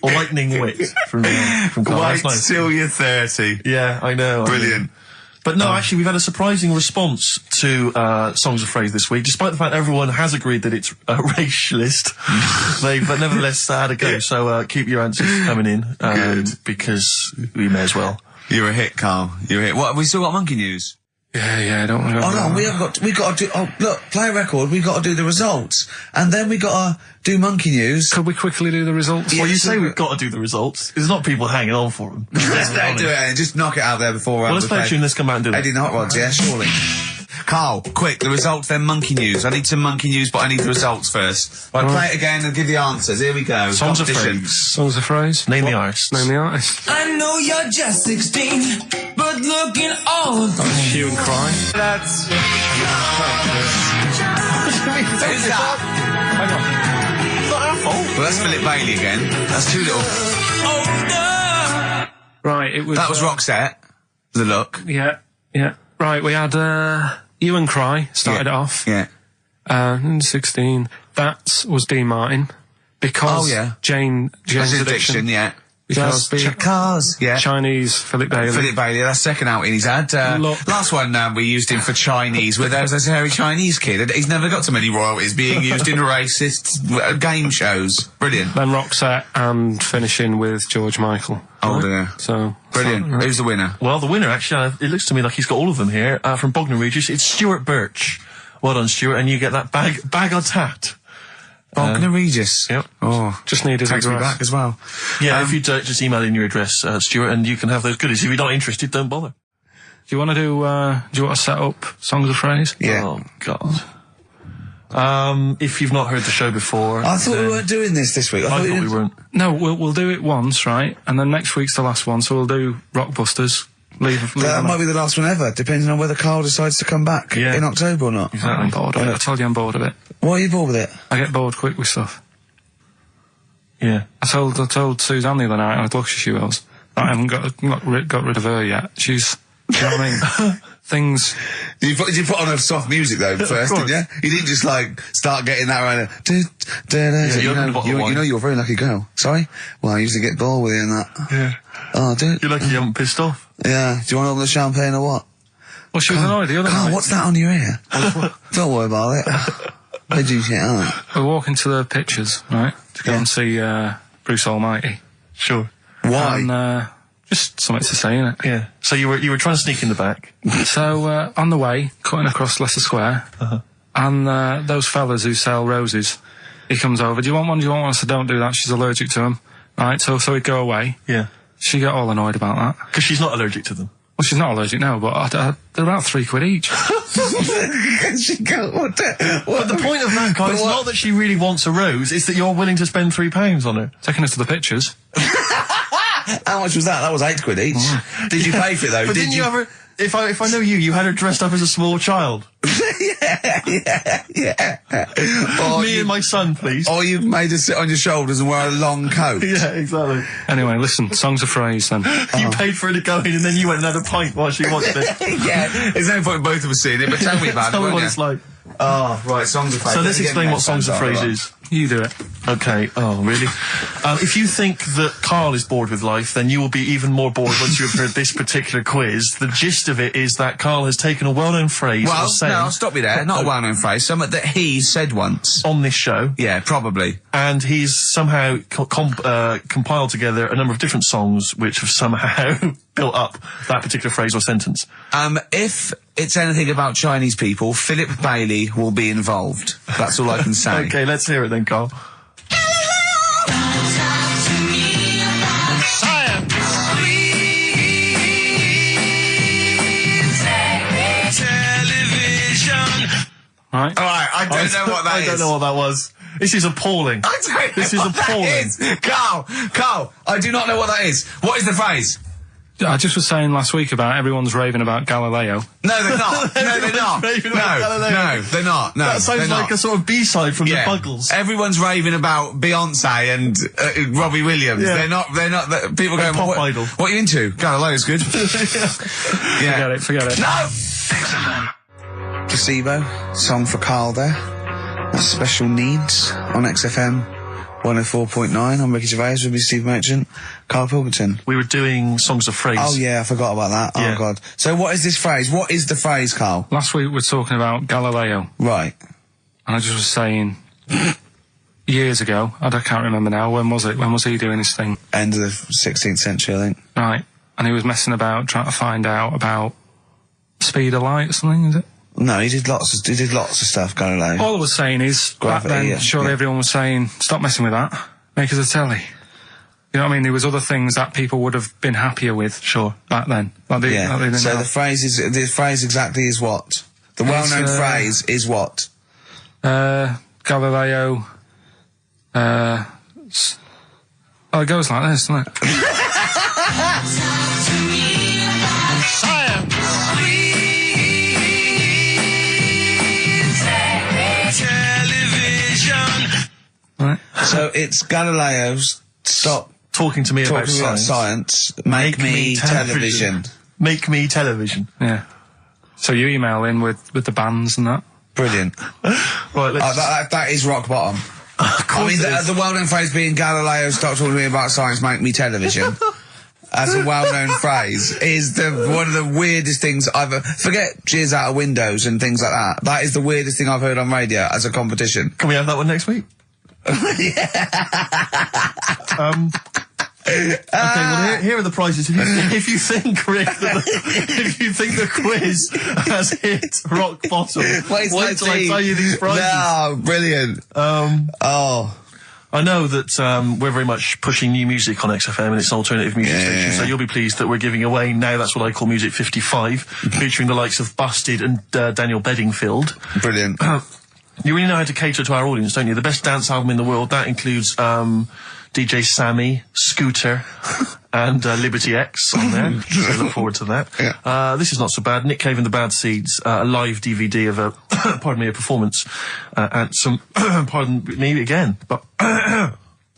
Lightning wit from Carl. Wait That's nice. till you're 30. Yeah, I know. Brilliant. But no, actually, we've had a surprising response to Songs of Phrase this week, despite the fact everyone has agreed that it's racialist. They've nevertheless had a go. So keep your answers coming in, because we may as well. You're a hit, Carl. You're a hit. What? Have we still got monkey news? Yeah, I don't want to... Oh no, we got to do... Oh, look, play a record, we got to do the results. And then we got to do monkey news. Could we quickly do the results? Well, you say we've got to do the results. There's not people hanging on for them. Let's do it and just knock it out there before... Well, let's play a tune, let's come out and do it. Eddie Hot Rods, yeah, surely. Carl, quick, the results, then monkey news. I need some monkey news, but I need the results first. Right, play it again and give the answers. Here we go. Songs of Phrase. Songs of Phrase. Name the artist. Name the artist. I know you're just 16, but looking all of 21. Hue and Cry. That's... Who's that? Hang on. Well, that's Philip Bailey again. That's too little. Right, it was... That was Roxette. The Look. Yeah. Right, we had Hue and Cry started it off. Yeah. 16. That was Dean Martin. Because Jane's Addiction. Yeah. Because Cars, yeah. Chinese Philip Bailey. Philip Bailey, that's second outing he's had. Last one, we used him for Chinese, where there was a hairy Chinese kid. He's never got so many royalties being used in racist game shows. Brilliant. Then Roxette and finishing with George Michael. Oh dear. So brilliant. Who's the winner? Well, the winner, actually, it looks to me like he's got all of them here, from Bognor Regis. It's Stuart Birch. Well done, Stuart, and you get that bag of tat. Bognor Regis. Yep. Oh, just need his takes address. me back as well. Yeah, if you just email in your address, Stuart, and you can have those goodies. If you're not interested, don't bother. Do you want to set up Songs of Phrase? Yeah. Oh, God. If you've not heard the show before... I thought we weren't doing this week. I thought we weren't. No, we'll do it once, right? And then next week's the last one, so we'll do Rockbusters. That might be the last one ever, depending on whether Carl decides to come back in October or not. Exactly. I'm bored of it. I told you I'm bored of it. Why are you bored with it? I get bored quick with stuff. Yeah. I told Suzanne the other night, I'd look at she was. I haven't got rid of her yet. She's... Do you know what I mean? Things... Did you put on a soft music, though, first, didn't you? You didn't just, start getting that right... You know you're a very lucky girl. Sorry? Well, I usually get bored with you and that. Yeah. Oh, dude. You're lucky you haven't pissed off. Yeah. Do you want all the champagne or what? Well, she was annoyed the other night. What's that on your ear? Don't worry about it. Where'd you get on? We're walking to the pictures, right? To go and see Bruce Almighty. Sure. Why? And, just something to say, innit? Yeah. So you were trying to sneak in the back. So, on the way, cutting across Leicester Square, and those fellas who sell roses, he comes over, do you want one? I said, don't do that, she's allergic to them. Right, so he'd go away. Yeah. She got all annoyed about that. Because she's not allergic to them. Well, she's not allergic now, but they're about £3 each. But the point of that, Carl, is not that she really wants a rose, it's that you're willing to spend £3 on her. Taking her to the pictures. How much was that? That was £8 each. Did you pay for it though? But didn't you ever... If I know you had her dressed up as a small child. yeah. Me and my son, please. Or you made her sit on your shoulders and wear a long coat. Yeah, exactly. Anyway, listen, songs of phrase then. You paid for her to go in and then you went and had a pint while she watched it. Yeah, there's no point in both of us seeing it, but tell me about Tell it, me what won't it's you? like. Oh, right, songs of phrase. So let's explain what songs of phrase is. You do it. Okay. Oh, really? If you think that Carl is bored with life, then you will be even more bored once you have heard this particular quiz. The gist of it is that Carl has taken a well-known phrase Well, or saying... no, I'll stop you there. Not a well-known phrase. Something that he said once. On this show. Yeah, probably. And he's somehow compiled together a number of different songs which have somehow built up that particular phrase or sentence. If it's anything about Chinese people, Philip Bailey will be involved. That's all I can say. Okay, let's hear it then, Carl. Right. Alright, I don't know what that is. I don't know what that was. This is appalling. I don't know This is what that appalling. is. Carl, I do not know what that is. What is the phrase? I just was saying last week about everyone's raving about Galileo. No, they're not. No, they're not. Raving about Galileo. No, they're not. No, That sounds they're like not. a sort of B-side from Yeah. the Buggles. Everyone's raving about Beyonce and Robbie Williams. Yeah. They're not, people going, Pop what, idol. What are you into? Galileo's good. Yeah. Forget it. No! Placebo, song for Carl there. That's Special Needs on XFM 104.9. I'm Ricky Gervais with me, Steve Merchant, Karl Pilkington. We were doing songs of phrase. Oh yeah, I forgot about that. Yeah. Oh god. So what is this phrase? What is the phrase, Carl? Last week we were talking about Galileo, Right. and I just was saying, years ago, I can't remember now, when was it? When was he doing his thing? End of the 16th century, I think. Right. And he was messing about, trying to find out about speed of light or something, is it? No, he did lots of stuff, Galileo. All I was saying is, Gravity, back then, yeah, surely yeah. everyone was saying, stop messing with that, make us a telly. You know what I mean? There was other things that people would have been happier with, sure, back then. Like they Yeah. didn't So have. the phrase exactly is what? The well-known phrase is what? Galileo, oh, it goes like this, doesn't it? Right. So it's Galileo's stop Talking to me about talking about science. science, make me television. Make me television. Yeah. So you email in with the bands and that? Brilliant. Right, let's... That is rock bottom. I mean, the well-known phrase being Galileo, stop talking to me about science, make me television. As a well-known phrase is one of the weirdest things I've forget cheers out of windows and things like that. That is the weirdest thing I've heard on radio as a competition. Can we have that one next week? Okay, well, here are the prizes. If you think, Rick, if you think the quiz has hit rock bottom, wait till I tell you these prizes. No, brilliant. I know that we're very much pushing new music on XFM, and it's an alternative music station, so you'll be pleased that we're giving away now, that's what I call Music 55, featuring the likes of Busted and Daniel Bedingfield. Brilliant. You really know how to cater to our audience, don't you? The best dance album in the world, that includes DJ Sammy, Scooter, and Liberty X on there. So look forward to that. Yeah. This is not so bad. Nick Cave and the Bad Seeds, a live DVD of a, pardon me, a performance, and some, pardon me again, but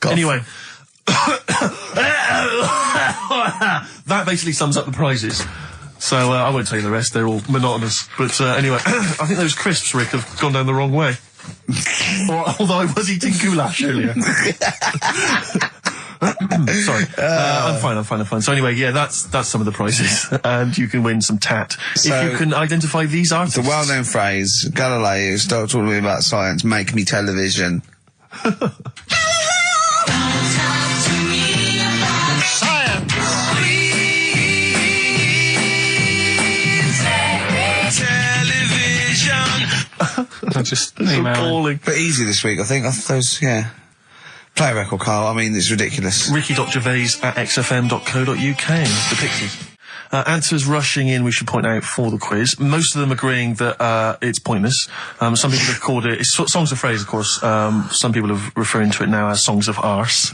anyway. That basically sums up the prizes. So, I won't tell you the rest, they're all monotonous. But, anyway, I think those crisps, Rick, have gone down the wrong way. Although I was eating goulash earlier. Sorry. I'm fine. So anyway, yeah, that's some of the prizes. And you can win some tat. So, if you can identify these artists. The well-known phrase, Galileo, stop talking to me about science, make me television. Science. I just email. Appalling. But easy this week, I think. Yeah. Play a record, Carl. I mean, it's ridiculous. Ricky.Gervais at xfm.co.uk. The Pixies. Answers rushing in, we should point out, for the quiz. Most of them agreeing that it's pointless. Some people have called it... It's songs of phrase, of course. Some people are referring to it now as songs of arse.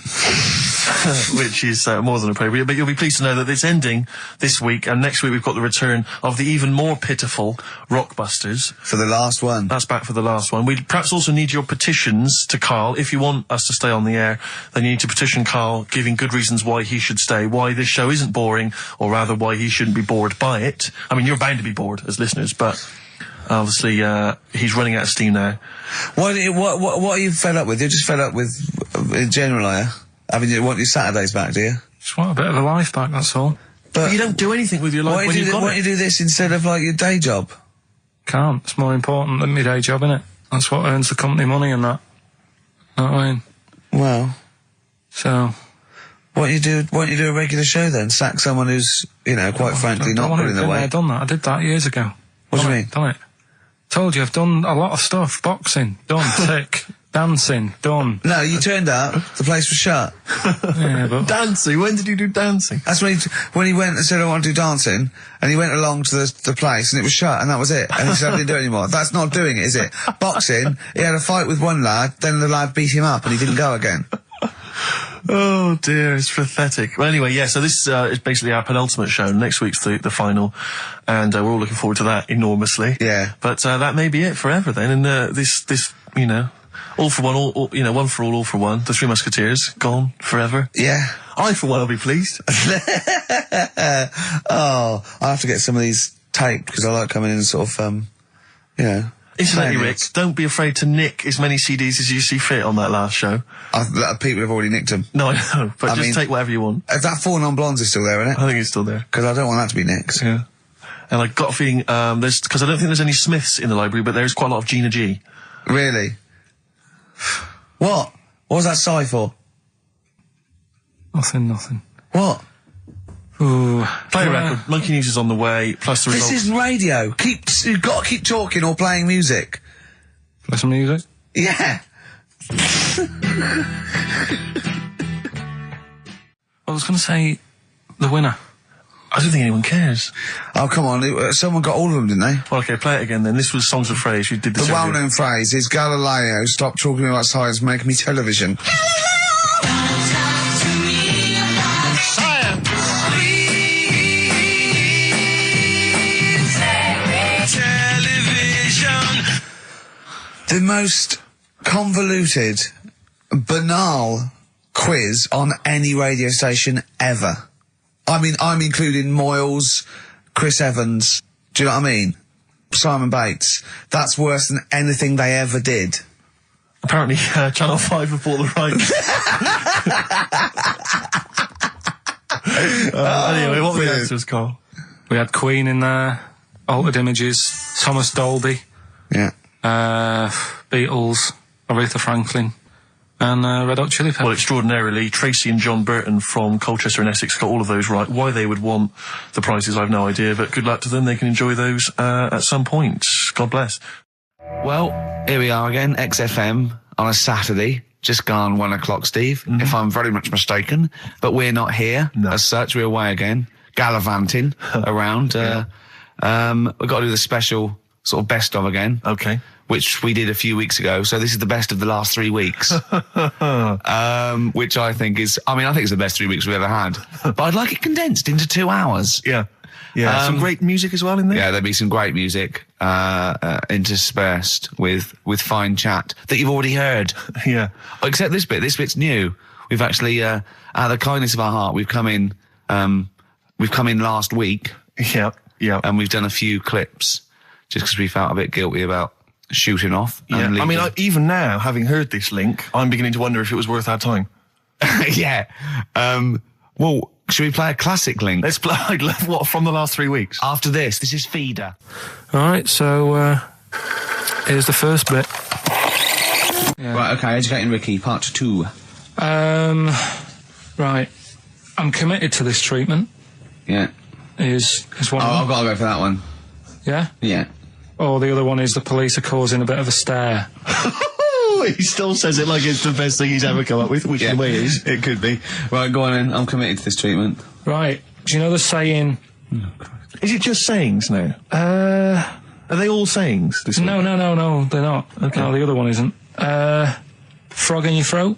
Which is more than appropriate. But you'll be pleased to know that it's ending this week, and next week we've got the return of the even more pitiful Rockbusters. For the last one. That's back for the last one. We perhaps also need your petitions to Karl. If you want us to stay on the air, then you need to petition Karl, giving good reasons why he should stay, why this show isn't boring, or rather why he shouldn't be bored by it. I mean, you're bound to be bored as listeners, but obviously he's running out of steam now. What are you fed up with? You're just fed up with, in general, are you? I mean, you want your Saturdays back, do you? Just want a bit of a life back, that's all. But you don't do anything with your life when you've got it. Why don't you do this instead of, like, your day job? Can't. It's more important than my day job, innit? That's what earns the company money and that. Know what I mean? Well... So... Why don't you do a regular show then? Sack someone who's, you know, quite frankly not putting their weight. I've done that. I did that years ago. What do you mean? Done it. Told you, I've done a lot of stuff. Boxing, done. Tick. Dancing, done. No, you turned up, the place was shut. Yeah, but... Dancing? When did you do dancing? That's when he went and said, I want to do dancing, and he went along to the place, and it was shut, and that was it. And he said, I didn't do it anymore. That's not doing it, is it? Boxing, he had a fight with one lad, then the lad beat him up, and he didn't go again. Oh dear, it's pathetic. Well, anyway, yeah, so this is basically our penultimate show. Next week's the final, and we're all looking forward to that enormously. Yeah. But that may be it forever then, and this, you know, all for one, one for all for one. The Three Musketeers, gone forever. Yeah. I, for one, will be pleased. Oh, I have to get some of these taped, because I like coming in and sort of, you know... Incidentally, Rick, don't be afraid to nick as many CDs as you see fit on that last show. People have already nicked them. No, I know, but just take whatever you want. If that 4 Non-Blondes is still there, isn't it? I think it's still there. Because I don't want that to be nicked. Yeah. And I got a feeling, because I don't think there's any Smiths in the library, but there's quite a lot of Gina G. Really? What? What was that sigh for? Nothing. What? Ooh. Play a record. Monkey News is on the way, plus the results. This isn't radio. You've got to keep talking or playing music. Play some music? Yeah. I was going to say the winner. I don't think anyone cares. Oh, come on. Someone got all of them, didn't they? Well, okay, play it again then. This was Songs of Phrase. You did this. The well-known phrase is Galileo, stop talking about science, make me television. The most convoluted, banal quiz on any radio station ever. I mean, I'm including Moyles, Chris Evans, do you know what I mean? Simon Bates. That's worse than anything they ever did. Apparently, Channel 5 have bought the rights. Anyway, what were the answers, Carl? We had Queen in there, Altered Images, Thomas Dolby. Yeah. Beatles, Aretha Franklin, and Red Hot Chili Peppers. Well, extraordinarily, Tracy and John Burton from Colchester and Essex got all of those right. Why they would want the prizes, I've no idea, but good luck to them. They can enjoy those at some point. God bless. Well, here we are again, XFM, on a Saturday. Just gone 1 o'clock, Steve, if I'm very much mistaken. But we're not here, as such. We're away again, gallivanting around. We've got to do the special sort of best of again. Okay. Which we did a few weeks ago. So this is the best of the last 3 weeks. Which I think is, I think it's the best 3 weeks we've ever had. But I'd like it condensed into 2 hours. Yeah. Yeah. Some great music as well in there. Yeah, there'll be some great music, interspersed with fine chat that you've already heard. Yeah. Except this bit. This bit's new. We've actually, out of the kindness of our heart, we've come in last week. Yeah. Yeah. And we've done a few clips just because we felt a bit guilty about shooting off. Yeah. Even now, having heard this link, I'm beginning to wonder if it was worth our time. Yeah. Well, should we play a classic link? Let's play, what, from the last 3 weeks? After this is Feeder. Alright, so, here's the first bit. Yeah. Right, okay, Educating Ricky, part 2. Right. I'm committed to this treatment. Yeah. Is one I've got to go for that one. Yeah? Yeah. or the other one is the police are causing a bit of a stare. He still says it like it's the best thing he's ever come up with, which in a way is. It could be. Right, go on then. I'm committed to this treatment. Right. Do you know the saying... Is it just sayings now? Are they all sayings? This No, they're not. Okay. No, the other one isn't. Frog in your throat?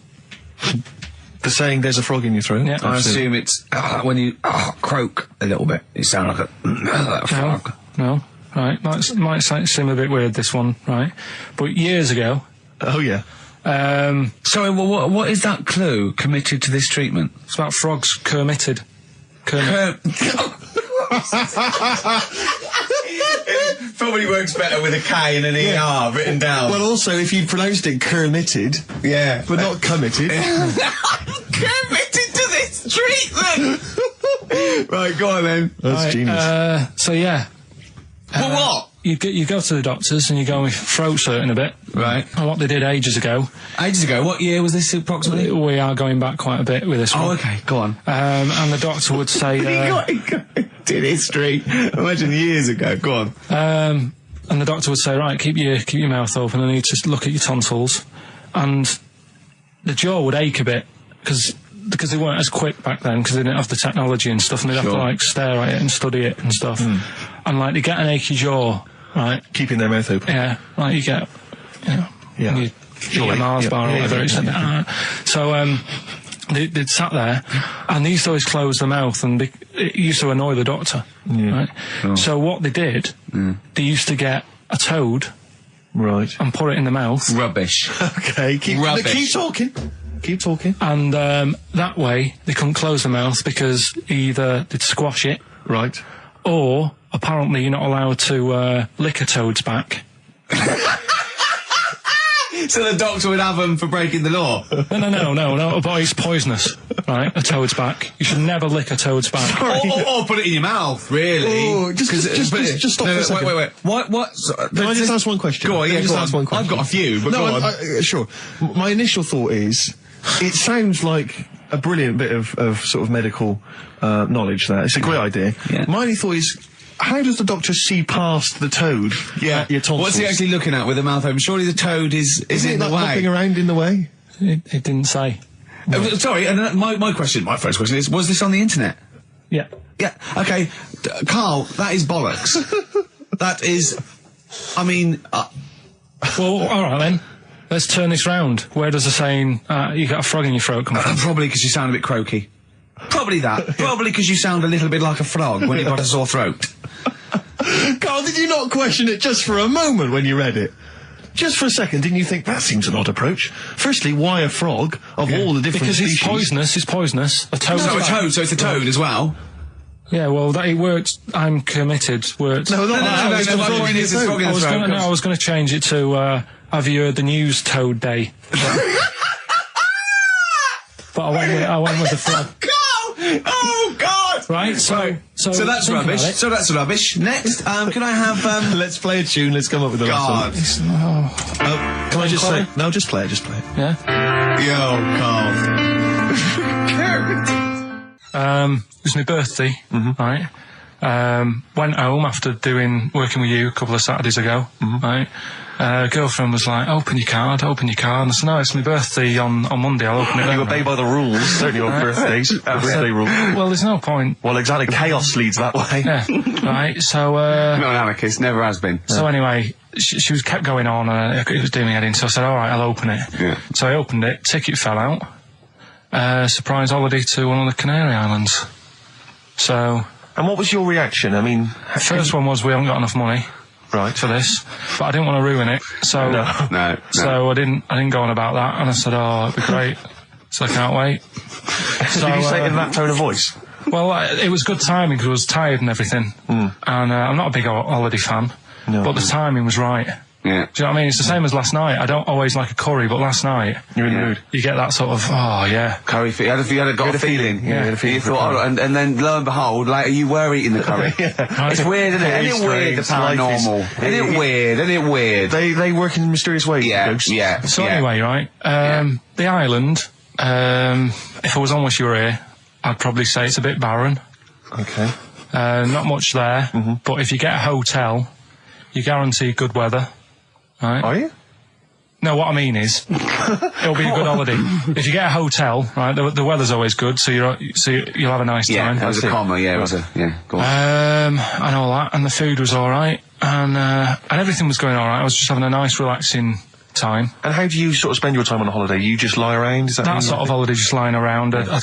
The saying, there's a frog in your throat? Yeah. I assume it's when you croak a little bit. You sound like a frog. No. Right. Might seem a bit weird, this one, right? But years ago... Oh, yeah. Sorry, well, what is that clue? Committed to this treatment? It's about frogs Kermitted. Probably works better with a K and an ER written down. Well, also, if you'd pronounced it Kermitted, yeah, but not committed. Committed to this treatment. Right, go on then. That's genius. So yeah. Well, what? You go to the doctors and you go with throat hurting a bit. Right. And what they did ages ago. Ages ago? What year was this approximately? We are going back quite a bit with this one. Oh, okay, go on. And the doctor would say... did history. Imagine years ago. Go on. And the doctor would say, right, keep your mouth open and you just look at your tonsils. And the jaw would ache a bit because they weren't as quick back then because they didn't have the technology and stuff, and they'd have to like stare at it and study it and stuff. And like they get an achy jaw, right? Keeping their mouth open. Yeah, like you get, you get a Mars bar or whatever. So they'd sat there and they used to always close their mouth, and it used to annoy the doctor. Right? Oh. So what they did, they used to get a toad, right, and put it in the mouth. Rubbish. Okay, keep talking. Keep talking. And that way they couldn't close their mouth because either they'd squash it, right, or apparently you're not allowed to lick a toad's back. So the doctor would have them for breaking the law? No, but it's poisonous, right? A toad's back. You should never lick a toad's back. Or put it in your mouth, really. Oh, just stop for a second. Wait. What? Can I just ask one question? Go on, yeah, just go ask on. one question. I've got a few, but go on. Sure. My initial thought is, it sounds like a brilliant bit of sort of medical knowledge there. It's a great idea. Yeah. My only thought is, how does the doctor see past the toad? Yeah. Your tonsils? What's he actually looking at with the mouth open? Surely the toad is in the way. Hopping around in the way? It didn't say. Sorry, and my first question is, was this on the internet? Yeah. Yeah. Okay, Carl, that is bollocks. That is, I mean. Well, all right then. Let's turn this round. Where does the saying, you got a frog in your throat come from? Probably because you sound a bit croaky. Probably that. Probably because you sound a little bit like a frog when you've got a sore throat. Carl, did you not question it just for a moment when you read it? Just for a second, didn't you think, that seems an odd approach? Firstly, why a frog, of all the different because species? Because it's poisonous. A toad. So a toad, so it's a toad as well? Yeah, well, it worked. I'm committed. Worked. No, I was going to change it to, have you heard the news Toad Day? But I went with the frog. Oh God! Right, so that's rubbish. So that's rubbish. Next, can I have? Let's play a tune. Let's come up with a God. Can I just say? No, just play it. Just play it. Yeah. Yo, Carl. It was my birthday, right? Went home after working with you a couple of Saturdays ago, right? Girlfriend was like, open your card, and I said, no, it's my birthday on Monday, I'll open it. You obey by the rules, certainly on birthdays, birthday rule. Well, there's no point. Well, exactly, chaos leads that way. Yeah, right, so, not an anarchist, never has been. So anyway, she was kept going on, and it was doing me head in, so I said, alright, I'll open it. Yeah. So I opened it, ticket fell out, surprise holiday to one of the Canary Islands. So... And what was your reaction? I mean... First one was, we haven't got enough money. Right. For this, but I didn't want to ruin it, so no. So I didn't go on about that, and I said, "Oh, it'd be great." So I can't wait. So, did you say it in that tone of voice? Well, it was good timing because I was tired and everything, and I'm not a big holiday fan, but the timing was right. Yeah. Do you know what I mean? It's the same as last night. I don't always like a curry, but last night you're in the mood. You get that sort of curry. You had a feeling. Yeah. You had a feeling. You thought, and then lo and behold, later you were eating the curry. Yeah. It's weird, isn't it? Isn't it weird? The paranormal. Isn't it weird? They work in mysterious ways. Yeah. Ghosts. Yeah. So anyway, right? The island. If I was on Wish You Were Here, I'd probably say it's a bit barren. Okay. Not much there, but if you get a hotel, you guarantee good weather, right? Are you? No, what I mean is, it'll be a good holiday. If you get a hotel, right, the weather's always good, so you'll have a nice Yeah, time. that was a comma, yeah, it was a, yeah, go on. And all that, and the food was alright, and everything was going alright. I was just having a nice, relaxing time. And how do you sort of spend your time on a holiday? You just lie around? Is that sort of holiday, just lying around. I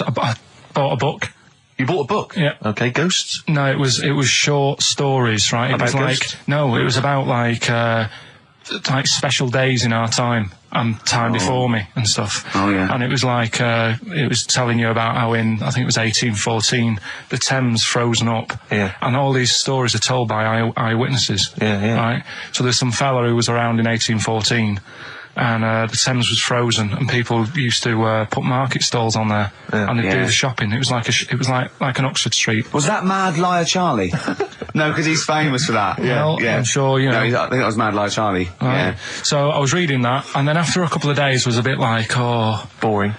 bought a book. You bought a book? Yeah. Okay, ghosts? No, it was short stories, right? About it was ghosts? No, it was about like special days in our time and time before me and stuff. Oh, yeah. And it was like, it was telling you about how in, I think it was 1814, the Thames frozen up. Yeah. And all these stories are told by eyewitnesses. Yeah. Right? So there's some fella who was around in 1814 and the Thames was frozen and people used to put market stalls on there and they'd do the shopping. It was like like an Oxford Street. Was that Mad Liar Charlie? No, because he's famous for that. Well, I'm sure, you know. No, I think that was Mad Liar Charlie. Yeah. So I was reading that, and then after a couple of days was a bit like, boring.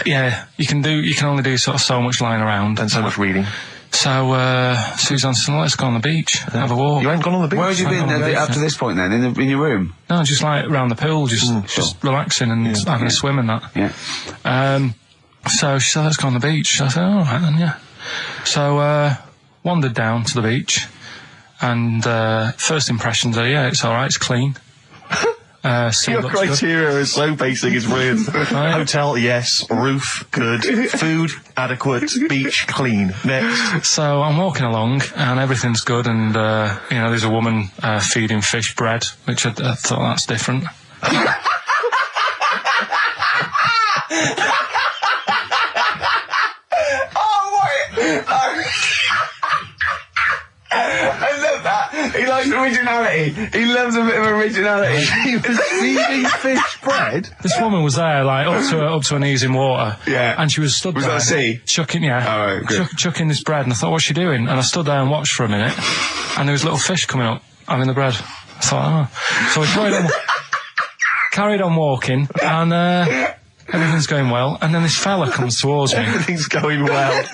Yeah, you can only do sort of so much lying around. And so much reading. So, Suzanne said, let's go on the beach, have a walk. You ain't gone on the beach? Where had you been up to this point then? In your room? No, just like around the pool, just relaxing and having a swim and that. Yeah. So she said, let's go on the beach. I said, alright then, yeah. So, wandered down to the beach, and first impressions are, yeah, it's alright, it's clean. Your criteria is so basic, it's brilliant. Hotel, yes. Roof, good. Food, adequate. Beach, clean. Next. So I'm walking along, and everything's good, and, there's a woman feeding fish bread, which I thought that's different. I love that. He likes originality. He loves a bit of originality. He was feeding fish bread? This woman was there, like, up to her knees in water. Yeah. And she was stood there. Was that a sea? Chucking, Oh, right, good. chucking this bread, and I thought, what's she doing? And I stood there and watched for a minute, and there was little fish coming up, having the bread. I thought, So we carried on walking, and everything's going well, and then this fella comes towards me. Everything's going well.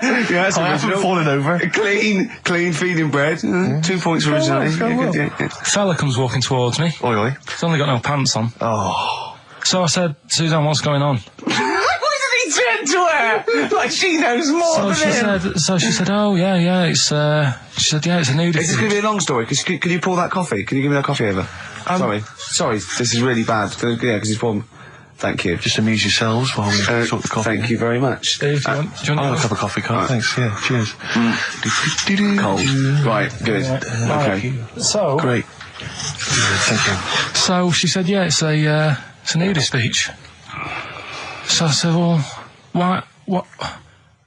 Yeah, that's I haven't fallen over. Clean feeding bread. 2 points for originality. Fella comes walking towards me. Oi, oi. He's only got no pants on. Oh. So I said, Suzanne, what's going on? Why did he turn to her? Like she knows more than him. So she said, oh, yeah, it's, she said, yeah, it's a nudity. Is this going to be a long story? Could you pour that coffee? Can you give me that coffee over? Sorry, this is really bad. Yeah, because he's poured... Thank you. Just amuse yourselves while we sort the coffee. Thank you very much. Dave, do you want I'll have a cup of coffee, Carl. Thanks, yeah, cheers. Cold. Right, good. Okay. So... Great. Thank you. So she said, yeah, it's a nudist beach. So I said, well, why, what?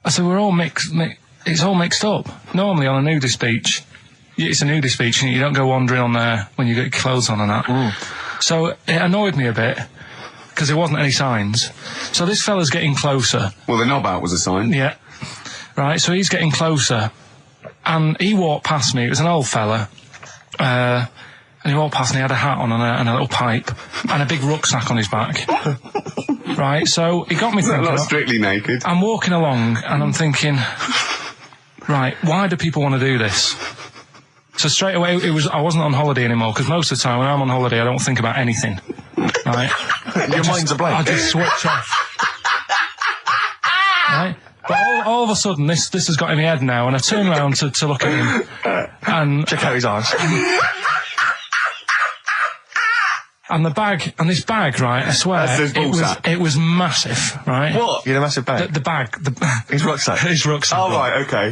I said, we're all it's all mixed up. Normally on a nudist beach, it's a nudist beach and you don't go wandering on there when you get your clothes on and that. So it annoyed me a bit, because there wasn't any signs. So this fella's getting closer. Well, the knob out was a sign. Yeah. Right, so he's getting closer. And he walked past me. It was an old fella. And he walked past and he had a hat on and a little pipe. And a big rucksack on his back. Right, so he got me thinking... Not strictly naked. I'm walking along and I'm thinking... Right, why do people want to do this? So straight away, I wasn't on holiday anymore, because most of the time when I'm on holiday, I don't think about anything. Right? Your mind's a blank. I just switch off. Right? But all of a sudden, this has got in my head now, and I turn around to look at him, and... Check out his arse. And this bag, right, I swear, it was massive, right? What? You had a massive bag? The bag. His rucksack? His rucksack. Oh, right, okay.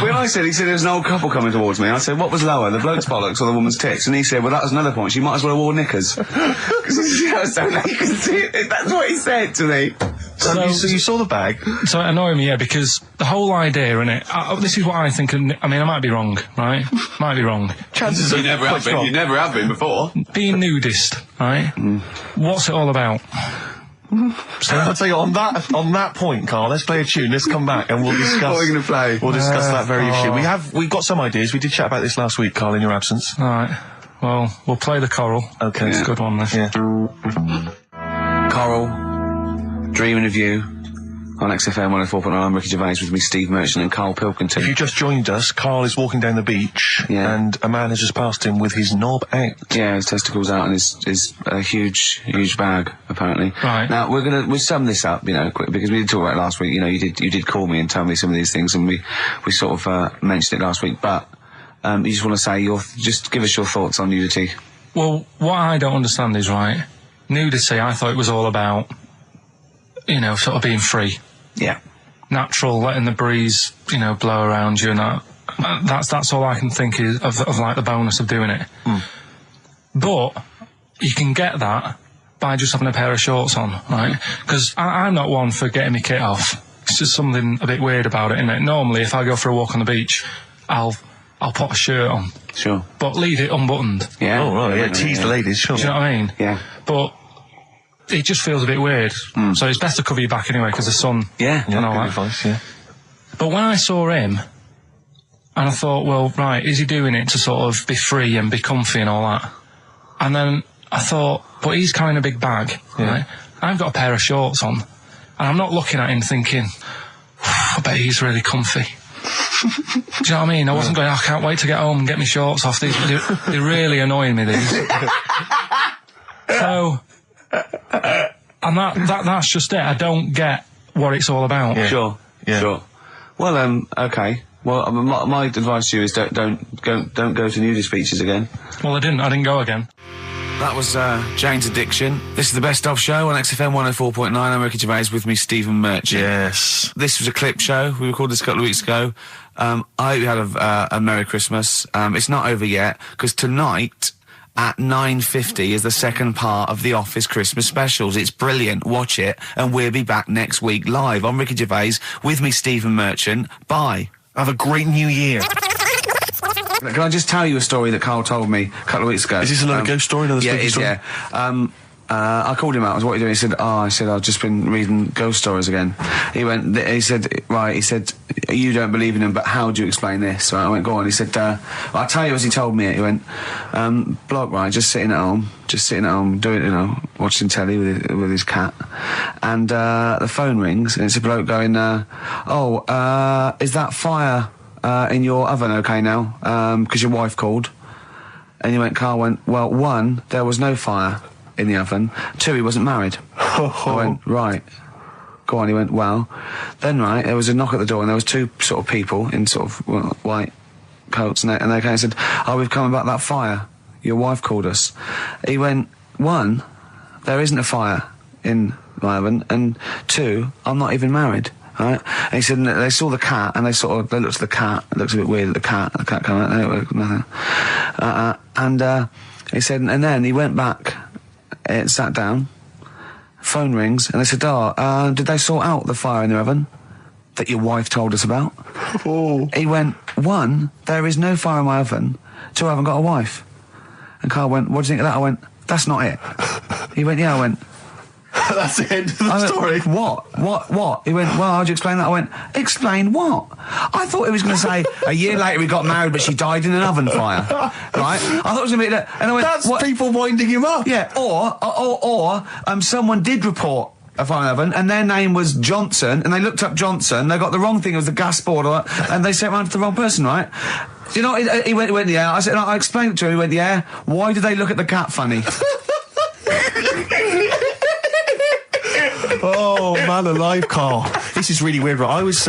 When he said there was an old couple coming towards me, I said, what was lower, the bloke's bollocks or the woman's tits? And he said, well, that was another point, she might as well have worn knickers. Because she was so naked. That's what he said to me. So you saw the bag? So it annoyed me, yeah, because the whole idea in it, this is what I think, I mean, I might be wrong, right? Might be wrong. Chances you never have been. You never have been before. Being nudist, right? What's it all about? So I'll tell you, on that point, Carl, let's play a tune, let's come back and we'll discuss... What are we going to play? We'll discuss that very issue. We've got some ideas, we did chat about this last week, Carl, in your absence. Alright, well, we'll play the Coral. Okay. It's a good one, this. Yeah. Coral, dreaming of you. on XFM 104.9. I'm Ricky Gervais, with me Steve Merchant and Karl Pilkington. If you just joined us, Karl is walking down the beach, and a man has just passed him with his knob out. Yeah, his testicles out and his huge bag, apparently. Right. Now, we'll sum this up, you know, quick, because we did talk about it last week. You know, you did call me and tell me some of these things, and we sort of mentioned it last week, but you just want to say just give us your thoughts on nudity. Well, what I don't understand is, right, nudity, I thought it was all about, you know, sort of being free. Yeah. Natural, letting the breeze, you know, blow around you and that. That's all I can think is of like the bonus of doing it. But you can get that by just having a pair of shorts on, right? Because I'm not one for getting my kit off. It's just something a bit weird about it, isn't it? Normally, if I go for a walk on the beach, I'll put a shirt on. Sure. But leave it unbuttoned. Yeah. Oh, right, yeah, tease the ladies, sure. Do you know what I mean? Yeah. But it just feels a bit weird. So it's best to cover your back anyway, because the sun... Yeah. and all good that. advice, yeah. But when I saw him, and I thought, well, right, is he doing it to sort of be free and be comfy and all that? And then I thought, but he's carrying a big bag, right? I've got a pair of shorts on, and I'm not looking at him thinking, I bet he's really comfy. Do you know what I mean? I wasn't going, I can't wait to get home and get my shorts off. They're really annoying me, these. So... and that's just it. I don't get what it's all about. Yeah. Sure. Yeah. Sure. Well, okay. Well, my advice to you is don't go to nudist beaches again. Well, I didn't go again. That was Jane's Addiction. This is the Best Of Show on XFM 104.9. I'm Ricky Gervais, with me Stephen Merchant. Yes. This was a clip show. We recorded this a couple of weeks ago. I hope you had a Merry Christmas. It's not over yet, because tonight at 9:50 is the second part of The Office Christmas specials. It's brilliant. Watch it, and we'll be back next week live. I'm Ricky Gervais, with me Stephen Merchant. Bye. Have a great new year. Can I just tell you a story that Karl told me a couple of weeks ago? Is this another ghost story? Another spooky story? Yeah. I called him out. I was, what are you doing? He said, I've just been reading ghost stories again. He said, you don't believe in them, but how do you explain this? Right, I went, go on. He said, I'll tell you as he told me it. He went, bloke, right, just sitting at home, doing, you know, watching telly with his cat. And, the phone rings, and it's a bloke going, is that fire, in your oven okay now? 'Cause your wife called. And Karl went, well, 1, there was no fire in the oven. 2, he wasn't married. I went, right. Go on. He went, well, then, right, there was a knock at the door, and there was 2 sort of people in sort of white coats, and they came and said, we've come about that fire. Your wife called us. He went, 1, there isn't a fire in my oven, and 2, I'm not even married. Right? And he said, and they saw the cat, and they looked at the cat. It looks a bit weird at the cat came out, nothing. And he said, and then he went back, sat down, phone rings, and they said, did they sort out the fire in the oven that your wife told us about? He went, 1, there is no fire in my oven. 2, I haven't got a wife. And Karl went, what do you think of that? I went, that's not it. He went, yeah. I went, that's the end of the story. What? He went, well, how'd you explain that? I went, explain what? I thought he was going to say, a year later we got married, but she died in an oven fire. Right? I thought it was going to be that. And I went, that's what? People winding him up. Yeah, or someone did report a fire in the oven, and their name was Johnson, and they looked up Johnson, they got the wrong thing, it was the gas board, and they sent it round to the wrong person, right? You know, he went, yeah. I said, I explained it to him, he went, yeah. Why did they look at the cat funny? Oh, man alive, Karl. This is really weird, right? I was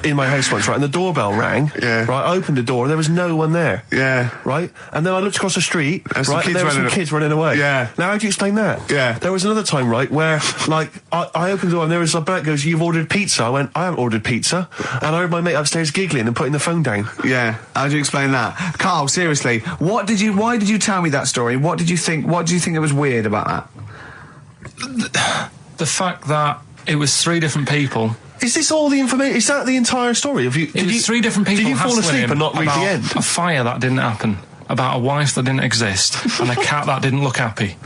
in my house once, right, and the doorbell rang. Yeah. Right, I opened the door, and there was no one there. Yeah. Right? And then I looked across the street, right, and there were some kids running away. Yeah. Now, how do you explain that? Yeah. There was another time, right, where, like, I opened the door, and there was a bloke goes, you've ordered pizza. I went, I haven't ordered pizza. And I heard my mate upstairs giggling and putting the phone down. Yeah. How do you explain that? Karl, seriously, why did you tell me that story? What did you think it was weird about that? The fact that it was 3 different people. Is this all the information? Is that the entire story? It was 3 different people. Did you fall asleep and not read the end? A fire that didn't happen, about a wife that didn't exist, and a cat that didn't look happy.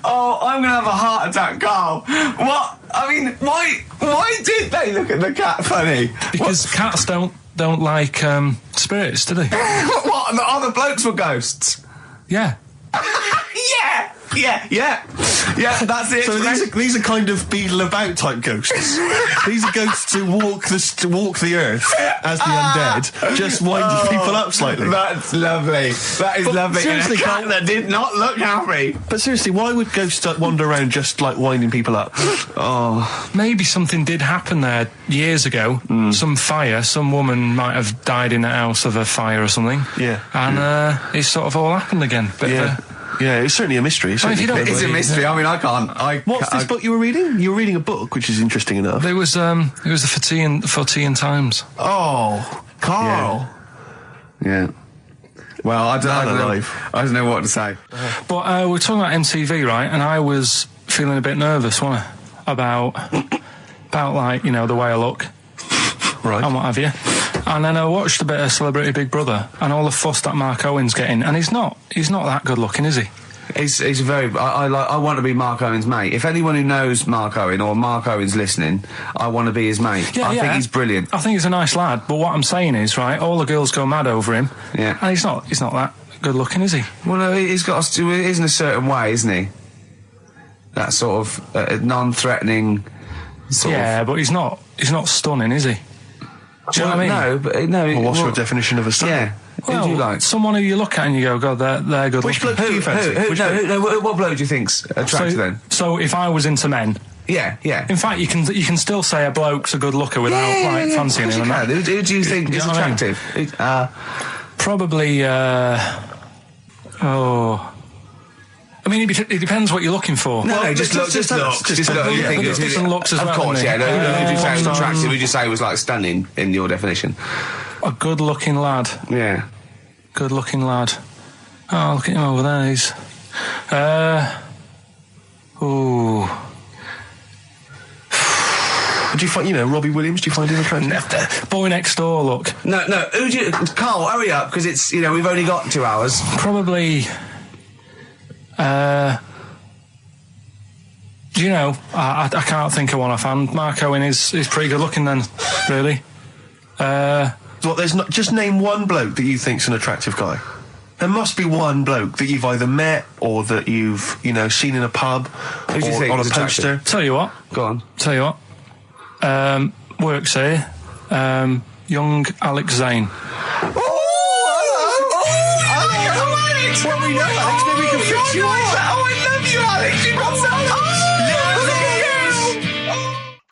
Oh, I'm gonna have a heart attack, Karl. What? I mean, why did they look at the cat funny? Because cats don't like spirits, do they? What? The other blokes were ghosts? Yeah. Yeah, that's it. So these are kind of beetle about type ghosts. These are ghosts who walk the earth as the undead, just winding people up slightly. That's lovely. That is lovely. Seriously, and a cat that did not look happy. But seriously, why would ghosts wander around just like winding people up? Maybe something did happen there years ago. Some fire. Some woman might have died in a house of a fire or something. Yeah. And it's sort of all happened again. Yeah, it's certainly a mystery. If you don't It's a mystery. I mean, I can't. What's this book you were reading? You were reading a book, which is interesting enough. It was the Fortean Times. Oh, Carl. Yeah. Well, I don't know what to say. But we're talking about MTV, right? And I was feeling a bit nervous, wasn't I? About like, you know, the way I look. Right. And what have you. And then I watched a bit of Celebrity Big Brother and all the fuss that Mark Owen's getting, and he's not that good looking, is he? He's very. I want to be Mark Owen's mate. If anyone who knows Mark Owen or Mark Owen's listening, I want to be his mate. I think he's brilliant. I think he's a nice lad. But what I'm saying is, right, all the girls go mad over him. Yeah. And he's not that good looking, is he? Well, no, he's got to. He is in a certain way, isn't he? That sort of non-threatening. But he's not stunning, is he? Do you know what I mean? No. Well, what's your definition of a stunning? Yeah. Well, who do you like? Someone who you look at and you go, God, they're good Which looking. bloke do you fancy? What bloke do you think's attractive then? So if I was into men, Yeah. in fact, you can still say a bloke's a good looker without fancying him. Who do you think is attractive? Probably. I mean, it depends what you're looking for. No, just look. Just look. You think There's different looks as well. Of course, isn't yeah. there? Who did you say was attractive? Who did you say was like stunning in your definition? A good-looking lad. Yeah. Good-looking lad. Oh, look at him over there. He's. Do you find, Robbie Williams? Do you find him attractive? Boy next door. Look. No. Who do you? Carl, hurry up, because it's we've only got 2 hours. Probably. Do you know? I can't think of one offhand. Mark Owen is pretty good looking then, really. There's not. Just name one bloke that you think's an attractive guy. There must be one bloke that you've either met or that you've seen in a pub Who do you think on a is poster. attractive? Tell you what. Go on. Tell you what. Works here. Young Alex Zane. Alex! Well, we know Alex, maybe we can fix you up. Oh, I love you, Alex. You've got so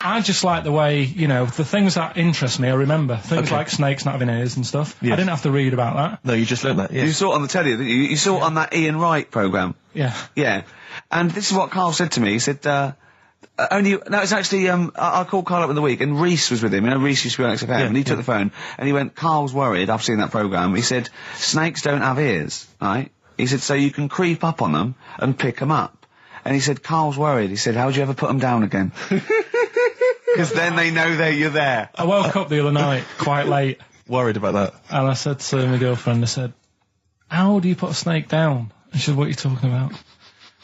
I just like the way, the things that interest me, I remember. Things like snakes not having ears and stuff. Yes. I didn't have to read about that. No, you just learned that, yes. You saw it on the telly, didn't you? You saw it on that Ian Wright programme. Yeah. Yeah. And this is what Carl said to me. He said, it's actually, I called Carl up in the week, and Reese was with him. Reese used to be on XFM, and he took the phone, and he went, Carl's worried, I've seen that programme. He said, snakes don't have ears, right? He said, so you can creep up on them and pick them up. And he said, Carl's worried. He said, how'd you ever put them down again? Because then they know that you're there. I woke up the other night quite late. Worried about that. And I said to my girlfriend, I said, how do you put a snake down? And she said, what are you talking about?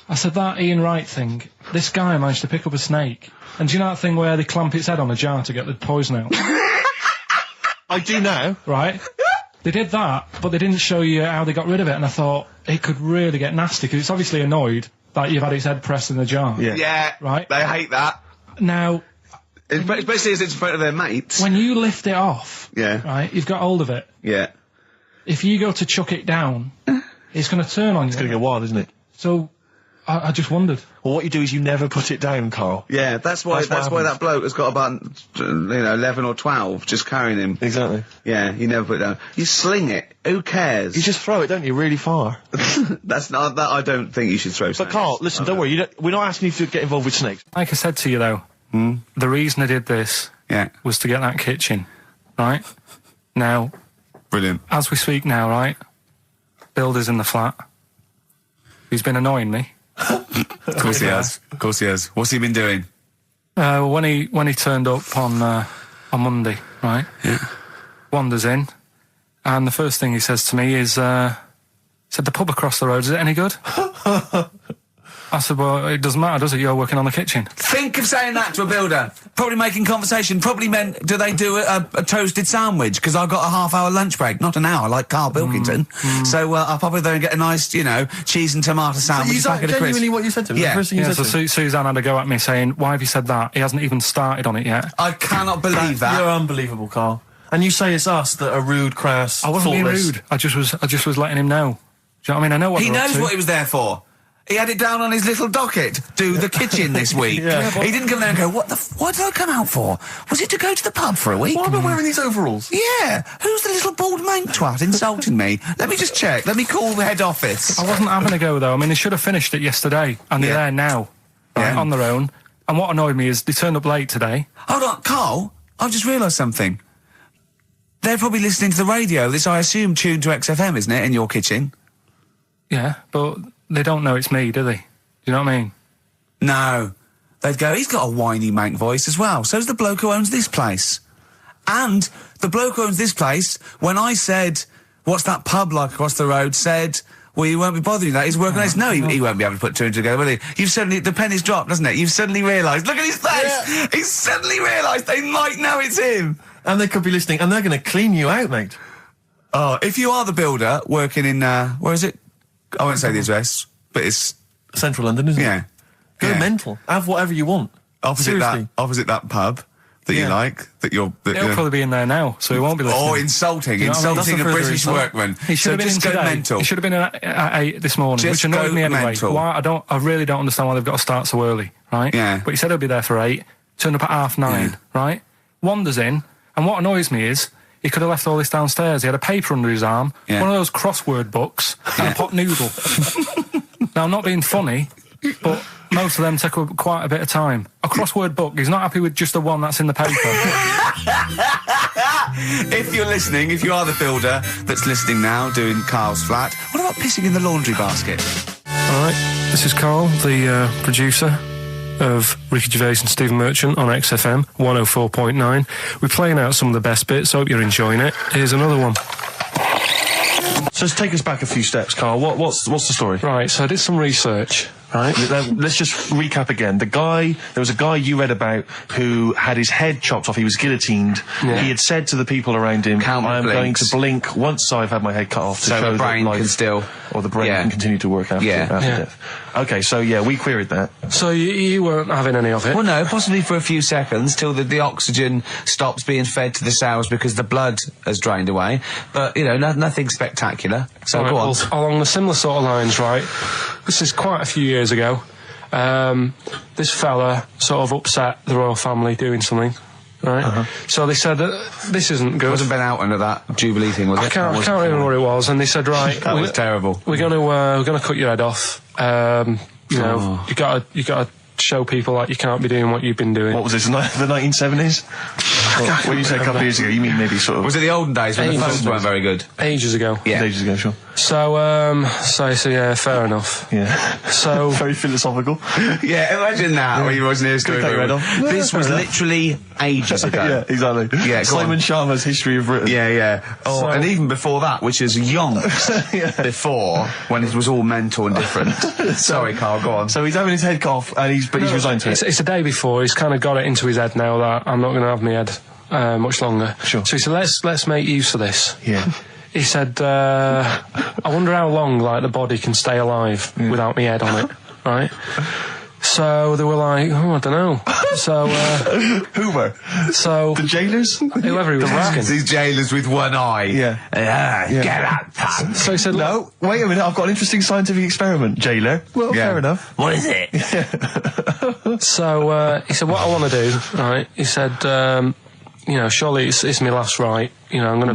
I said, that Ian Wright thing, this guy managed to pick up a snake. And do you know that thing where they clamp its head on a jar to get the poison out? I do now. Right? They did that, but they didn't show you how they got rid of it. And I thought, it could really get nasty, because it's obviously annoyed that you've had its head pressed in the jar. Yeah. Right? They hate that. Now... Especially as it's in front of their mates. When you lift it off, Yeah. right, you've got hold of it. Yeah. If you go to chuck it down, it's going to turn on you. It's going to go wild, isn't it? So, I just wondered. Well, what you do is you never put it down, Carl. Yeah, that's why that bloke has got about 11 or 12 just carrying him. Exactly. Yeah, you never put it down. You sling it. Who cares? You just throw it, don't you, really far. That's not that. I don't think you should throw. But Carl, listen, don't worry. We're not asking you to get involved with snakes. Like I said to you, though, the reason I did this was to get that kitchen, right? Now, Brilliant. As we speak now, right, Builder's in the flat. He's been annoying me. Of course he has. Of course he has. What's he been doing? When he turned up on Monday, right? Yeah. Wanders in, and the first thing he says to me is, said, the pub across the road, is it any good? I said, well, it doesn't matter, does it? You're working on the kitchen. Think of saying that to a builder. Probably making conversation. Probably meant, do they do a toasted sandwich? Because I've got a half-hour lunch break. Not an hour, like Karl Pilkington. So I'll probably go and get a nice, you know, cheese and tomato sandwich. Is that genuinely what you said to me? Yeah. The first thing you said to me? Suzanne had a go at me saying, why have you said that? He hasn't even started on it yet. I cannot believe that. You're unbelievable, Karl. And you say it's us that are rude, crass, I wasn't being thoughtless. rude. I just was letting him know. Do you know what I mean? I know what He they're up knows to. what he was there for. He had it down on his little docket. Do the kitchen this week. Yeah, he didn't come there and go, what did I come out for? Was it to go to the pub for a week? Why am I wearing these overalls? Yeah. Who's the little bald mank twat insulting me? Let me just check. Let me call the head office. I wasn't having a go, though. I mean, they should have finished it yesterday, and they're there now, Yeah. on their own. And what annoyed me is they turned up late today. Hold on, Karl. I've just realised something. They're probably listening to the radio. This, I assume, tuned to XFM, isn't it, in your kitchen? Yeah, but they don't know it's me, do they? Do you know what I mean? No. They'd go, he's got a whiny mank voice as well. So's the bloke who owns this place. And the bloke who owns this place, when I said, what's that pub like across the road, said, well, you won't be bothering that. He's working on this. No, he won't be able to put two and two together, will he? You've suddenly, the penny's dropped, doesn't it? You've suddenly realised. Look at his face! Yeah. He's suddenly realised they might know it's him. And they could be listening, and they're going to clean you out, mate. Oh, if you are the builder working in, where is it? I won't say the address, but it's, Central London, isn't yeah. it? Go Yeah. mental. Have whatever you want. Opposite Seriously. that pub that you Yeah. like, that you're... He'll probably be in there now, so he won't be listening. Or insulting, You know what I mean? insulting a That's a further British insult. workman. He should So have been just in go today. mental. He should have been in at 8 this morning, Just which annoyed go me anyway. mental. Why? I really don't understand why they've got to start so early, right? Yeah. But he said he'll be there for 8, turned up at 9:30, right? Wanders in, and what annoys me is, he could have left all this downstairs. He had a paper under his arm, Yeah. one of those crossword books, and a pot noodle. Now, I'm not being funny, but most of them take quite a bit of time. A crossword book, he's not happy with just the one that's in the paper. If you're listening, if you are the builder that's listening now, doing Karl's flat, what about pissing in the laundry basket? All right, this is Karl, the producer of Ricky Gervais and Stephen Merchant on XFM 104.9. We're playing out some of the best bits. Hope you're enjoying it. Here's another one. So let's take us back a few steps, Karl. What's the story? Right, so I did some research. Right. Let's just recap again. There was a guy you read about who had his head chopped off. He was guillotined. Yeah. He had said to the people around him, Count I am blinks. going to blink once I've had my head cut off to So show the brain that life, can still... or the brain Yeah. can continue to work after Yeah. death. Okay, so yeah, we queried that. So you weren't having any of it? Well, no, possibly for a few seconds till the oxygen stops being fed to the cells because the blood has drained away. But, you know, nothing spectacular. So Right, go on. well, along the similar sort of lines, right? This is quite a few years ago. This fella sort of upset the royal family doing something, right? So they said that this isn't It good. wasn't Ben Alton at that Jubilee thing, was it? I can't remember what it was, and they said, right, That was terrible. we're gonna cut your head off. You know, you gotta show people like you can't be doing what you've been doing. What was this, the 1970s? When you say a couple of years ago, you mean maybe sort of... Was it the olden days when the Ages. phones weren't very good? Ages ago. Yeah. Ages ago, sure. So yeah, fair enough. Yeah. So Very philosophical. Yeah, imagine that when you wasn't here Cut your head off. This was literally ages ago. Yeah, exactly. Yeah, go Simon on. Sharma's History of Britain. Yeah, yeah. Oh, So- and even before that, which is yonks before, when it was all mental and different. Sorry, Karl, go on. So he's having his head cut off, and he's resigned to it. It's the day before. He's kind of got it into his head now that I'm not going to have my head much longer. Sure. So he said, let's make use of this. Yeah. He said, I wonder how long like the body can stay alive without my head on it, right? So they were like, oh, I don't know. So Who were? so The jailers? whoever he was asking. These jailers with one eye. Yeah. Get out, pal. So he said, No, wait a minute, I've got an interesting scientific experiment, jailer. Well, Yeah. fair enough. What is it? So he said, what I want to do, right? He said, you know, surely it's my last right. You know, I'm gonna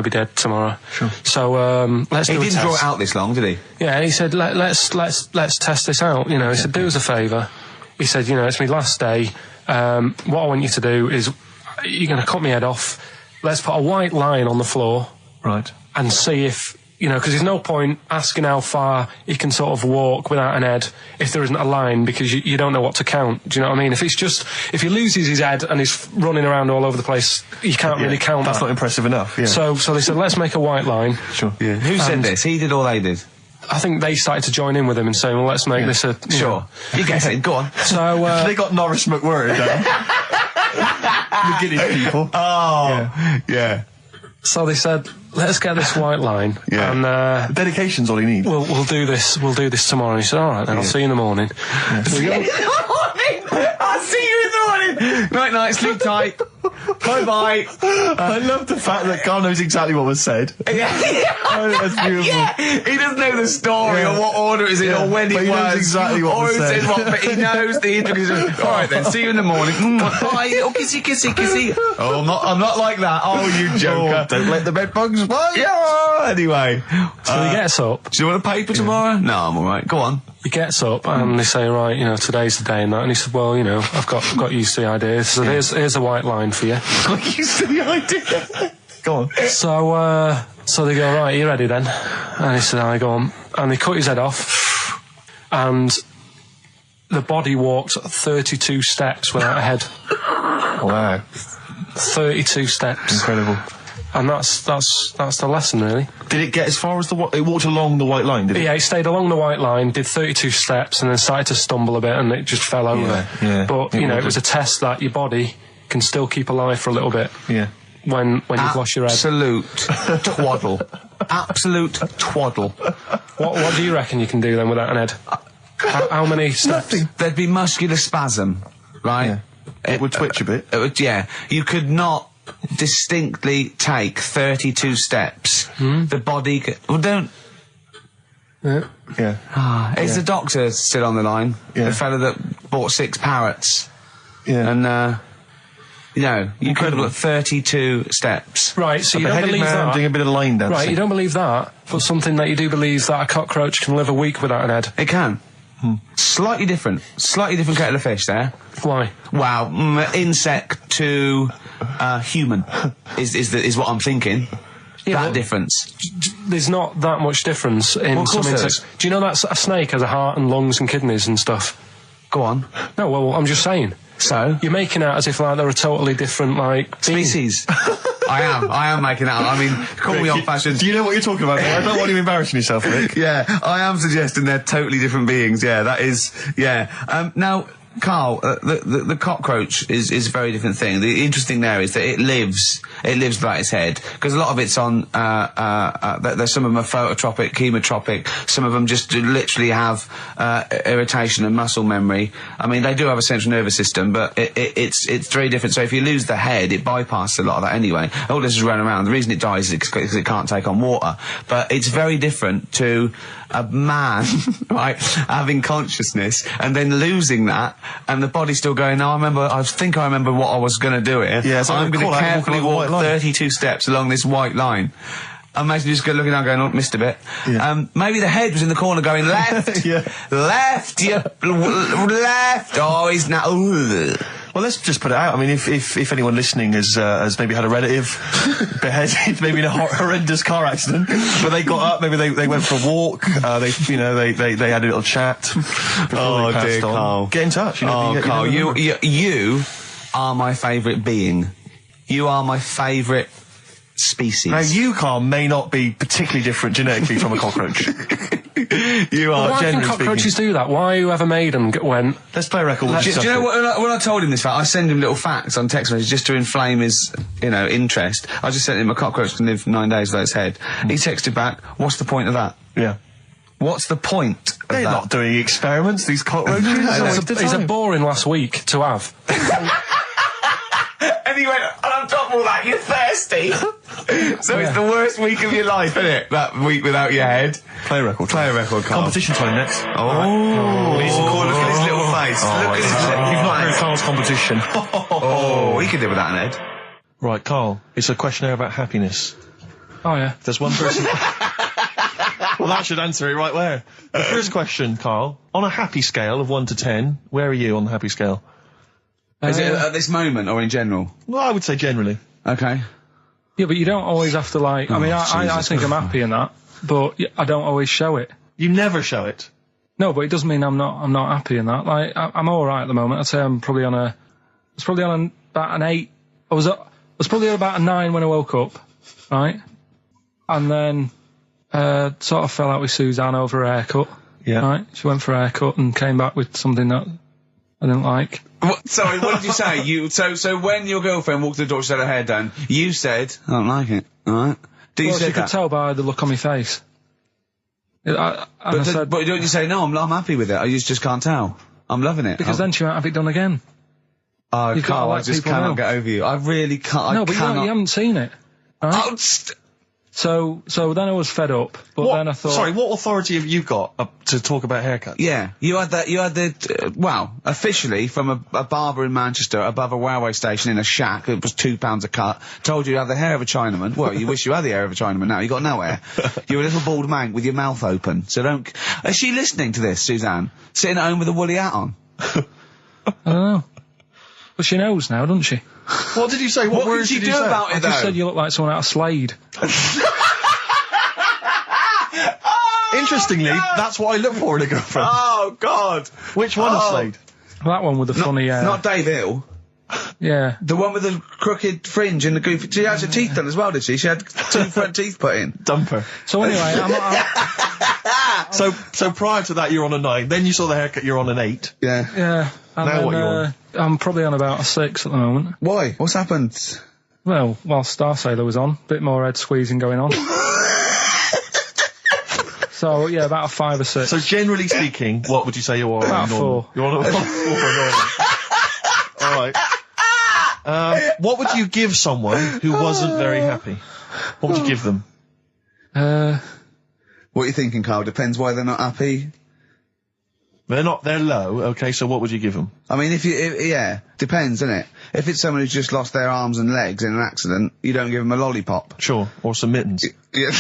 be dead tomorrow. Sure. So let's He do a didn't test. draw it out this long, did he? Yeah, he said, let's test this out. You know, he said, do us a favour. He said, you know, it's my last day. What I want you to do is, you're going to cut my head off. Let's put a white line on the floor Right. and see if, you know, because there's no point asking how far he can sort of walk without an head if there isn't a line, because you don't know what to count. Do you know what I mean? If he loses his head and he's running around all over the place, you can't really count That's that. not impressive enough, yeah. So they said, let's make a white line. Sure. Yeah. Who said And- this? He did or they did? I think they started to join in with him and saying, well, let's make this a... Sure. You get it, go on. So, They got Norris McWhirter down. The Guinness people. Oh, yeah. So they said, let's get this white line. Yeah. And, Dedication's all you need. we'll do this tomorrow. And he said, all right, then I'll see you in the morning. So we go- I'll see you in the morning. Night, sleep tight. Bye. I love the fact that Carl knows exactly what was said. Oh, that's beautiful. Yeah, he doesn't know the story or what order it is in or when but it he was. knows exactly what or was who said. said what, but he knows the introduction. All right then, see you in the morning. Bye. Oh, kissy. Oh, I'm not like that. Oh, you joker. Don't let the bed bugs bite. Yeah. Anyway, So he gets up. do you want a paper tomorrow? No, I'm all right. Go on. He gets up and they say, right, today's the day and that. And he said, well, I've got used to the idea. So here's a white line for you. You see the idea. Go on. So they go, right, you ready then? And he said, I go on. And they cut his head off. And the body walked 32 steps without a head. Wow. 32 steps. Incredible. And that's the lesson, really. Did it get as far as it walked along the white line, did it? Yeah, it stayed along the white line, did 32 steps, and then started to stumble a bit, and it just fell over. Yeah. But, it was a test that your body can still keep alive for a little bit. Yeah. When you've lost your head. Absolute twaddle. Absolute twaddle. What do you reckon you can do then without an head? How many steps? Nothing. There'd be muscular spasm, right? Yeah. It would twitch a bit. It would, yeah. You could not distinctly take 32 steps. The body could... Well, don't... Yeah. Is the doctor still on the line? Yeah. The fella that bought 6 parrots. Yeah. And, you could Incredible. have got 32 steps. Right, so you don't Beheaded believe man that. doing a bit of line dancing. Right, you don't believe that, but something that you do believe that a cockroach can live a week without an head. It can. Slightly different kettle of fish there. Why? Wow, insect to human is what I'm thinking. Yeah, that but- difference. There's not that much difference in Well, of course some there insects. is. Do you know that a snake has a heart and lungs and kidneys and stuff? Go on. No, well, I'm just saying. So? You're making out as if like they're a totally different being. Species. I am making that up. I mean, call me old-fashioned. Do you know what you're talking about? I don't want you embarrassing yourself, Rick. Yeah, I am suggesting they're totally different beings. Yeah, that is. Yeah. Now, Carl, the cockroach is a very different thing. The interesting there is that it lives without its head, because a lot of it's on. There's some of them are phototropic, chemotropic. Some of them just literally have irritation and muscle memory. I mean, they do have a central nervous system, but it's very different. So if you lose the head, it bypasses a lot of that anyway. All this is running around. The reason it dies is because it can't take on water. But it's very different to a man, right, having consciousness and then losing that, and the body's still going, no, I think I remember what I was going to do here. Yeah, so I'm going to walk carefully along the walk white line. 32 steps along this white line. Imagine you just looking down going, oh, missed a bit. Yeah. Maybe the head was in the corner going, left, Yeah. left, left. Oh, he's now... Well, let's just put it out. I mean, if anyone listening has maybe had a relative beheaded, maybe in a horrendous car accident, but they got up, maybe they went for a walk, they had a little chat before they passed on. Carl. Get in touch. Carl, you are my favourite being. You are my favourite species. Now, you, Carl, may not be particularly different genetically from a cockroach. You are, Why can generally cockroaches speaking. do that? Why whoever made them went... Let's play a record. Do you know what? When I told him this fact, I send him little facts on text messages just to inflame his, interest. I just sent him a cockroach can live 9 days without its head. He texted back, "What's the point of that? Yeah. What's the point of They're that?" not doing experiments, these cockroaches. It's a boring last week to have. And he went, and on top of all that, you're thirsty. So it's the worst week of your life, isn't it? That week without your head. Play a record. Play a record, Carl. Competition time next. Oh, he's look at his little face. Look at his little You've not heard face. Carl's competition. Oh, he could do without an head. Right, Carl, it's a questionnaire about happiness. Oh, yeah. There's one person... Well, that should answer it right where. The first question, Carl, on a happy scale of 1 to 10, where are you on the happy scale? Is it at this moment or in general? Well, I would say generally. Okay. Yeah, but you don't always have to I think I'm happy in that, but I don't always show it. You never show it. No, but it doesn't mean I'm not happy in that. Like, I'm alright at the moment. I'd say I'm probably on about an 8. I was probably about a 9 when I woke up, right? And then Sort of fell out with Suzanne over her haircut. Yeah. Right? She went for a haircut and came back with something that I didn't like. Sorry, what did you say? So when your girlfriend walked to the door, she had her hair done, you said, I don't like it, alright? Well, she could tell by the look on my face. But don't you say, no, I'm happy with it, I just can't tell. I'm loving it. Because then she won't have it done again. Oh, Carl, I just cannot get over you. I really can't. No, but you haven't seen it. Right? Oh, so then I was fed up, but then I thought... Sorry, what authority have you got to talk about haircuts? Yeah, you had the, officially from a barber in Manchester above a railway station in a shack, it was £2 a cut, told you to have the hair of a Chinaman. Well, you wish you had the hair of a Chinaman now, you got no hair. You're a little bald man with your mouth open, so don't... Is she listening to this, Suzanne? Sitting at home with a woolly hat on? I don't know. But she knows now, doesn't she? What did you say? What words did you do about it, I just said you look like someone out of Slade. Interestingly, that's what I look for in a girlfriend. Oh, God! Which one of Slade? That one with the funny... Not Dave Hill. Yeah. The one with the crooked fringe and the goofy... She had her teeth done as well, did she? She had 2 front teeth put in. Dumper. So anyway, So prior to that, you're on a 9. Then you saw the haircut, you're on an 8. Yeah. Yeah. And Now then, what you're on? I'm probably on about a 6 at the moment. Why? What's happened? Well, while Star Sailor was on, bit more head squeezing going on. So, yeah, about a 5 or 6. So generally speaking, what would you say you are? About on 4. You're on a 4 Alright. What would you give someone who wasn't very happy? What would you give them? What are you thinking, Carl? Depends why they're not happy. They're low, okay, so what would you give them? I mean, yeah, depends, innit? If it's someone who's just lost their arms and legs in an accident, you don't give them a lollipop. Sure, or some mittens. Yeah.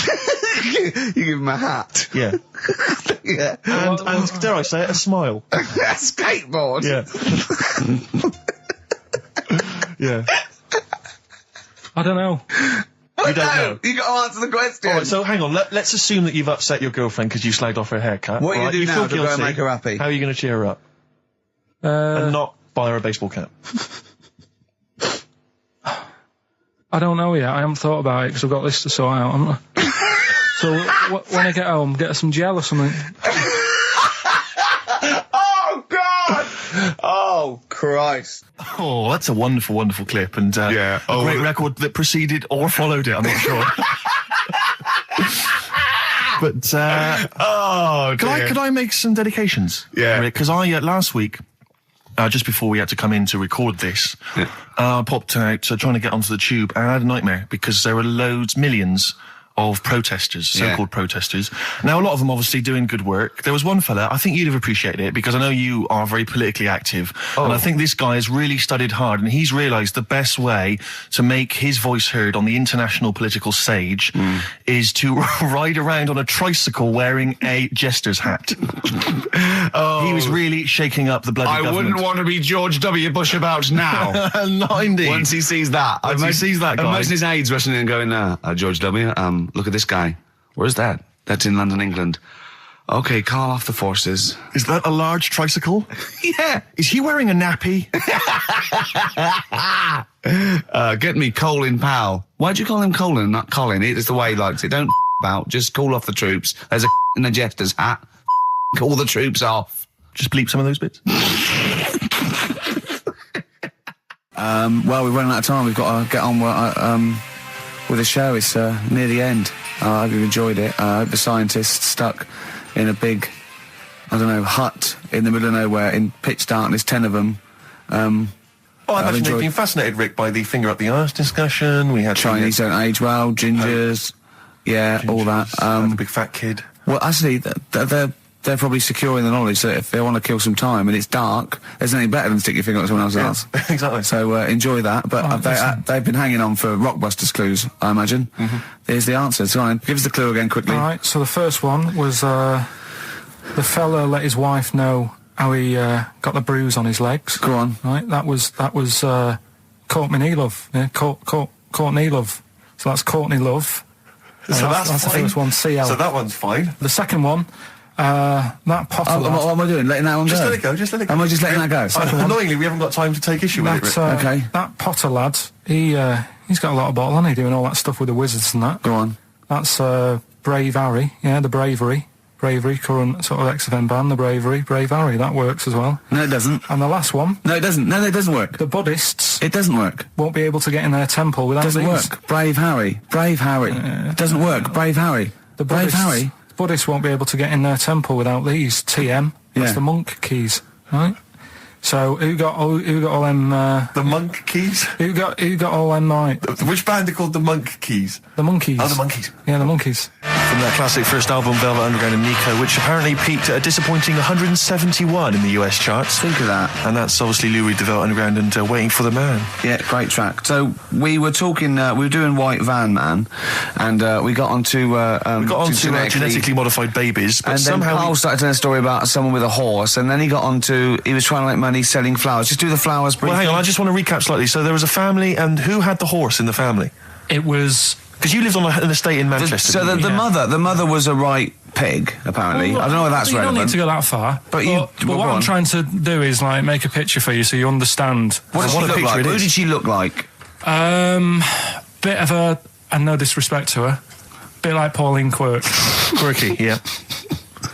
You give them a hat. Yeah. Yeah. And dare I say it, a smile. A skateboard. Yeah. Yeah. I don't know. You don't know. You got to answer the question. Alright, so hang on, let's assume that you've upset your girlfriend because you slagged off her haircut. What are you right? doing now feel to go and guilty. make her happy? How are you going to cheer her up? And not buy her a baseball cap. I don't know yet. I haven't thought about it because I've got this to sort out, haven't I? So when I get home, get her some gel or something. Oh, God! Oh, Christ. Oh, that's a wonderful, wonderful clip, and a great record that preceded or followed it, I'm not sure. But, could I make some dedications? Yeah. Because I, last week, just before we had to come in to record this, popped out trying to get onto the tube, and I had a nightmare because there were millions of protesters, so-called protesters. Now, a lot of them obviously doing good work. There was one fella, I think you'd have appreciated it, because I know you are very politically active, and I think this guy has really studied hard, and he's realised the best way to make his voice heard on the international political stage is to ride around on a tricycle wearing a jester's hat. He was really shaking up the bloody government. I wouldn't want to be George W. Bush about now. Not indeed. Once he sees that. Once he sees that guy. Imagine his aides rushing in and going, George W., look at this guy. Where's that? That's in London, England. Okay, call off the forces. Is that a large tricycle? Yeah. Is he wearing a nappy? Get me Colin Powell. Why'd you call him Colin, not Colin? It's the way he likes it. Don't about. Just call off the troops. There's a in the jester's hat. Call the troops off. Just bleep some of those bits. Well, we're running out of time. We've got to get on with the show. It's near the end. I hope you've enjoyed it. I hope the scientists stuck in a big, hut in the middle of nowhere in pitch darkness, 10 of them. I imagine they've been fascinated, Rick, by the finger up the arse discussion. We had Chinese don't age well, gingers, all that. The big fat kid. Well, actually, they're probably secure in the knowledge that if they want to kill some time and it's dark, there's nothing better than stick your finger up someone else's ass. Exactly. So enjoy that. But they've been hanging on for Rockbusters clues, I imagine. Here's the answer. So give us the clue again quickly. All right, so the first one was the fella let his wife know how he got the bruise on his legs. Go on. Right, that was Courtney Love. Yeah, Courtney Love. So that's Courtney Love. So that's the first one. CL. So that one's fine. The second one. That Potter lad. What am I doing? Letting that one Just go? let it go, just let it go. Am I just letting that go? Annoyingly, we haven't got time to take issue with it, Rick. Okay. That Potter lad, he's got a lot of bottle, hasn't he, doing all that stuff with the wizards and that. Go on. That's Brave Harry, the Bravery, current sort of XFM band, the Bravery, Brave Harry, that works as well. No, it doesn't. And the last one. No, it doesn't. No, it doesn't work. The Buddhists. It doesn't work. Won't be able to get in their temple without Doesn't these. work. Brave Harry. It doesn't work. Brave Harry. The Brave Harry. Buddhists won't be able to get in their temple without these. TM. That's the monk keys, right? So who got all them? The monk keys. Who got all them? Right? Which band are called the Monk Keys? The Monkeys. Oh, the Monkeys. Yeah, the Monkeys. From their classic first album, Velvet Underground and Nico, which apparently peaked at a disappointing 171 in the US charts. Think of that. And that's obviously Louis de Velvet Underground and Waiting for the Man. Yeah, great track. So we were talking, we were doing White Van Man, and we got onto genetically modified babies, but and somehow then Carl started telling a story about someone with a horse, and then he got onto, he was trying to make money selling flowers. Just do the flowers briefly. Well, hang on, I just want to recap slightly. So there was a family, and who had the horse in the family? It was... Because you lived on an estate in Manchester. So the mother was a right pig, apparently. Well, I don't know whether that's you relevant. don't need to go that far. But what I'm trying to do is like make a picture for you so you understand. What does she look like? Who did she look like? Bit of a, and no disrespect to her, bit like Pauline Quirk. Quirky, yeah.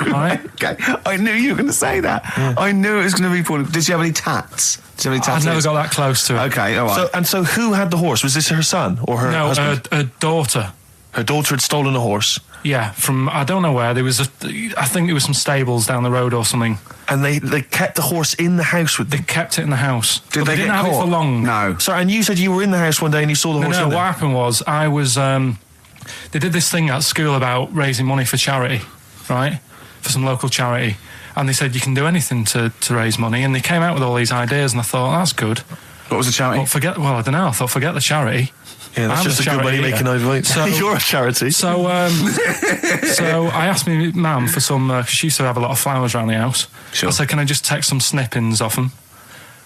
Right? Okay, I knew you were going to say that. Yeah. I knew it was going to be Pauline. Did she have any tats? I've never got that close to it. Okay, all right. So who had the horse? Was this her son or her husband? No, her daughter. Her daughter had stolen a horse. Yeah, from I don't know where. There was I think there was some stables down the road or something. And they kept the horse in the house with them. They kept it in the house. Did they didn't get have caught? it for long. No. Sorry, and you said you were in the house one day and you saw the horse. No, in there. what happened was I was. They did this thing at school about raising money for charity, right? For some local charity. And they said you can do anything to raise money, and they came out with all these ideas, and I thought that's good. What was the charity? Well, I don't know. I thought forget the charity. Yeah, that's just a good way of making over. So you're a charity. So I asked my mum for some because she used to have a lot of flowers around the house. Sure. I said, can I just take some snippings off them,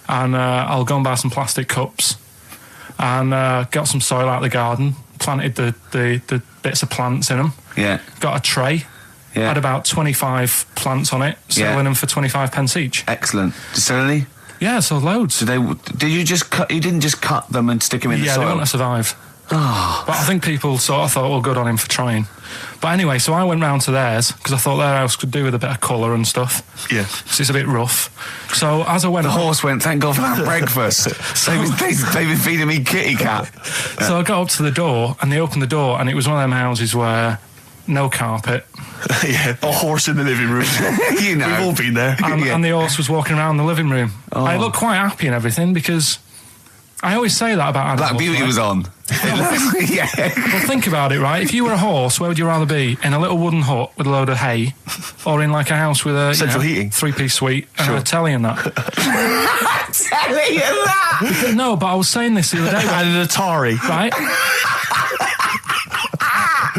and I'll go and buy some plastic cups, and got some soil out of the garden, planted the bits of plants in them. Yeah. Got a tray. Yeah. Had about 25 plants on it, selling them for 25 pence each. Excellent. Did you sell any? Yeah, sold loads. Did you just cut? You didn't just cut them and stick them in the soil? Yeah, they wouldn't have survived. But I think people sort of thought, well, good on him for trying. But anyway, so I went round to theirs because I thought their house could do with a bit of colour and stuff. Yeah. So it's a bit rough. So as I went... The horse went, thank God for that breakfast. They've been feeding me kitty cat. So I got up to the door and they opened the door and it was one of them houses where no carpet. Yeah, a horse in the living room. You know. We've all been there. And the horse was walking around the living room. Oh. I looked quite happy and everything because I always say that about animals. Black Beauty was on. Yeah. Well, think about it, right? If you were a horse, where would you rather be? In a little wooden hut with a load of hay, or in like a house with a central heating, 3-piece suite, and a telly and that? Telly and that. No, but I was saying this the other day. And an Atari, right?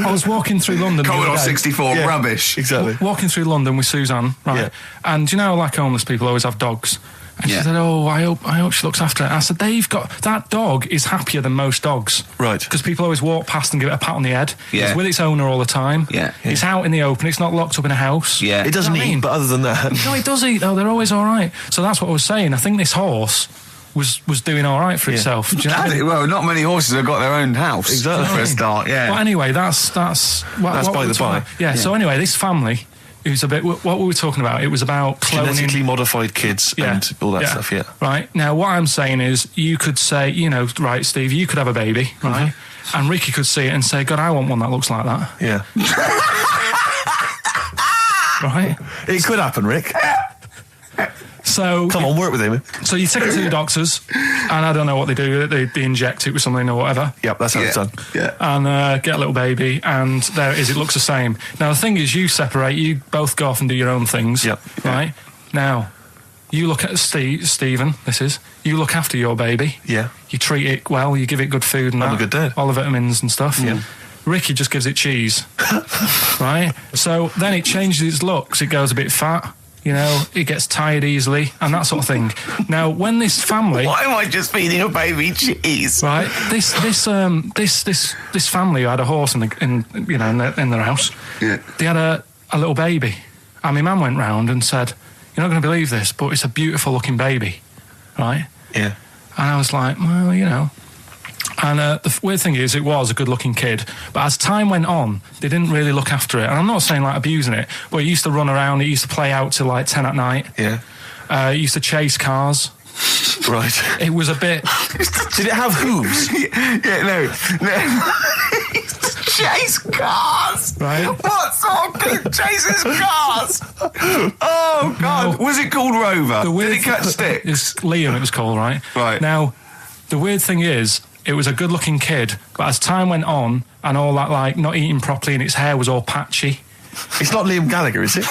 I was walking through London. Commodore 64, rubbish. Exactly. Walking through London with Suzanne, right? Yeah. And you know, like homeless people always have dogs. And she said, "Oh, I hope she looks after it." I said, that dog is happier than most dogs, right? Because people always walk past and give it a pat on the head. Yeah. It's with its owner all the time. Yeah. It's out in the open. It's not locked up in a house. Yeah. It doesn't eat, but other than that, no, it does eat though. They're always all right. So that's what I was saying. I think this horse was doing all right for itself. Do you know what I mean? Well, not many horses have got their own house. Exactly. For a start, yeah. Well, anyway, that's by the by. Yeah. So anyway, this family. It was a bit. What were we talking about? It was about cloning, genetically modified kids and all that stuff. Yeah. Right. Now, what I'm saying is, you could say, right, Steve, you could have a baby, right? And Ricky could see it and say, God, I want one that looks like that. Yeah. Right. It could happen, Rick. So come on, work with him. So you take it to the doctors, and I don't know what they do. They inject it with something or whatever. Yep, that's how it's done. Yeah. And get a little baby, and there it is. It looks the same. Now the thing is, you separate. You both go off and do your own things. Yep. Right. Now, you look at Stephen. You look after your baby. Yeah. You treat it well. You give it good food and I'm a good dad. all the vitamins and stuff. Yeah. Ricky just gives it cheese. Right. So then it changes its looks. It goes a bit fat. It gets tired easily and that sort of thing. Now, when this family, why am I just feeding a baby cheese? Right, this family who had a horse in their house. Yeah. They had a little baby, and my mum went round and said, "You're not going to believe this, but it's a beautiful looking baby," right? Yeah. And I was like, well, And the weird thing is, it was a good-looking kid, but as time went on, they didn't really look after it. And I'm not saying, like, abusing it, but it used to run around, it used to play out till, like, 10 at night. Yeah. It used to chase cars. Right. It was a bit... Did it have hooves? No. Chase cars. Right. What sort of kid chases cars? Oh God! Was it called Rover? Did it catch sticks? It's Liam, it was called, right? Right. Now, the weird thing is, it was a good-looking kid, but as time went on, and all that, like, not eating properly, and its hair was all patchy. It's not Liam Gallagher, is it?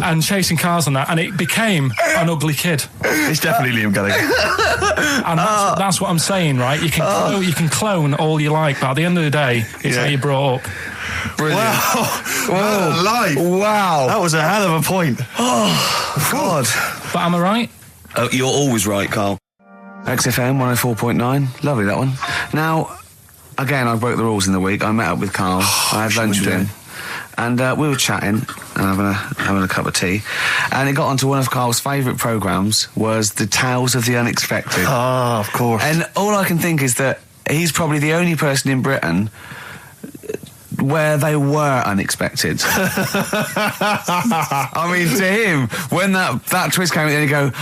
And chasing cars and that, and it became an ugly kid. It's definitely Liam Gallagher. And that's what I'm saying, right? You can clone all you like, but at the end of the day, it's how you brought up. Brilliant. Wow. Live. Wow. That was a hell of a point. Oh God. But am I right? Oh, you're always right, Carl. XFM 104.9. Lovely, that one. Now, again, I broke the rules in the week. I met up with Carl. I had lunch with him. And we were chatting and having a cup of tea. And it got onto one of Carl's favourite programmes, was the Tales of the Unexpected. Ah, of course. And all I can think is that he's probably the only person in Britain where they were unexpected. I mean, to him, when that twist came in, he'd go,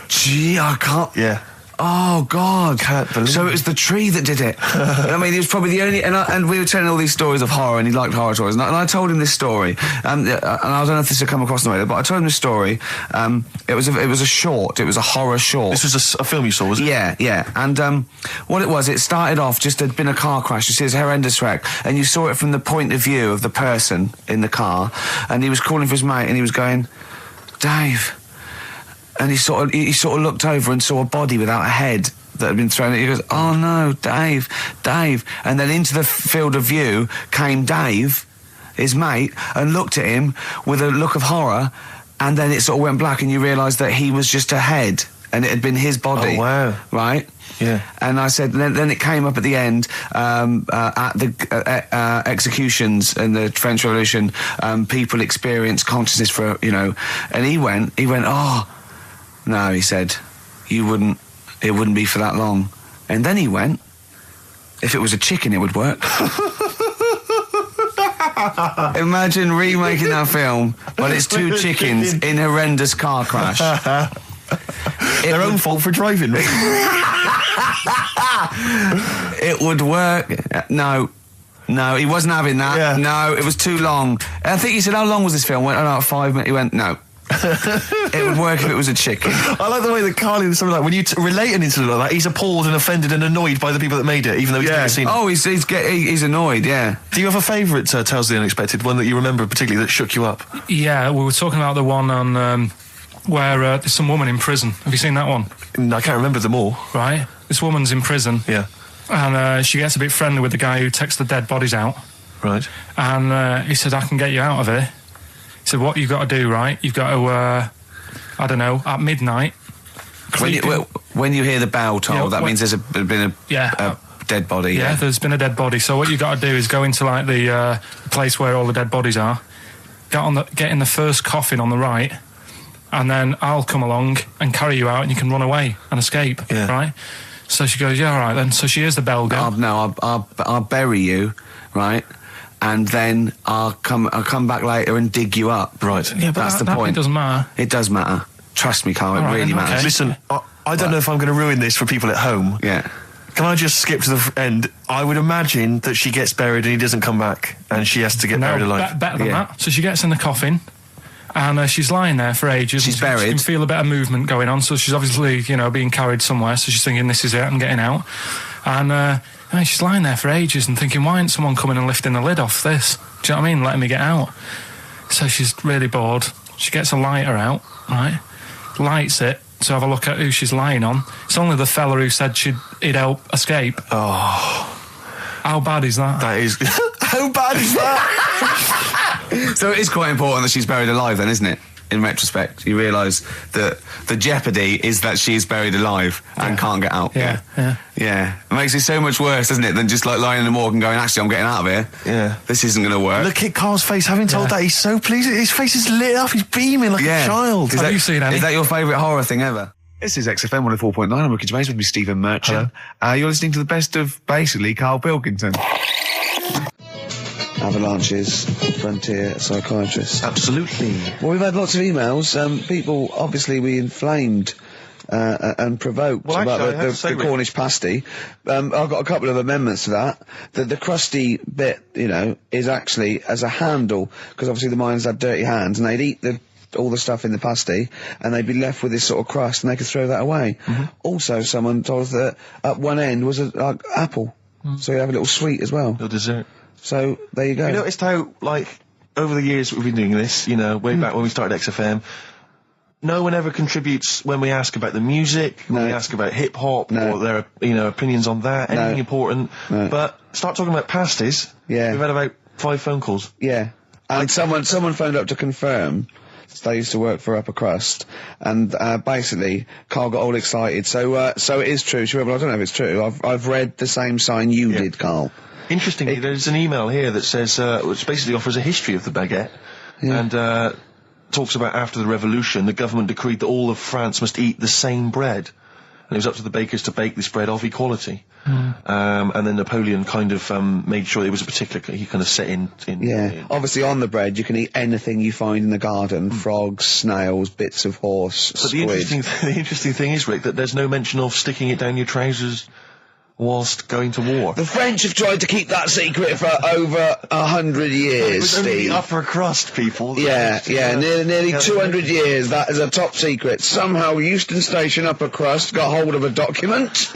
gee, I can't... Yeah. Oh, God. Can't believe so it was the tree that did it. I mean, he was probably the only... And we were telling all these stories of horror, and he liked horror stories. And I told him this story. And I don't know if this had come across in the way, but I told him this story. It was a short. It was a horror short. This was a film you saw, was it? Yeah. And what it was, it started off, just there'd been a car crash. You see, it's a horrendous wreck. And you saw it from the point of view of the person in the car. And he was calling for his mate, and he was going, Dave... And he sort of looked over and saw a body without a head that had been thrown at. He goes, oh no, Dave. And then into the field of view came Dave, his mate, and looked at him with a look of horror, and then it sort of went black, and you realised that he was just a head, and it had been his body. Oh, wow. Right? Yeah. And I said, then it came up at the end, at the executions in the French Revolution, people experience consciousness for, and he went, oh, no, he said, it wouldn't be for that long. And then he went, if it was a chicken, it would work. Imagine remaking that film, but it's two chickens in horrendous car crash. Their own fault for driving. It would work. No, he wasn't having that. Yeah. No, it was too long. I think he said, how long was this film? I went, 5 minutes. He went, no. It would work if it was a chicken. I like the way that Carly was something like, when you relate an incident like that, he's appalled and offended and annoyed by the people that made it, even though he's never seen it. Oh, he's annoyed, yeah. Do you have a favourite Tales of the Unexpected, one that you remember particularly that shook you up? Yeah, we were talking about the one on where there's some woman in prison. Have you seen that one? I can't remember them all. Right. This woman's in prison. Yeah. And she gets a bit friendly with the guy who takes the dead bodies out. Right. And he said, I can get you out of here. He said, what you've got to do, right? You've got to, I don't know, at midnight... When you hear the bell toll, that means there's been a dead body. Yeah, there's been a dead body. So what you've got to do is go into, like, the place where all the dead bodies are, get in the first coffin on the right, and then I'll come along and carry you out, and you can run away and escape, right? So she goes, yeah, all right then. So she hears the bell go. I'll bury you, right? And then I'll come back later and dig you up. Right. Yeah, but that's the point. It doesn't matter. It does matter. Trust me, Carl, it really matters. Okay. Listen, I don't know if I'm going to ruin this for people at home. Yeah. Can I just skip to the end? I would imagine that she gets buried and he doesn't come back, and she has to get buried alive. Better than that. So she gets in the coffin, and she's lying there for ages. She's buried. She can feel a bit of movement going on, so she's obviously, being carried somewhere, so she's thinking, this is it, I'm getting out. And she's lying there for ages and thinking, why isn't someone coming and lifting the lid off this? Do you know what I mean? Letting me get out. So she's really bored. She gets a lighter out, right? Lights it to have a look at who she's lying on. It's only the fella who said he'd help escape. Oh. How bad is that? That is... How bad is that? So it is quite important that she's buried alive then, isn't it? In retrospect, you realise that the jeopardy is that she's buried alive and can't get out. Yeah. It makes it so much worse, doesn't it, than just like lying in the morgue and going, actually, I'm getting out of here. Yeah. This isn't going to work. Look at Carl's face. Having told that, he's so pleased. His face is lit up. He's beaming like a child. Have you seen any? Is that your favourite horror thing ever? This is XFM 104.9. I'm Ricky Gervais with me, Stephen Merchant. You're listening to the best of, basically, Karl Pilkington. Avalanches, frontier psychiatrists. Absolutely. Well, we've had lots of emails. People, obviously, we inflamed and provoked about the Cornish pasty. I've got a couple of amendments to that. The crusty bit, is actually as a handle, because obviously the miners had dirty hands, and they'd eat all the stuff in the pasty, and they'd be left with this sort of crust, and they could throw that away. Also, someone told us that at one end was an apple, so you have a little sweet as well. A dessert. So, there you go. You noticed how, over the years we've been doing this, way back when we started XFM, no one ever contributes when we ask about the music, when we ask about hip-hop, or their, opinions on that, anything important. But start talking about pasties. Yeah. We've had about 5 phone calls. Yeah. And someone phoned up to confirm. They used to work for Upper Crust, and basically, Karl got all excited. So it is true. She went, well, I don't know if it's true. I've read the same sign you did, Karl. Interestingly, there's an email here that says, which basically offers a history of the baguette, and talks about after the revolution, the government decreed that all of France must eat the same bread. And it was up to the bakers to bake this bread of equality. And then Napoleon kind of made sure it was a particular, he kind of set in. Obviously on the bread you can eat anything you find in the garden, frogs, snails, bits of horse, But squid. the interesting thing is, Rick, that there's no mention of sticking it down your trousers whilst going to war. The French have tried to keep that secret for over 100 years, It was only Steve. the upper crust people. Nearly 200 years, that is a top secret. Somehow Euston Station upper crust got hold of a document,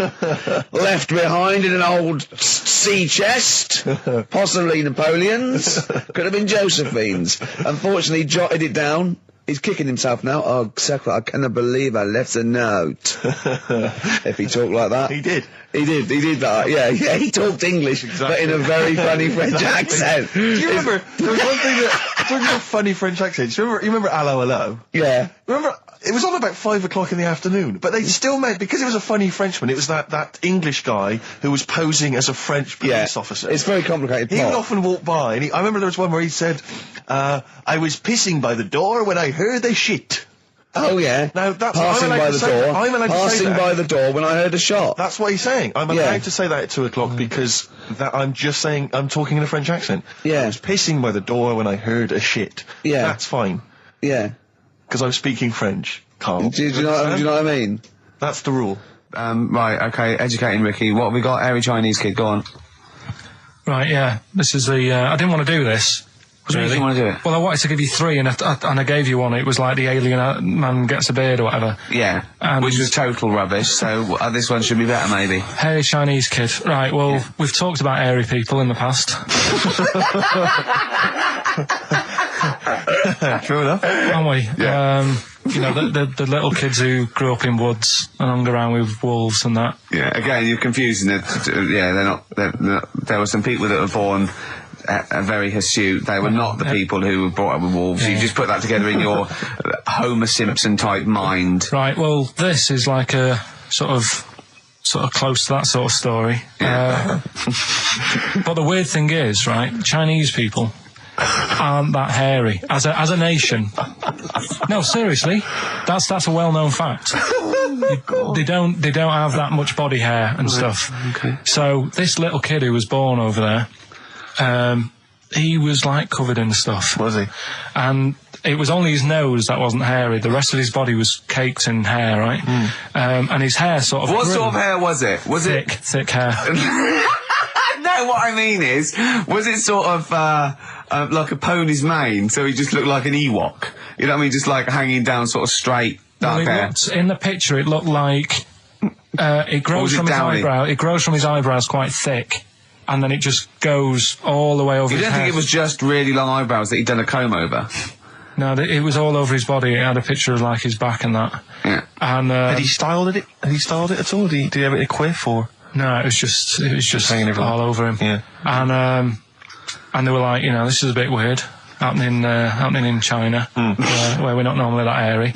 left behind in an old sea chest, possibly Napoleon's, could have been Josephine's. Unfortunately, jotted it down. He's kicking himself now. Oh, Secret, I cannot believe I left a note. If he talked like that. He did. He did that, yeah, he talked English, but in a very funny French accent. Do you remember, there was one thing that, talking about funny French accents, you remember Allo Allo? Yeah. Remember, it was on about 5 o'clock in the afternoon, but they still made, because it was a funny Frenchman, it was that English guy who was posing as a French police officer. It's very complicated. He would often walk by, and I remember there was one where he said, I was pissing by the door when I heard a shit. Oh yeah. Now that's passing by the door. I'm allowed to say passing that. by the door when I heard a shot. That's what he's saying. I'm allowed to say that at 2 o'clock because I'm just saying I'm talking in a French accent. Yeah. I was pissing by the door when I heard a shit. Yeah. That's fine. Yeah. Because I'm speaking French, Karl. Do you know what I mean? That's the rule. Right. Okay. Educating Ricky. What have we got? Airy Chinese kid. Go on. Right, yeah. This is the... I didn't want to do this. What do you want to do it? Well, I wanted to give you 3, and I gave you one. It was like the alien man gets a beard or whatever. Yeah, which was total rubbish, so this one should be better, maybe. Hairy Chinese kid. Right, well, we've talked about hairy people in the past. True enough. Haven't we? Yeah. The little kids who grew up in woods and hung around with wolves and that. Yeah, again, you're confusing it. Yeah, they're not, there were some people that were born... very hirsute. They were not the people who were brought up with wolves. You just put that together in your Homer Simpson type mind. Right, well, this is like a sort of close to that sort of story. Yeah. But the weird thing is, right, Chinese people aren't that hairy as a nation. No, seriously, that's a well-known fact. They don't have that much body hair and stuff. Okay. So this little kid who was born over there, he was like covered in stuff. Was he? And it was only his nose that wasn't hairy. The rest of his body was caked in hair, right? And his hair sort of What grew. sort of hair was it? Was thick hair. No, what I mean is, was it sort of like a pony's mane, so he just looked like an Ewok? You know what I mean? Just like hanging down sort of straight, dark hair. In the picture, it looked like it grows from his eyebrow. It grows from his eyebrows quite thick. And then it just goes all the way over his head. You don't think it was just really long eyebrows that he'd done a comb over? No, it was all over his body. It had a picture of like his back and that. Yeah. And Had he styled it? Had he styled it at all? Did he have it in a quiff or? No, it was just hanging all over him. Yeah. And they were like, this is a bit weird, happening in China, where we're not normally that hairy.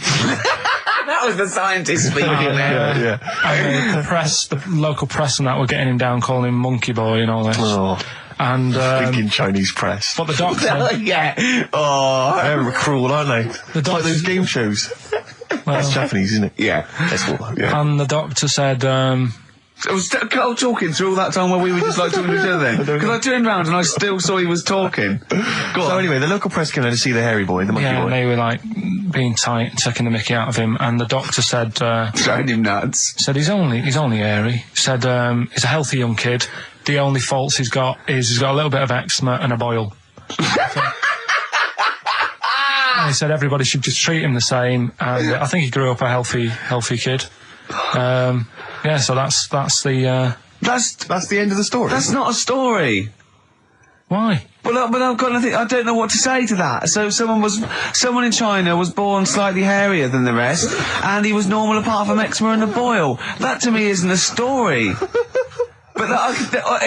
That was the scientist speaking there. And the local press and that were getting him down, calling him Monkey Boy and all this. Oh. And thinking Chinese press. But the doctor, yeah. Oh, they're cruel, aren't they? The It's like those game shows. That's Japanese, isn't it? Yeah. That's what, yeah. And the doctor said, I was talking through all that time while we were just like talking to each other then. Because I turned around and I still saw he was talking. So anyway, the local press came there to see the hairy boy, the monkey yeah, boy. and they were like being tight, taking the mickey out of him, and the doctor said, Driving him nuts. said he's only hairy. Said he's a healthy young kid. The only faults he's got is he's got a little bit of eczema and a boil. And he said everybody should just treat him the same, and I think he grew up a healthy kid. Yeah, so that's the. That's the end of the story. That's not a story. Why? But I've got nothing. I don't know what to say to that. So someone in China was born slightly hairier than the rest, and he was normal apart from eczema and a boil. That to me isn't a story. But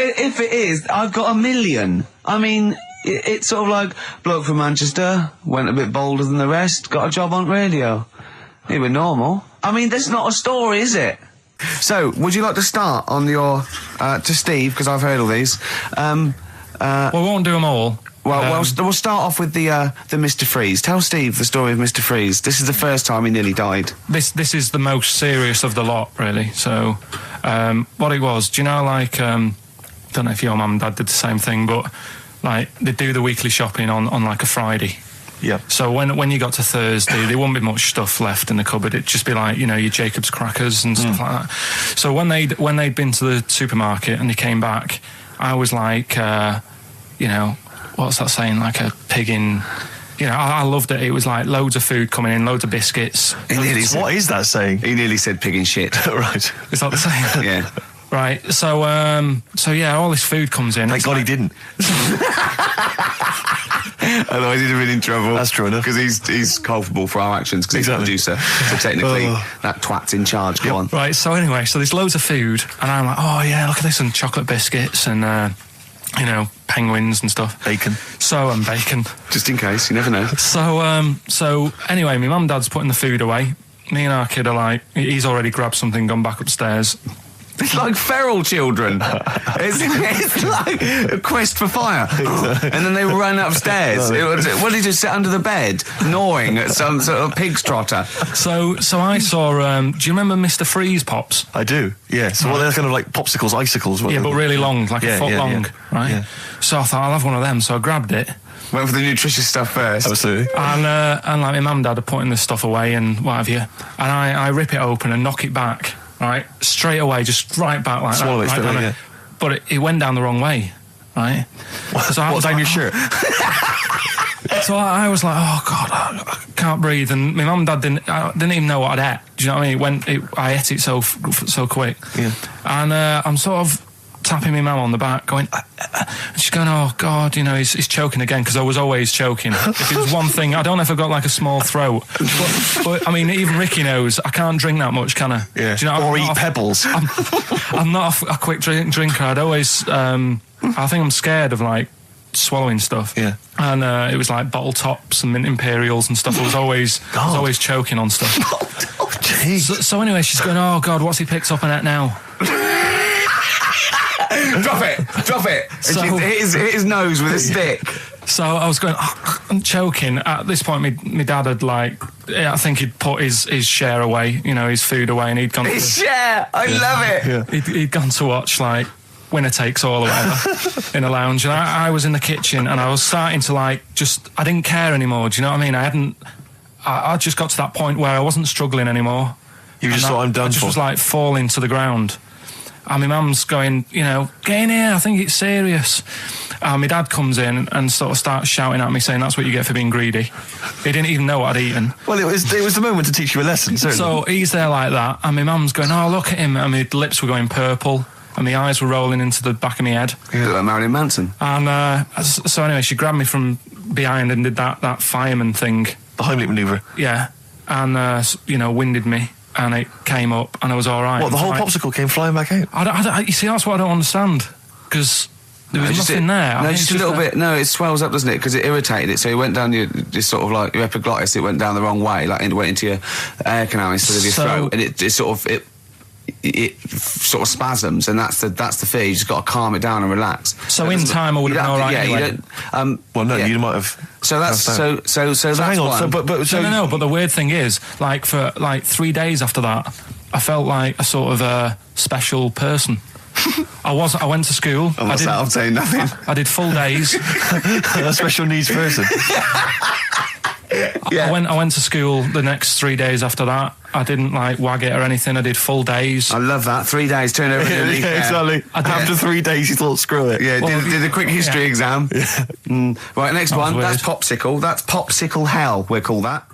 if it is, I've got a million. I mean, it's sort of like bloke from Manchester went a bit bolder than the rest, got a job on radio. He was normal. I mean, that's not a story, is it? So, would you like to start on your to Steve, because I've heard all these. Well, we won't do them all. Well, we'll start off with the Mr. Freeze. Tell Steve the story of Mr. Freeze. This is the first time he nearly died. This is the most serious of the lot, really. So, what it was, do you know, like, don't know if your mum and dad did the same thing, but, like, they do the weekly shopping on like, a Friday. Yeah. So when you got to Thursday, there wouldn't be much stuff left in the cupboard. It'd just be like, you know, your Jacob's crackers and stuff like that. So when they'd been to the supermarket and they came back, I was like, you know, what's that saying? Like a pig in... You know, I loved it. It was like loads of food coming in, loads of biscuits. What is that saying? He nearly said pig in shit. Right. Is that the saying? Yeah. Right. So yeah, all this food comes in. Thank God he didn't. Otherwise he'd have been in trouble. That's true enough. Because he's culpable for our actions because Exactly. he's the producer. So technically, that twat's in charge. Go on. Right, so anyway, so there's loads of food, and I'm like, oh yeah, look at this, and chocolate biscuits, and, you know, penguins and stuff. Bacon. And bacon. Just in case, you never know. So anyway, my mum and dad's putting the food away. Me and our kid are like, he's already grabbed something, gone back upstairs. It's like feral children. it's like a quest for fire. And then they run upstairs. What did he just sit under the bed, gnawing at some sort of pig's trotter? So I saw, do you remember Mr. Freeze Pops? I do, yeah. So they're kind of like popsicles, icicles. Yeah, but really long, like a foot long, right? Yeah. So I thought, I'll have one of them, so I grabbed it. Went for the nutritious stuff first. Absolutely. And like my mum and dad are putting this stuff away and what have you. And I rip it open and knock it back. Right, straight away, just right back like Swallow that. it straight away, yeah. But it went down the wrong way, right? So I was down like, your shirt? So I was like, oh God, I can't breathe. And my mum and dad didn't even know what I'd ate. Do you know what I mean? I ate it so quick. Yeah. And I'm sort of tapping my mum on the back, going, and she's going, oh God, you know, he's choking again, because I was always choking. If it was one thing, I don't know if I've got like a small throat, but I mean, even Ricky knows I can't drink that much, can I? Yeah. Do you know, or eat pebbles. I'm not a quick drinker. I'd always, I think I'm scared of like swallowing stuff. Yeah. And it was like bottle tops and mint imperials and stuff. I was always choking on stuff. Oh, jeez. So anyway, she's going, oh God, what's he picked up on it now? Drop it. So, and hit his nose with a stick. So I was going, I'm choking. At this point, my dad had I think he'd put his share away, you know, his food away, and he'd gone. His share, I love it. He'd gone to watch like Winner Takes All or whatever in a lounge, and I was in the kitchen, and I was starting to I didn't care anymore. Do you know what I mean? I just got to that point where I wasn't struggling anymore. You just thought, I'm done. I just was like falling to the ground. And my mum's going, you know, get in here, I think it's serious. And my dad comes in and sort of starts shouting at me, saying that's what you get for being greedy. He didn't even know what I'd eaten. Well, it was the moment to teach you a lesson, certainly. So he's there like that, and my mum's going, oh, look at him. And my lips were going purple, and my eyes were rolling into the back of my head. You look like Marilyn Manson. And so anyway, she grabbed me from behind and did that fireman thing. The Heimlich manoeuvre. Yeah. And, you know, winded me. And it came up, and I was all right. What, the whole popsicle came flying back out? You see, that's what I don't understand, because there was nothing there. No, just a little bit. No, it swells up, doesn't it? Because it irritated it, so it went down your sort of like your epiglottis. It went down the wrong way, like it went into your air canal instead of your throat, and it sort of it sort of spasms, and that's the fear. You just got to calm it down and relax. So in time, I would have been all right anyway. Well, no, you might have. So that's so that's hang on. one. No. But the weird thing is, like for like 3 days after that, I felt like a sort of a special person. I went to school. I'm saying nothing. I did full days. A special needs person. Yeah. I went to school the next 3 days after that. I didn't like wag it or anything. I did full days. I love that. 3 days, turn over to Yeah, exactly. After 3 days, you thought, screw it. Yeah, did a quick history exam. Right, next one. Weird. That's popsicle. That's popsicle hell, we'll call that.